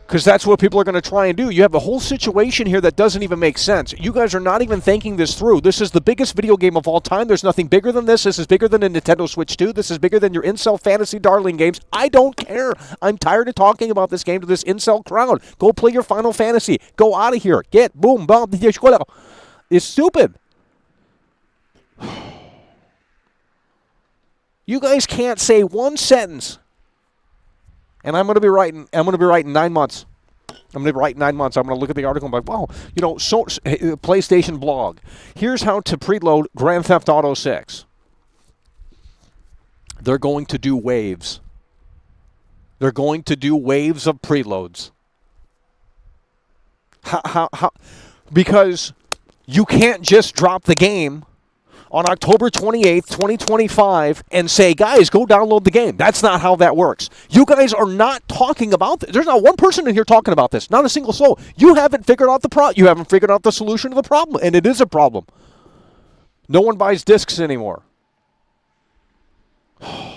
Because that's what people are going to try and do. You have a whole situation here that doesn't even make sense. You guys are not even thinking this through. This is the biggest video game of all time. There's nothing bigger than this. This is bigger than a Nintendo Switch 2. This is bigger than your incel fantasy darling games. I don't care. I'm tired of talking about this game to this incel crowd. Go play your Final Fantasy. Go out of here. Get boom, bam, it's stupid. You guys can't say one sentence. And I'm going to be writing 9 months. I'm going to be writing 9 months. I'm going to look at the article and be like, wow, you know, PlayStation blog. Here's how to preload Grand Theft Auto 6. They're going to do waves. They're going to do waves of preloads. How? Because you can't just drop the game on October 28th, 2025, and say, guys, go download the game. That's not how that works. You guys are not talking about this. There's not one person in here talking about this. Not a single soul. You haven't figured out you haven't figured out the solution to the problem, and it is a problem. No one buys discs anymore. I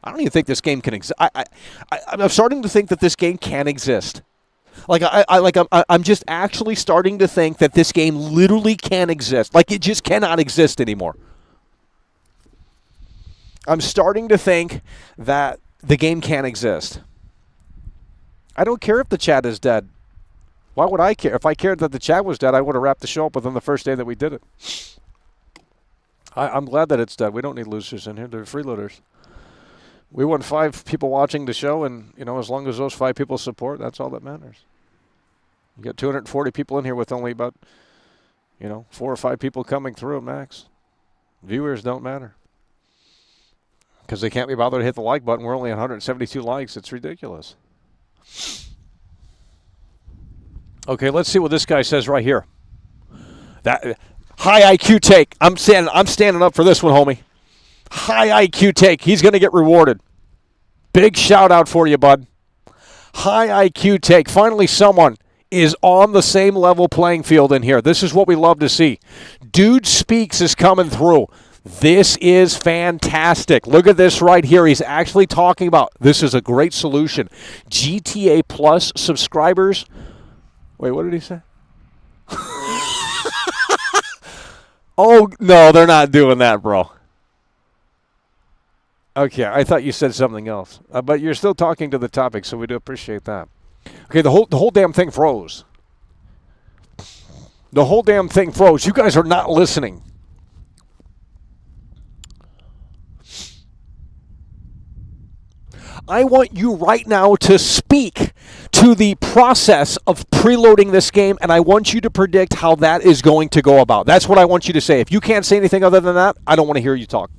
don't even think this game can exist. I'm starting to think that this game can exist. I'm just actually starting to think that this game literally can exist. Like, it just cannot exist anymore. I'm starting to think that the game can exist. I don't care if the chat is dead. Why would I care? If I cared that the chat was dead, I would have wrapped the show up within the first day that we did it. I'm glad that it's dead. We don't need losers in here. They're freeloaders. We want 5 people watching the show, and, you know, as long as those 5 people support, that's all that matters. You got 240 people in here with only about, 4 or 5 people coming through at max. Viewers don't matter. Because they can't be bothered to hit the like button. We're only 172 likes. It's ridiculous. Okay, let's see what this guy says right here. That high IQ take. I'm standing up for this one, homie. High IQ take. He's going to get rewarded. Big shout out for you, bud. High IQ take. Finally, someone is on the same level playing field in here. This is what we love to see. Dude Speaks is coming through. This is fantastic. Look at this right here. He's actually talking about this is a great solution. GTA Plus subscribers. Wait, what did he say? Oh, no, they're not doing that, bro. Okay, I thought you said something else. But you're still talking to the topic, so we do appreciate that. Okay, the whole damn thing froze. The whole damn thing froze. You guys are not listening. I want you right now to speak to the process of preloading this game, and I want you to predict how that is going to go about. That's what I want you to say. If you can't say anything other than that, I don't want to hear you talk.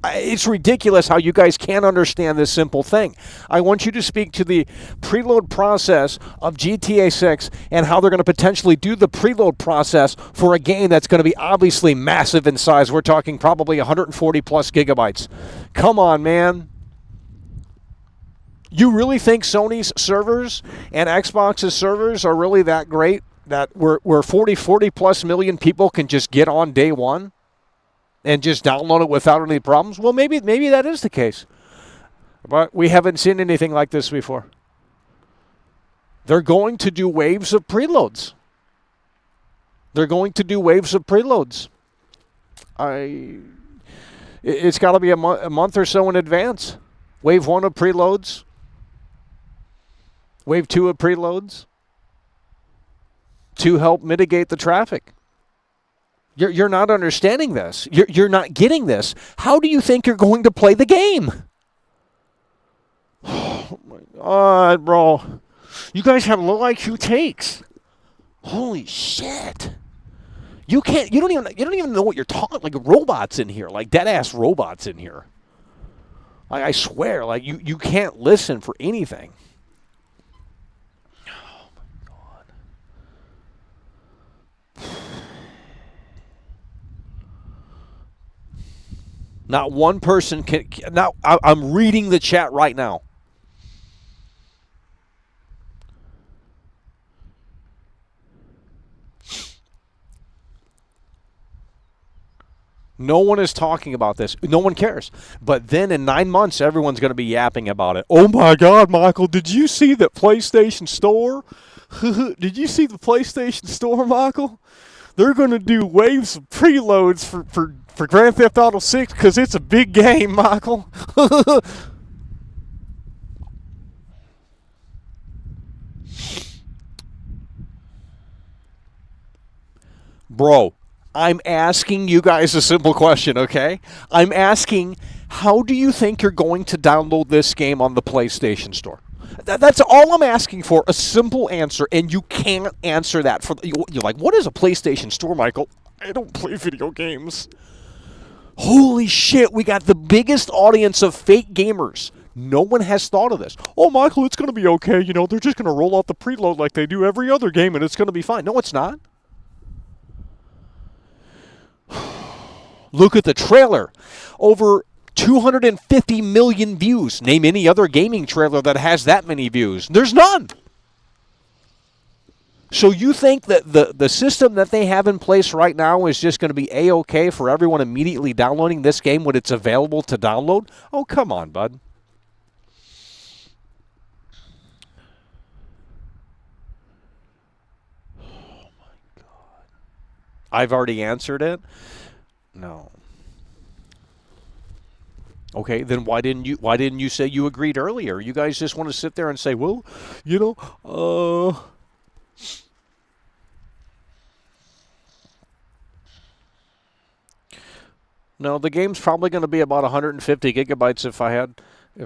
It's ridiculous how you guys can't understand this simple thing. I want you to speak to the preload process of GTA 6 and how they're going to potentially do the preload process for a game that's going to be obviously massive in size. We're talking probably 140 plus gigabytes. Come on, man. You really think Sony's servers and Xbox's servers are really that great that where 40 plus million people can just get on day one and just download it without any problems? Well, maybe that is the case. But we haven't seen anything like this before. They're going to do waves of preloads. It's got to be a month or so in advance. Wave 1 of preloads. Wave 2 of preloads. To help mitigate the traffic. You're not understanding this. You're not getting this. How do you think you're going to play the game? Oh my God, bro. You guys have low IQ takes. Holy shit. You don't even know what you're talking. Like robots in here, like dead ass robots in here. I swear, like you can't listen for anything. Oh my god. Not one person can. Now I'm reading the chat right now. No one is talking about this. No one cares. But then in 9 months, everyone's going to be yapping about it. Oh my God, Michael, did you see that PlayStation Store? Did you see the PlayStation Store, Michael? They're going to do waves of preloads for Grand Theft Auto 6 because it's a big game, Michael. Bro. I'm asking you guys a simple question, okay? I'm asking, how do you think you're going to download this game on the PlayStation Store? That's all I'm asking for, a simple answer, and you can't answer that. You're like, what is a PlayStation Store, Michael? I don't play video games. Holy shit, we got the biggest audience of fake gamers. No one has thought of this. Oh, Michael, it's going to be okay. You know, they're just going to roll out the preload like they do every other game, and it's going to be fine. No, it's not. Look at the trailer. Over 250 million views. Name any other gaming trailer that has that many views. There's none. So you think that the system that they have in place right now is just going to be A-okay for everyone immediately downloading this game when it's available to download? Oh, come on, bud. Oh, my God. I've already answered it. No. Okay, then why didn't you say you agreed earlier? You guys just want to sit there and say, well, you know, No, the game's probably going to be about 150 gigabytes if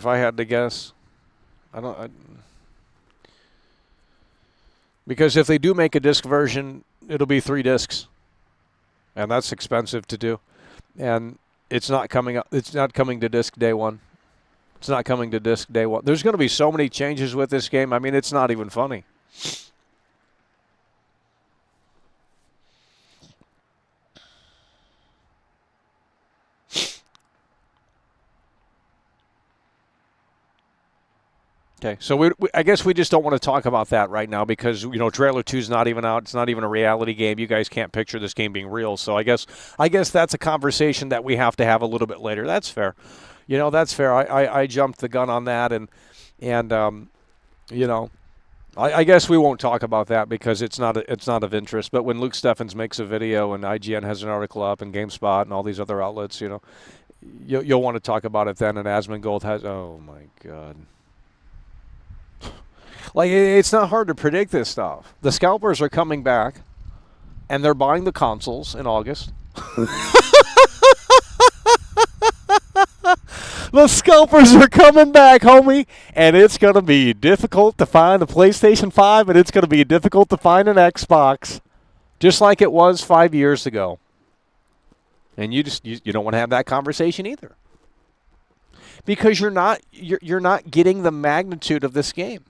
I had to guess. Because if they do make a disc version, it'll be 3 discs. And that's expensive to do. And it's not coming up. It's not coming to disc day one. It's not coming to disc day one. There's going to be so many changes with this game. I mean, it's not even funny. Okay, so I guess we just don't want to talk about that right now because, you know, Trailer 2 is not even out. It's not even a reality game. You guys can't picture this game being real. So I guess that's a conversation that we have to have a little bit later. That's fair. You know, that's fair. I jumped the gun on that, and you know, I guess we won't talk about that because it's not of interest. But when Luke Steffens makes a video and IGN has an article up and GameSpot and all these other outlets, you know, you'll want to talk about it then. And Asmongold has, oh my God. Like, it's not hard to predict this stuff. The scalpers are coming back, and they're buying the consoles in August. The scalpers are coming back, homie, and it's going to be difficult to find a PlayStation 5, and it's going to be difficult to find an Xbox, just like it was 5 years ago. And you don't want to have that conversation either, because you're not getting the magnitude of this game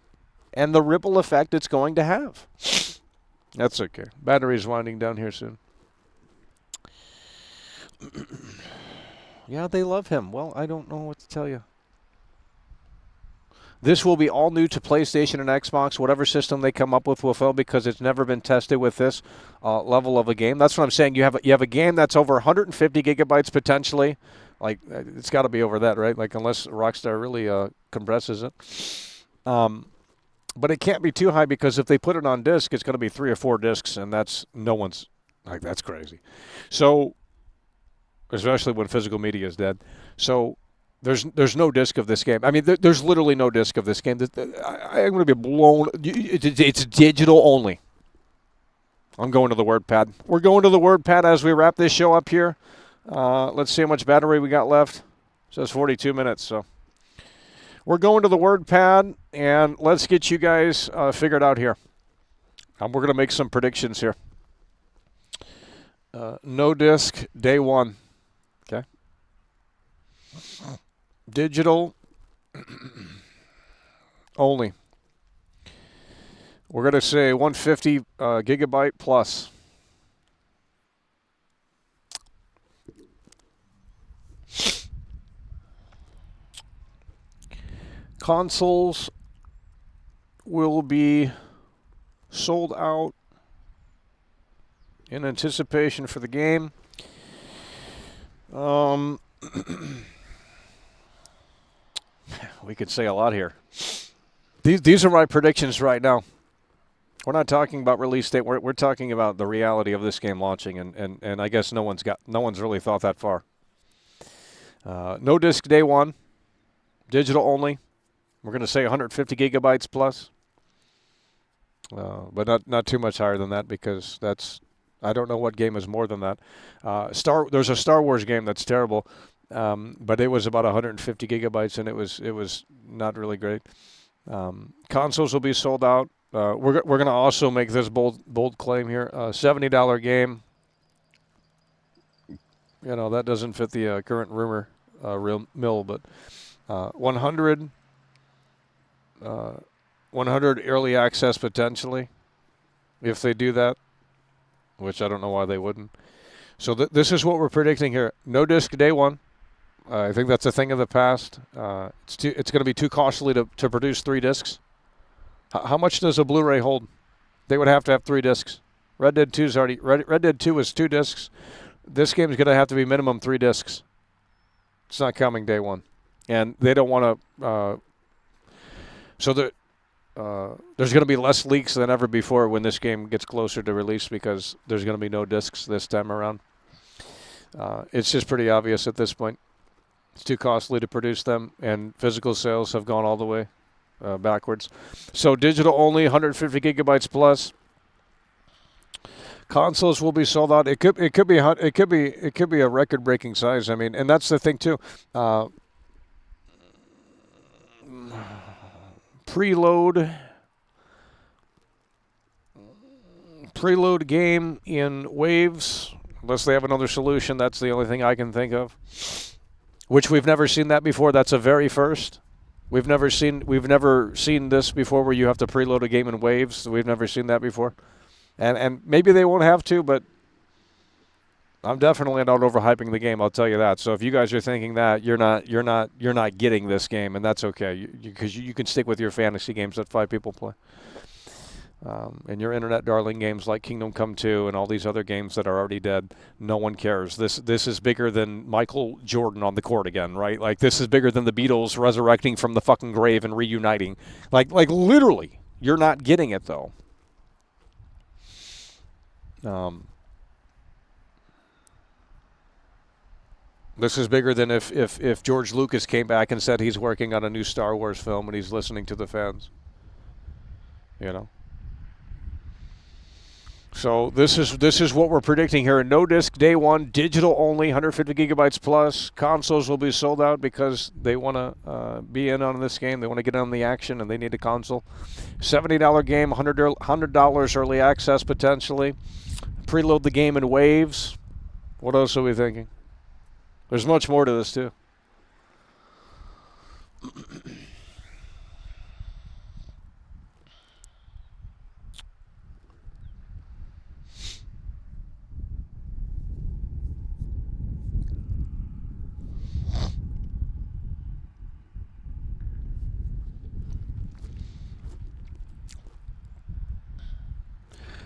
and the ripple effect it's going to have. That's okay. Battery's winding down here soon. Yeah, they love him. Well, I don't know what to tell you. This will be all new to PlayStation and Xbox. Whatever system they come up with will fail because it's never been tested with this level of a game. That's what I'm saying. You have a game that's over 150 gigabytes potentially. Like, it's got to be over that, right? Like, unless Rockstar really compresses it. But it can't be too high because if they put it on disc, it's going to be 3 or 4 discs, and that's crazy. So, especially when physical media is dead. So, there's no disc of this game. I mean, there's literally no disc of this game. I'm going to be blown. It's digital only. I'm going to the WordPad. We're going to the WordPad as we wrap this show up here. Let's see how much battery we got left. It says 42 minutes, so. We're going to the WordPad, and let's get you guys figured out here. We're going to make some predictions here. No disc, day one. Okay. Digital only. We're going to say 150 gigabyte plus. Consoles will be sold out in anticipation for the game. We could say a lot here. These are my predictions right now. We're not talking about release date. We're talking about the reality of this game launching, and I guess no one's really thought that far. No disc day one, digital only. We're going to say 150 gigabytes plus, but not too much higher than that, because I don't know what game is more than that. There's a Star Wars game that's terrible, but it was about 150 gigabytes, and it was not really great. Consoles will be sold out. We're going to also make this bold claim here: $70 game. You know, that doesn't fit the current rumor mill, but 100 early access potentially, if they do that, which I don't know why they wouldn't. So this is what we're predicting here. No disc day one. I think that's a thing of the past. It's going to be too costly to produce 3 discs. How much does a Blu-ray hold? They would have to have 3 discs. Red Dead 2 was 2 discs. This game is going to have to be minimum 3 discs. It's not coming day one, and they don't want to. So there's going to be less leaks than ever before when this game gets closer to release, because there's going to be no discs this time around. It's just pretty obvious at this point. It's too costly to produce them, and physical sales have gone all the way backwards. So digital only, 150 gigabytes plus. Consoles will be sold out. It could be a record-breaking size. I mean, and that's the thing too. Preload game in waves, unless they have another solution. That's the only thing I can think of, which we've never seen that before. That's a very first. We've never seen this before, where you have to preload a game in waves. We've never seen that before, and maybe they won't have to, but I'm definitely not overhyping the game. I'll tell you that. So if you guys are thinking that, you're not getting this game, and that's okay, because you can stick with your fantasy games that 5 people play, and your internet darling games like Kingdom Come 2 and all these other games that are already dead. No one cares. This is bigger than Michael Jordan on the court again, right? Like, this is bigger than the Beatles resurrecting from the fucking grave and reuniting. Like literally, you're not getting it though. This is bigger than if George Lucas came back and said he's working on a new Star Wars film and he's listening to the fans. You know. So this is what we're predicting here. No disc day one, digital only, 150 gigabytes plus. Consoles will be sold out because they want to be in on this game. They want to get on the action, and they need a console. $70 game, $100 early access potentially. Preload the game in waves. What else are we thinking? There's much more to this too.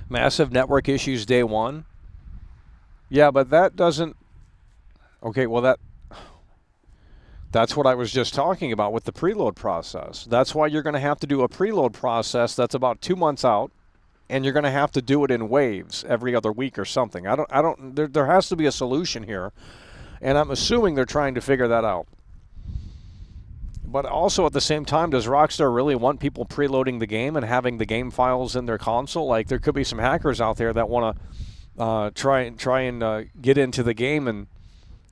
Massive network issues day one. Yeah, but that doesn't... Okay, well, that's what I was just talking about with the preload process. That's why you're going to have to do a preload process that's about 2 months out, and you're going to have to do it in waves every other week or something. There has to be a solution here, and I'm assuming they're trying to figure that out. But also at the same time, does Rockstar really want people preloading the game and having the game files in their console? Like, there could be some hackers out there that want to try and get into the game and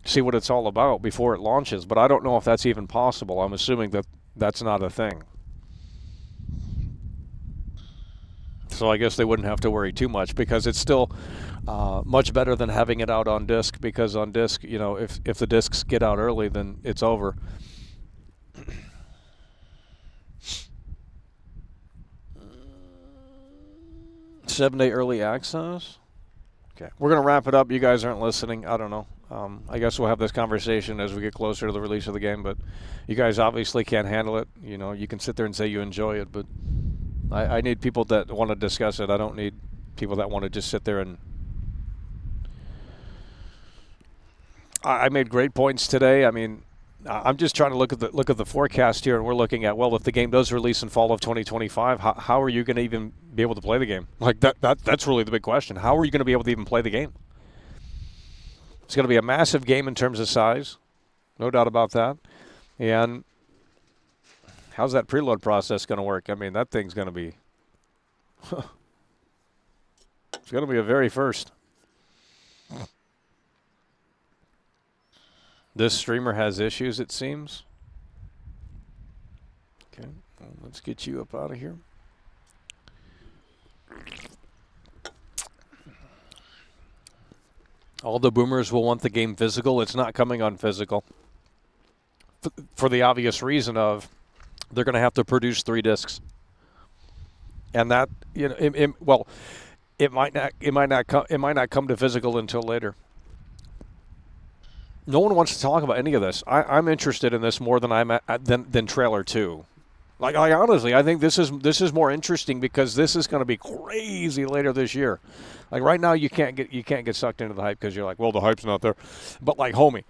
see what it's all about before it launches. But I don't know if that's even possible. I'm assuming that that's not a thing. So I guess they wouldn't have to worry too much because it's still much better than having it out on disc, because on disc, you know, if the discs get out early, then it's over. 7-day early access. Okay, we're going to wrap it up. You guys aren't listening. I don't know. I guess we'll have this conversation as we get closer to the release of the game, but you guys obviously can't handle it. You know, you can sit there and say you enjoy it, but I need people that want to discuss it. I don't need people that want to just sit there and... I made great points today. I mean, I'm just trying to look at the forecast here, and we're looking at, well, if the game does release in fall of 2025, how are you going to even be able to play the game? Like that's really the big question. How are you going to be able to even play the game? It's going to be a massive game in terms of size, no doubt about that. And how's that preload process going to work? I mean, that thing's going to be it's going to be a very first. This streamer has issues, it seems. Okay, well, let's get you up out of here. All the boomers will want the game physical. It's not coming on physical. For the obvious reason of they're going to have to produce 3 discs. And that, you know, it might not come to physical until later. No one wants to talk about any of this. I'm interested in this more than Trailer 2. Like honestly, I think this is more interesting because this is going to be crazy later this year. Like right now, you can't get sucked into the hype because you're like, well, the hype's not there. But like, homie,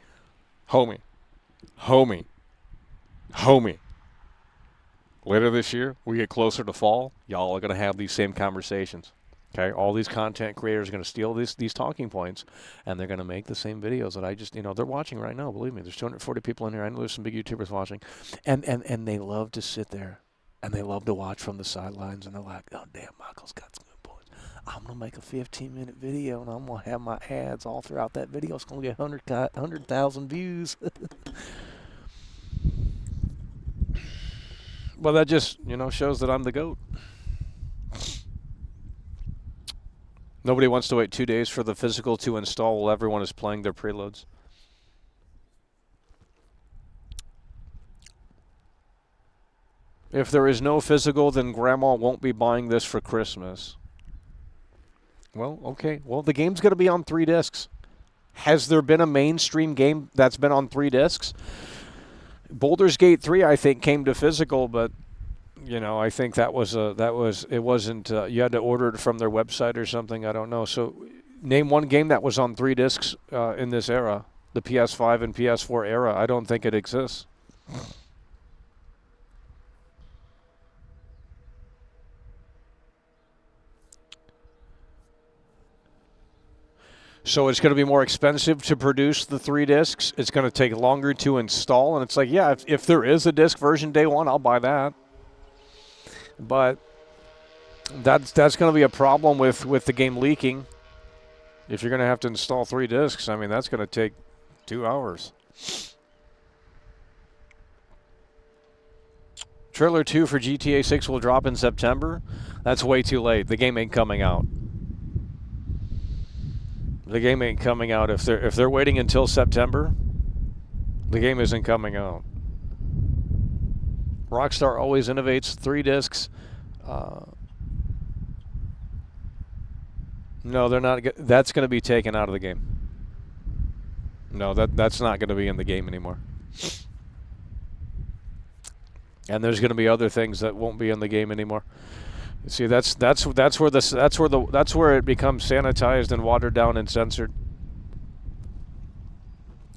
later this year, we get closer to fall, y'all are going to have these same conversations. Okay, all these content creators are going to steal these talking points, and they're going to make the same videos that I just, you know, they're watching right now. Believe me, there's 240 people in here. I know there's some big YouTubers watching, and they love to sit there, and they love to watch from the sidelines, and they're like, oh, damn, Michael's got some good points. I'm going to make a 15-minute video, and I'm going to have my ads all throughout that video. It's going to get 100,000 views. Well, that just, you know, shows that I'm the GOAT. Nobody wants to wait 2 days for the physical to install while everyone is playing their preloads. If there is no physical, then Grandma won't be buying this for Christmas. Well, okay. Well, the game's going to be on 3 discs. Has there been a mainstream game that's been on 3 discs? Baldur's Gate 3, I think, came to physical, but... You know, I think it wasn't, you had to order it from their website or something. I don't know. So name one game that was on 3 discs in this era, the PS5 and PS4 era. I don't think it exists. So it's going to be more expensive to produce the 3 discs. It's going to take longer to install. And it's like, yeah, if there is a disc version day one, I'll buy that. But that's going to be a problem with the game leaking. If you're going to have to install 3 discs, I mean, that's going to take 2 hours. Trailer 2 for GTA 6 will drop in September. That's way too late. The game ain't coming out. The game ain't coming out. If they're waiting until September, the game isn't coming out. Rockstar always innovates. 3 discs. No, they're not. That's going to be taken out of the game. No, that's not going to be in the game anymore. And there's going to be other things that won't be in the game anymore. You see, that's where it becomes sanitized and watered down and censored.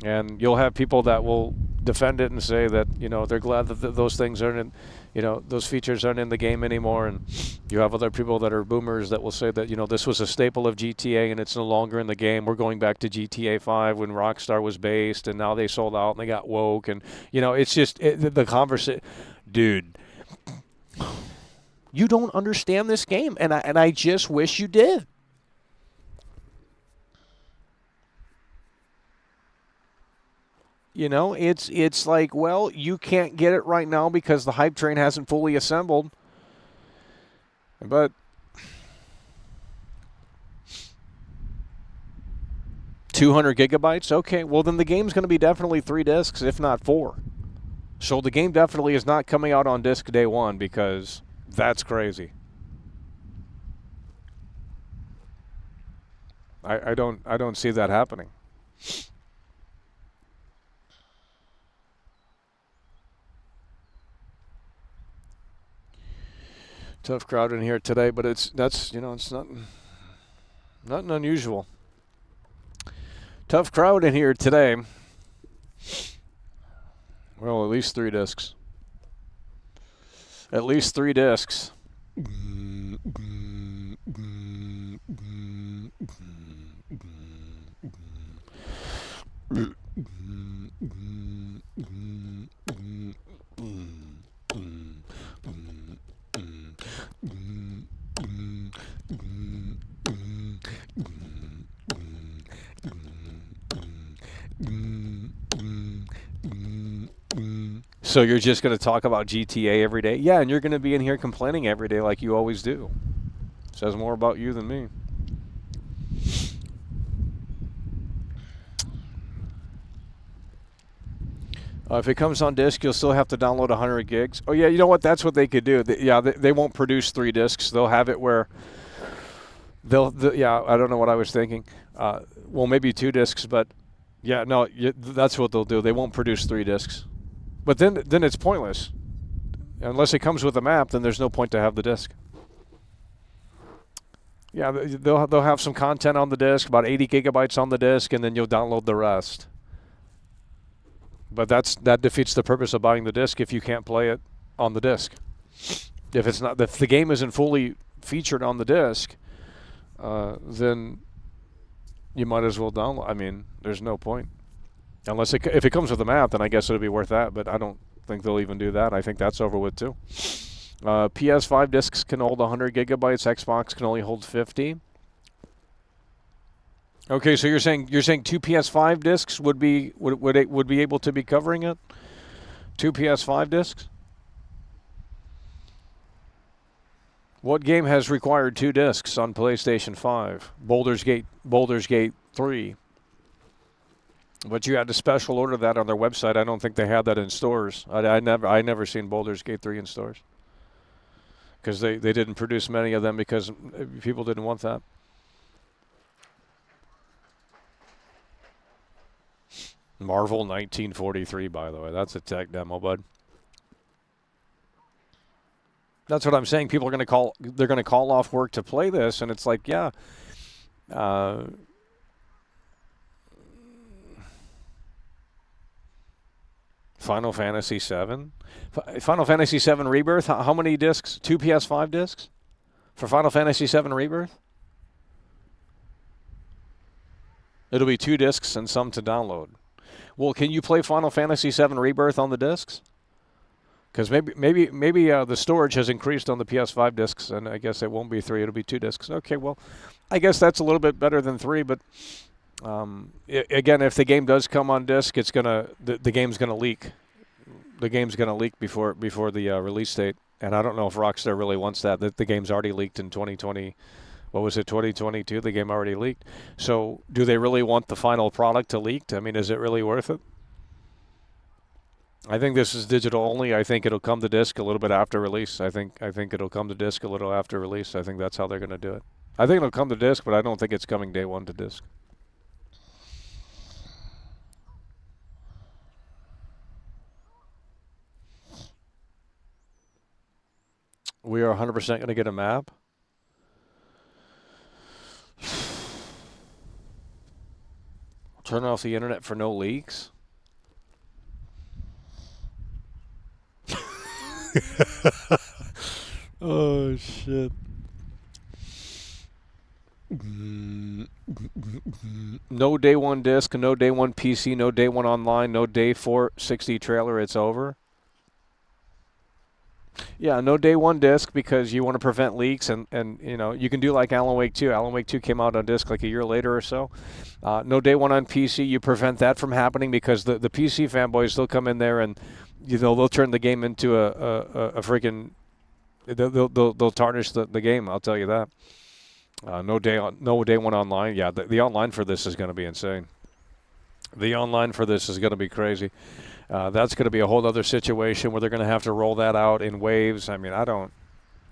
And you'll have people that will defend it and say that, you know, they're glad that those things aren't in, you know, those features aren't in the game anymore. And you have other people that are boomers that will say that, you know, this was a staple of GTA and it's no longer in the game. We're going back to GTA 5 when Rockstar was based, and now they sold out and they got woke. And, you know, it's just the conversation. Dude, you don't understand this game, and I just wish you did. You know, it's like, well, you can't get it right now because the hype train hasn't fully assembled. But 200 gigabytes? Okay, well then the game's going to be definitely 3 discs, if not 4. So the game definitely is not coming out on disc day one, because that's crazy. I don't see that happening. Tough crowd in here today, but it's nothing unusual. Tough crowd in here today. Well, at least 3 discs. At least 3 discs. So you're just going to talk about GTA every day? Yeah, and you're going to be in here complaining every day like you always do. Says more about you than me. If it comes on disc, you'll still have to download 100 gigs. Oh, yeah, you know what? That's what they could do. They won't produce 3 discs. They'll have it where yeah, I don't know what I was thinking. Well, maybe 2 discs, but yeah, no, that's what they'll do. They won't produce 3 discs. But then it's pointless. Unless it comes with a map, then there's no point to have the disc. Yeah, they'll have some content on the disc, about 80 gigabytes on the disc, and then you'll download the rest. But that defeats the purpose of buying the disc if you can't play it on the disc. If the game isn't fully featured on the disc, then you might as well download. I mean, there's no point. Unless if it comes with a map, then I guess it'll be worth that. But I don't think they'll even do that. I think that's over with too. PS5 discs can hold 100 gigabytes. Xbox can only hold 50. Okay, so you're saying 2 PS5 discs would be able to be covering it? 2 PS5 discs? What game has required 2 discs on PlayStation 5? Baldur's Gate 3. But you had to special order that on their website. I don't think they had that in stores. I never seen Baldur's Gate 3 in stores. Because they didn't produce many of them because people didn't want that. Marvel 1943, by the way. That's a tech demo, bud. That's what I'm saying. People are they're going to call off work to play this, and it's like, yeah. Final Fantasy VII? Final Fantasy VII Rebirth? How many discs? 2 PS5 discs? For Final Fantasy VII Rebirth? It'll be 2 discs and some to download. Well, can you play Final Fantasy VII Rebirth on the discs? Because maybe the storage has increased on the PS5 discs, and I guess it won't be 3. It'll be 2 discs. Okay, well, I guess that's a little bit better than 3. But again, if the game does come on disc, it's the game's gonna leak. The game's gonna leak before the release date, and I don't know if Rockstar really wants that. The game's already leaked in 2020. What was it, 2022? The game already leaked. So do they really want the final product to leak? I mean, is it really worth it? I think this is digital only. I think it'll come to disc a little bit after release. I think it'll come to disc a little after release. I think that's how they're going to do it. I think it'll come to disc, but I don't think it's coming day one to disc. We are 100% going to get a map. Turn off the internet for no leaks. Oh, shit. No day one disc, no day one PC, no day one online, no day 460 trailer, it's over. Yeah, no day one disc because you want to prevent leaks, and you know, you can do like Alan Wake 2. Alan Wake 2 came out on disc like a year later or so. No day one on PC, you prevent that from happening because the PC fanboys, they'll come in there and, you know, they'll turn the game into a freaking, they'll tarnish the game, I'll tell you that. No day one online. Yeah, the online for this is going to be insane. The online for this is going to be crazy. That's going to be a whole other situation where they're going to have to roll that out in waves. I mean, I don't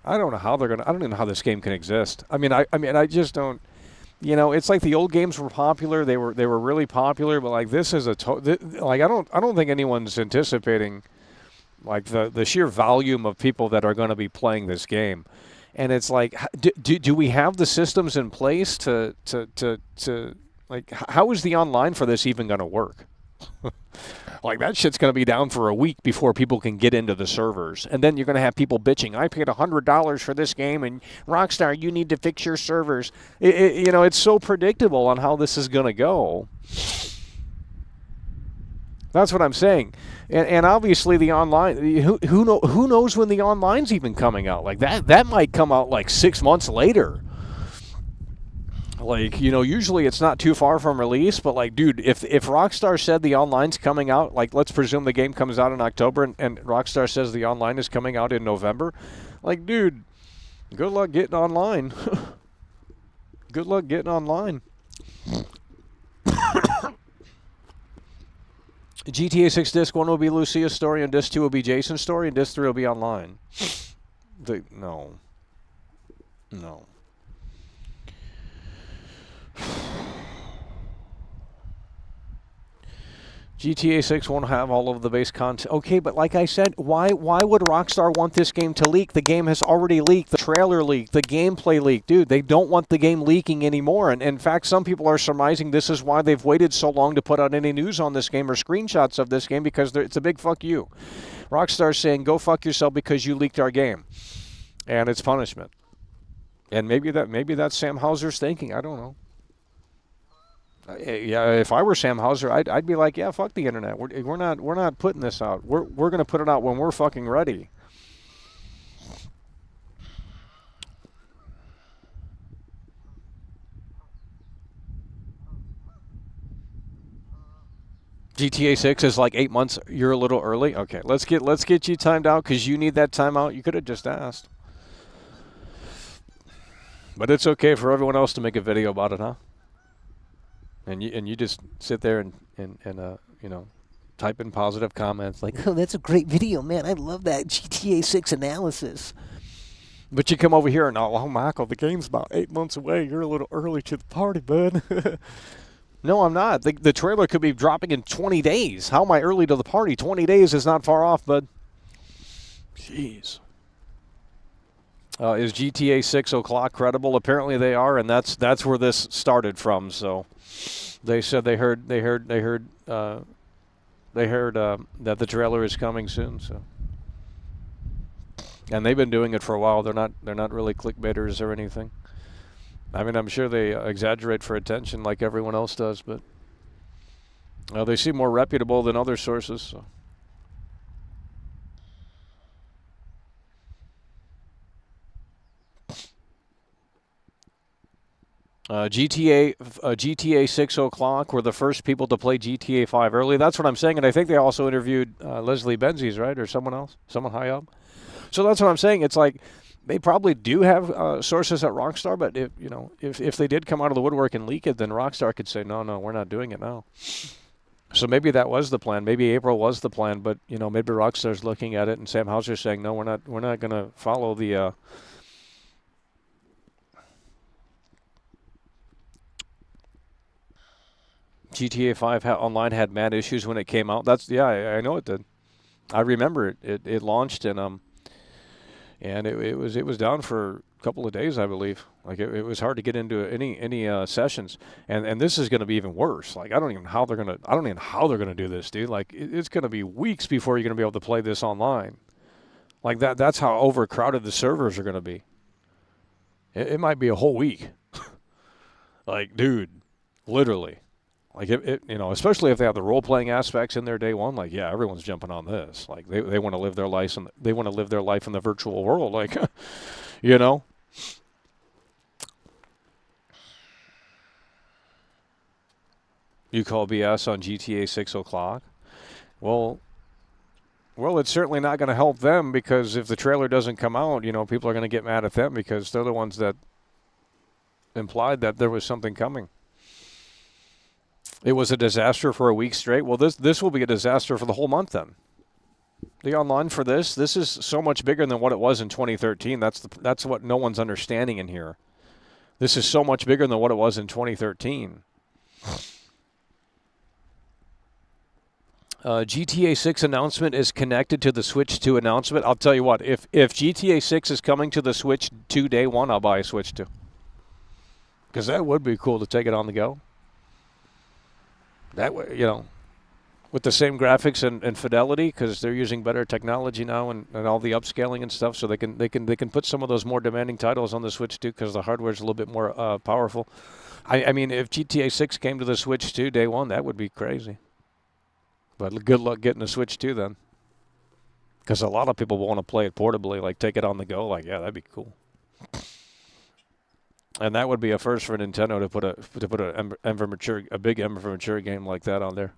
know how they're going to. I don't even know how this game can exist. I mean, I just don't. You know, it's like the old games were popular. They were really popular, but like this is like I don't think anyone's anticipating like the sheer volume of people that are going to be playing this game. And it's like, do we have the systems in place to like, how is the online for this even going to work? Like, that shit's going to be down for a week before people can get into the servers. And then you're going to have people bitching, I paid $100 for this game, and Rockstar, you need to fix your servers. You know, it's so predictable on how this is going to go. That's what I'm saying. And obviously the online, who knows when the online's even coming out? Like, that might come out like 6 months later. Like, you know, usually it's not too far from release, but like, dude, if Rockstar said the online's coming out, like, let's presume the game comes out in October and Rockstar says the online is coming out in November, like, dude, good luck getting online. Good luck getting online. GTA 6 Disc 1 will be Lucia's story, and Disc 2 will be Jason's story, and Disc 3 will be online. No. GTA 6 won't have all of the base content. Okay, but like I said, why would Rockstar want this game to leak? The game has already leaked. The trailer leaked. The gameplay leaked. Dude, they don't want the game leaking anymore. And in fact, some people are surmising this is why they've waited so long to put out any news on this game or screenshots of this game, because it's a big fuck you. Rockstar's saying, go fuck yourself because you leaked our game. And it's punishment. And maybe that's Sam Houser's thinking. I don't know. Yeah, if I were Sam Houser, I'd be like, yeah, fuck the internet. We're not putting this out. We're gonna put it out when we're fucking ready. GTA 6 is like 8 months. You're a little early. Okay, let's get you timed out because you need that timeout. You could have just asked. But it's okay for everyone else to make a video about it, huh? And you just sit there and you know, type in positive comments like, oh, that's a great video, man. I love that GTA 6 analysis. But you come over here and, oh, Michael, the game's about 8 months away. You're a little early to the party, bud. No, I'm not. The trailer could be dropping in 20 days. How am I early to the party? 20 days is not far off, bud. Jeez. Is GTA 6 o'clock credible? Apparently they are, and that's where this started from. So they said they heard that the trailer is coming soon. So, and they've been doing it for a while. They're not really clickbaiters or anything. I mean, I'm sure they exaggerate for attention like everyone else does, but they seem more reputable than other sources. So. GTA 6 o'clock were the first people to play GTA 5 early. That's what I'm saying, and I think they also interviewed Leslie Benzies, right, or someone else, someone high up. So that's what I'm saying. It's like they probably do have sources at Rockstar, but if they did come out of the woodwork and leak it, then Rockstar could say, no, we're not doing it now. So maybe that was the plan. Maybe April was the plan, but maybe Rockstar's looking at it and Sam Houser's saying, no, we're not going to follow the. GTA 5 online had mad issues when it came out. I know it did. I remember it launched and it was down for a couple of days, I believe. Like it was hard to get into any sessions. And this is going to be even worse. Like I don't even know how they're gonna do this, dude. Like it's going to be weeks before you're going to be able to play this online. Like that's how overcrowded the servers are going to be. It might be a whole week. Like, dude, literally. Like especially if they have the role-playing aspects in their day one, like everyone's jumping on this. Like they want to live their life and they want to live their life in the virtual world. Like, You call BS on GTA 6 o'clock? Well, it's certainly not going to help them because if the trailer doesn't come out, people are going to get mad at them because they're the ones that implied that there was something coming. It was a disaster for a week straight. Well, this will be a disaster for the whole month then. The online for this is so much bigger than what it was in 2013. That's what no one's understanding in here. This is so much bigger than what it was in 2013. GTA 6 announcement is connected to the Switch 2 announcement. I'll tell you what, if GTA 6 is coming to the Switch 2 day one, I'll buy a Switch 2. Because that would be cool to take it on the go. That way, with the same graphics and fidelity, because they're using better technology now and all the upscaling and stuff, so they can put some of those more demanding titles on the Switch 2 because the hardware is a little bit more powerful. I mean, if GTA 6 came to the Switch 2 day one, that would be crazy. But good luck getting a Switch 2 then, because a lot of people want to play it portably, like take it on the go. Like, yeah, that'd be cool. And that would be a first for Nintendo to put a big Ember Mature game like that on there.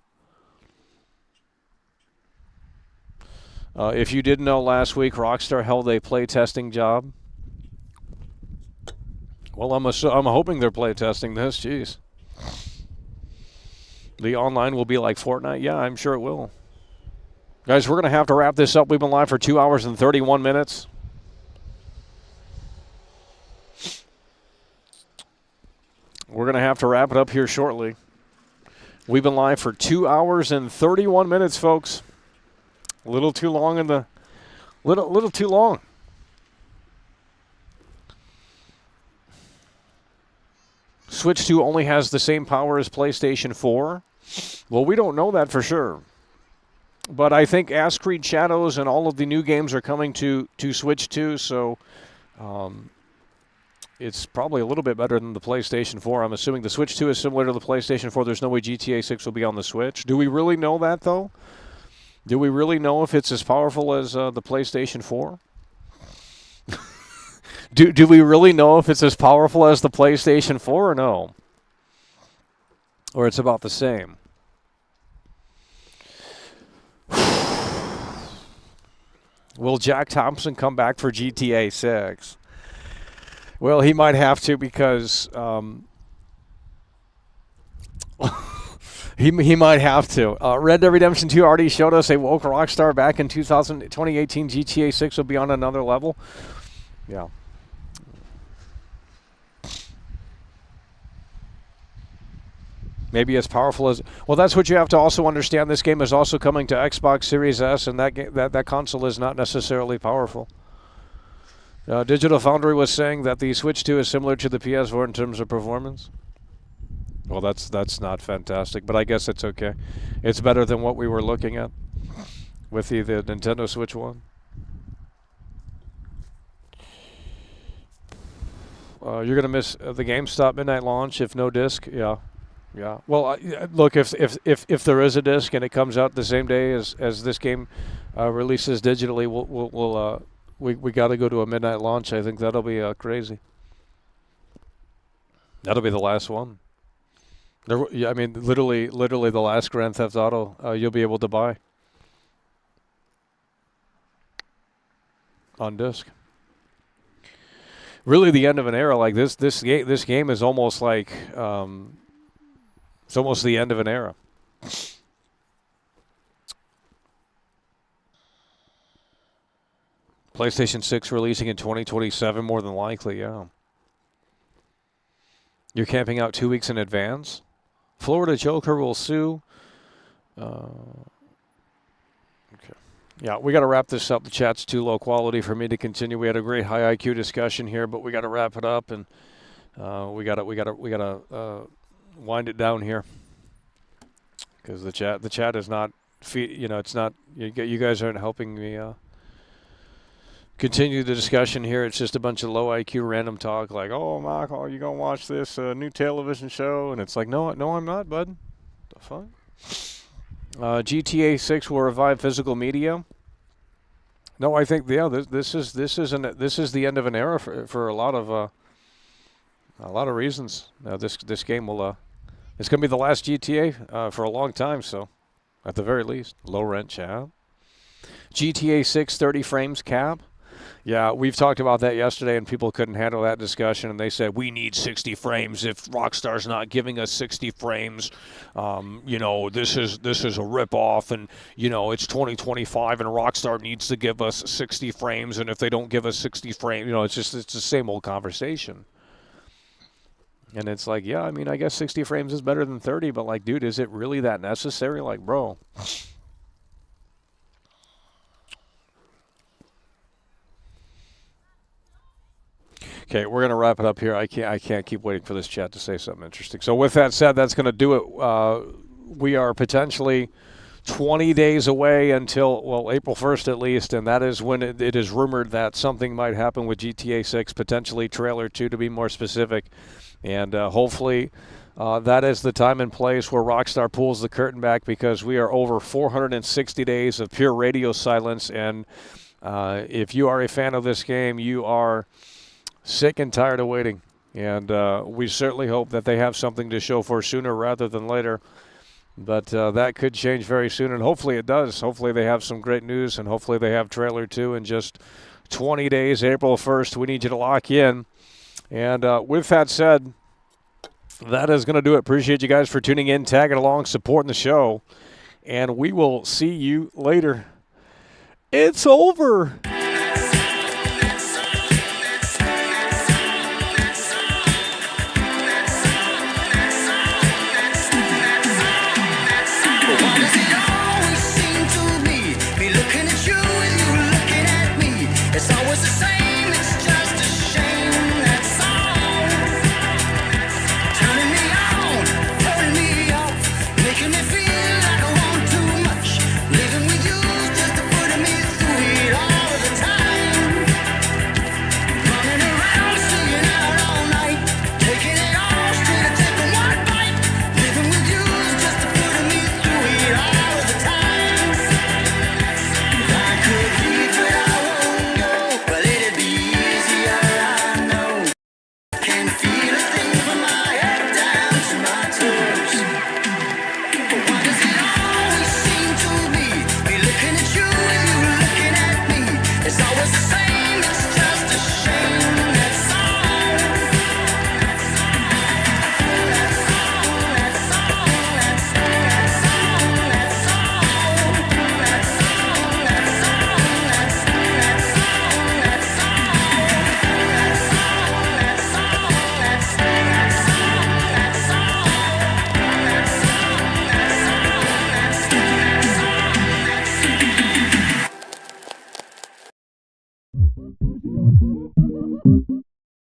If you didn't know, last week Rockstar held a play testing job. Well, I'm hoping they're play testing this. Jeez. The online will be like Fortnite? Yeah, I'm sure it will. Guys, we're going to have to wrap this up. We've been live for 2 hours and 31 minutes. We're going to have to wrap it up here shortly. We've been live for 2 hours and 31 minutes, folks. A little too long in the... Little too long. Switch 2 only has the same power as PlayStation 4. Well, we don't know that for sure. But I think Ash Creed Shadows and all of the new games are coming to Switch 2, so it's probably a little bit better than the PlayStation 4. I'm assuming the Switch 2 is similar to the PlayStation 4. There's no way GTA 6 will be on the Switch. Do we really know that, though? Do we really know if it's as powerful as the PlayStation 4? Do we really know if it's as powerful as the PlayStation 4 or no? Or it's about the same? Will Jack Thompson come back for GTA 6? Well, he might have to because he might have to. Red Dead Redemption 2 already showed us a woke Rockstar back in 2018. GTA 6 will be on another level. Yeah. Maybe as powerful as... Well, that's what you have to also understand. This game is also coming to Xbox Series S, and that console is not necessarily powerful. Digital Foundry was saying that the Switch 2 is similar to the PS4 in terms of performance. Well, that's not fantastic, but I guess it's okay. It's better than what we were looking at with the Nintendo Switch 1. You're going to miss the GameStop midnight launch if no disc. Yeah. Yeah. Well, look, if there is a disc and it comes out the same day as this game releases digitally, we got to go to a midnight launch. I think that'll be crazy. That'll be the last one. I mean, literally the last Grand Theft Auto you'll be able to buy on disc. Really, the end of an era like this. This game is almost like it's almost the end of an era. PlayStation 6 releasing in 2027, more than likely. Yeah. You're camping out 2 weeks in advance. Florida Joker will sue. Okay. Yeah, we got to wrap this up. The chat's too low quality for me to continue. We had a great high IQ discussion here, but we got to wrap it up, and we got to wind it down here because the chat is not it's not you guys aren't helping me continue the discussion here. It's just a bunch of low IQ random talk like, oh, Michael, you gonna watch this new television show? And it's like, no, I'm not, bud. The fuck? GTA 6 will revive physical media. No, I think this is the end of an era for a lot of reasons. This game will it's gonna be the last GTA for a long time. So, at the very least, low rent chat. GTA 6 30 frames cap. Yeah, we've talked about that yesterday, and people couldn't handle that discussion, and they said, we need 60 frames. If Rockstar's not giving us 60 frames, this is a ripoff, and, it's 2025, and Rockstar needs to give us 60 frames, and if they don't give us 60 frames, it's the same old conversation. And it's like, yeah, I mean, I guess 60 frames is better than 30, but, like, dude, is it really that necessary? Like, bro. Okay, we're going to wrap it up here. I can't keep waiting for this chat to say something interesting. So with that said, that's going to do it. We are potentially 20 days away until, well, April 1st at least, and that is when it is rumored that something might happen with GTA 6, potentially Trailer 2 to be more specific. And hopefully that is the time and place where Rockstar pulls the curtain back, because we are over 460 days of pure radio silence. And if you are a fan of this game, you are sick and tired of waiting, and we certainly hope that they have something to show for sooner rather than later, but that could change very soon, and hopefully it does. Hopefully they have some great news, and hopefully they have Trailer 2 in just 20 days, April 1st. We need you to lock in, and with that said, that is going to do it. Appreciate you guys for tuning in, tagging along, supporting the show, and we will see you later. It's over.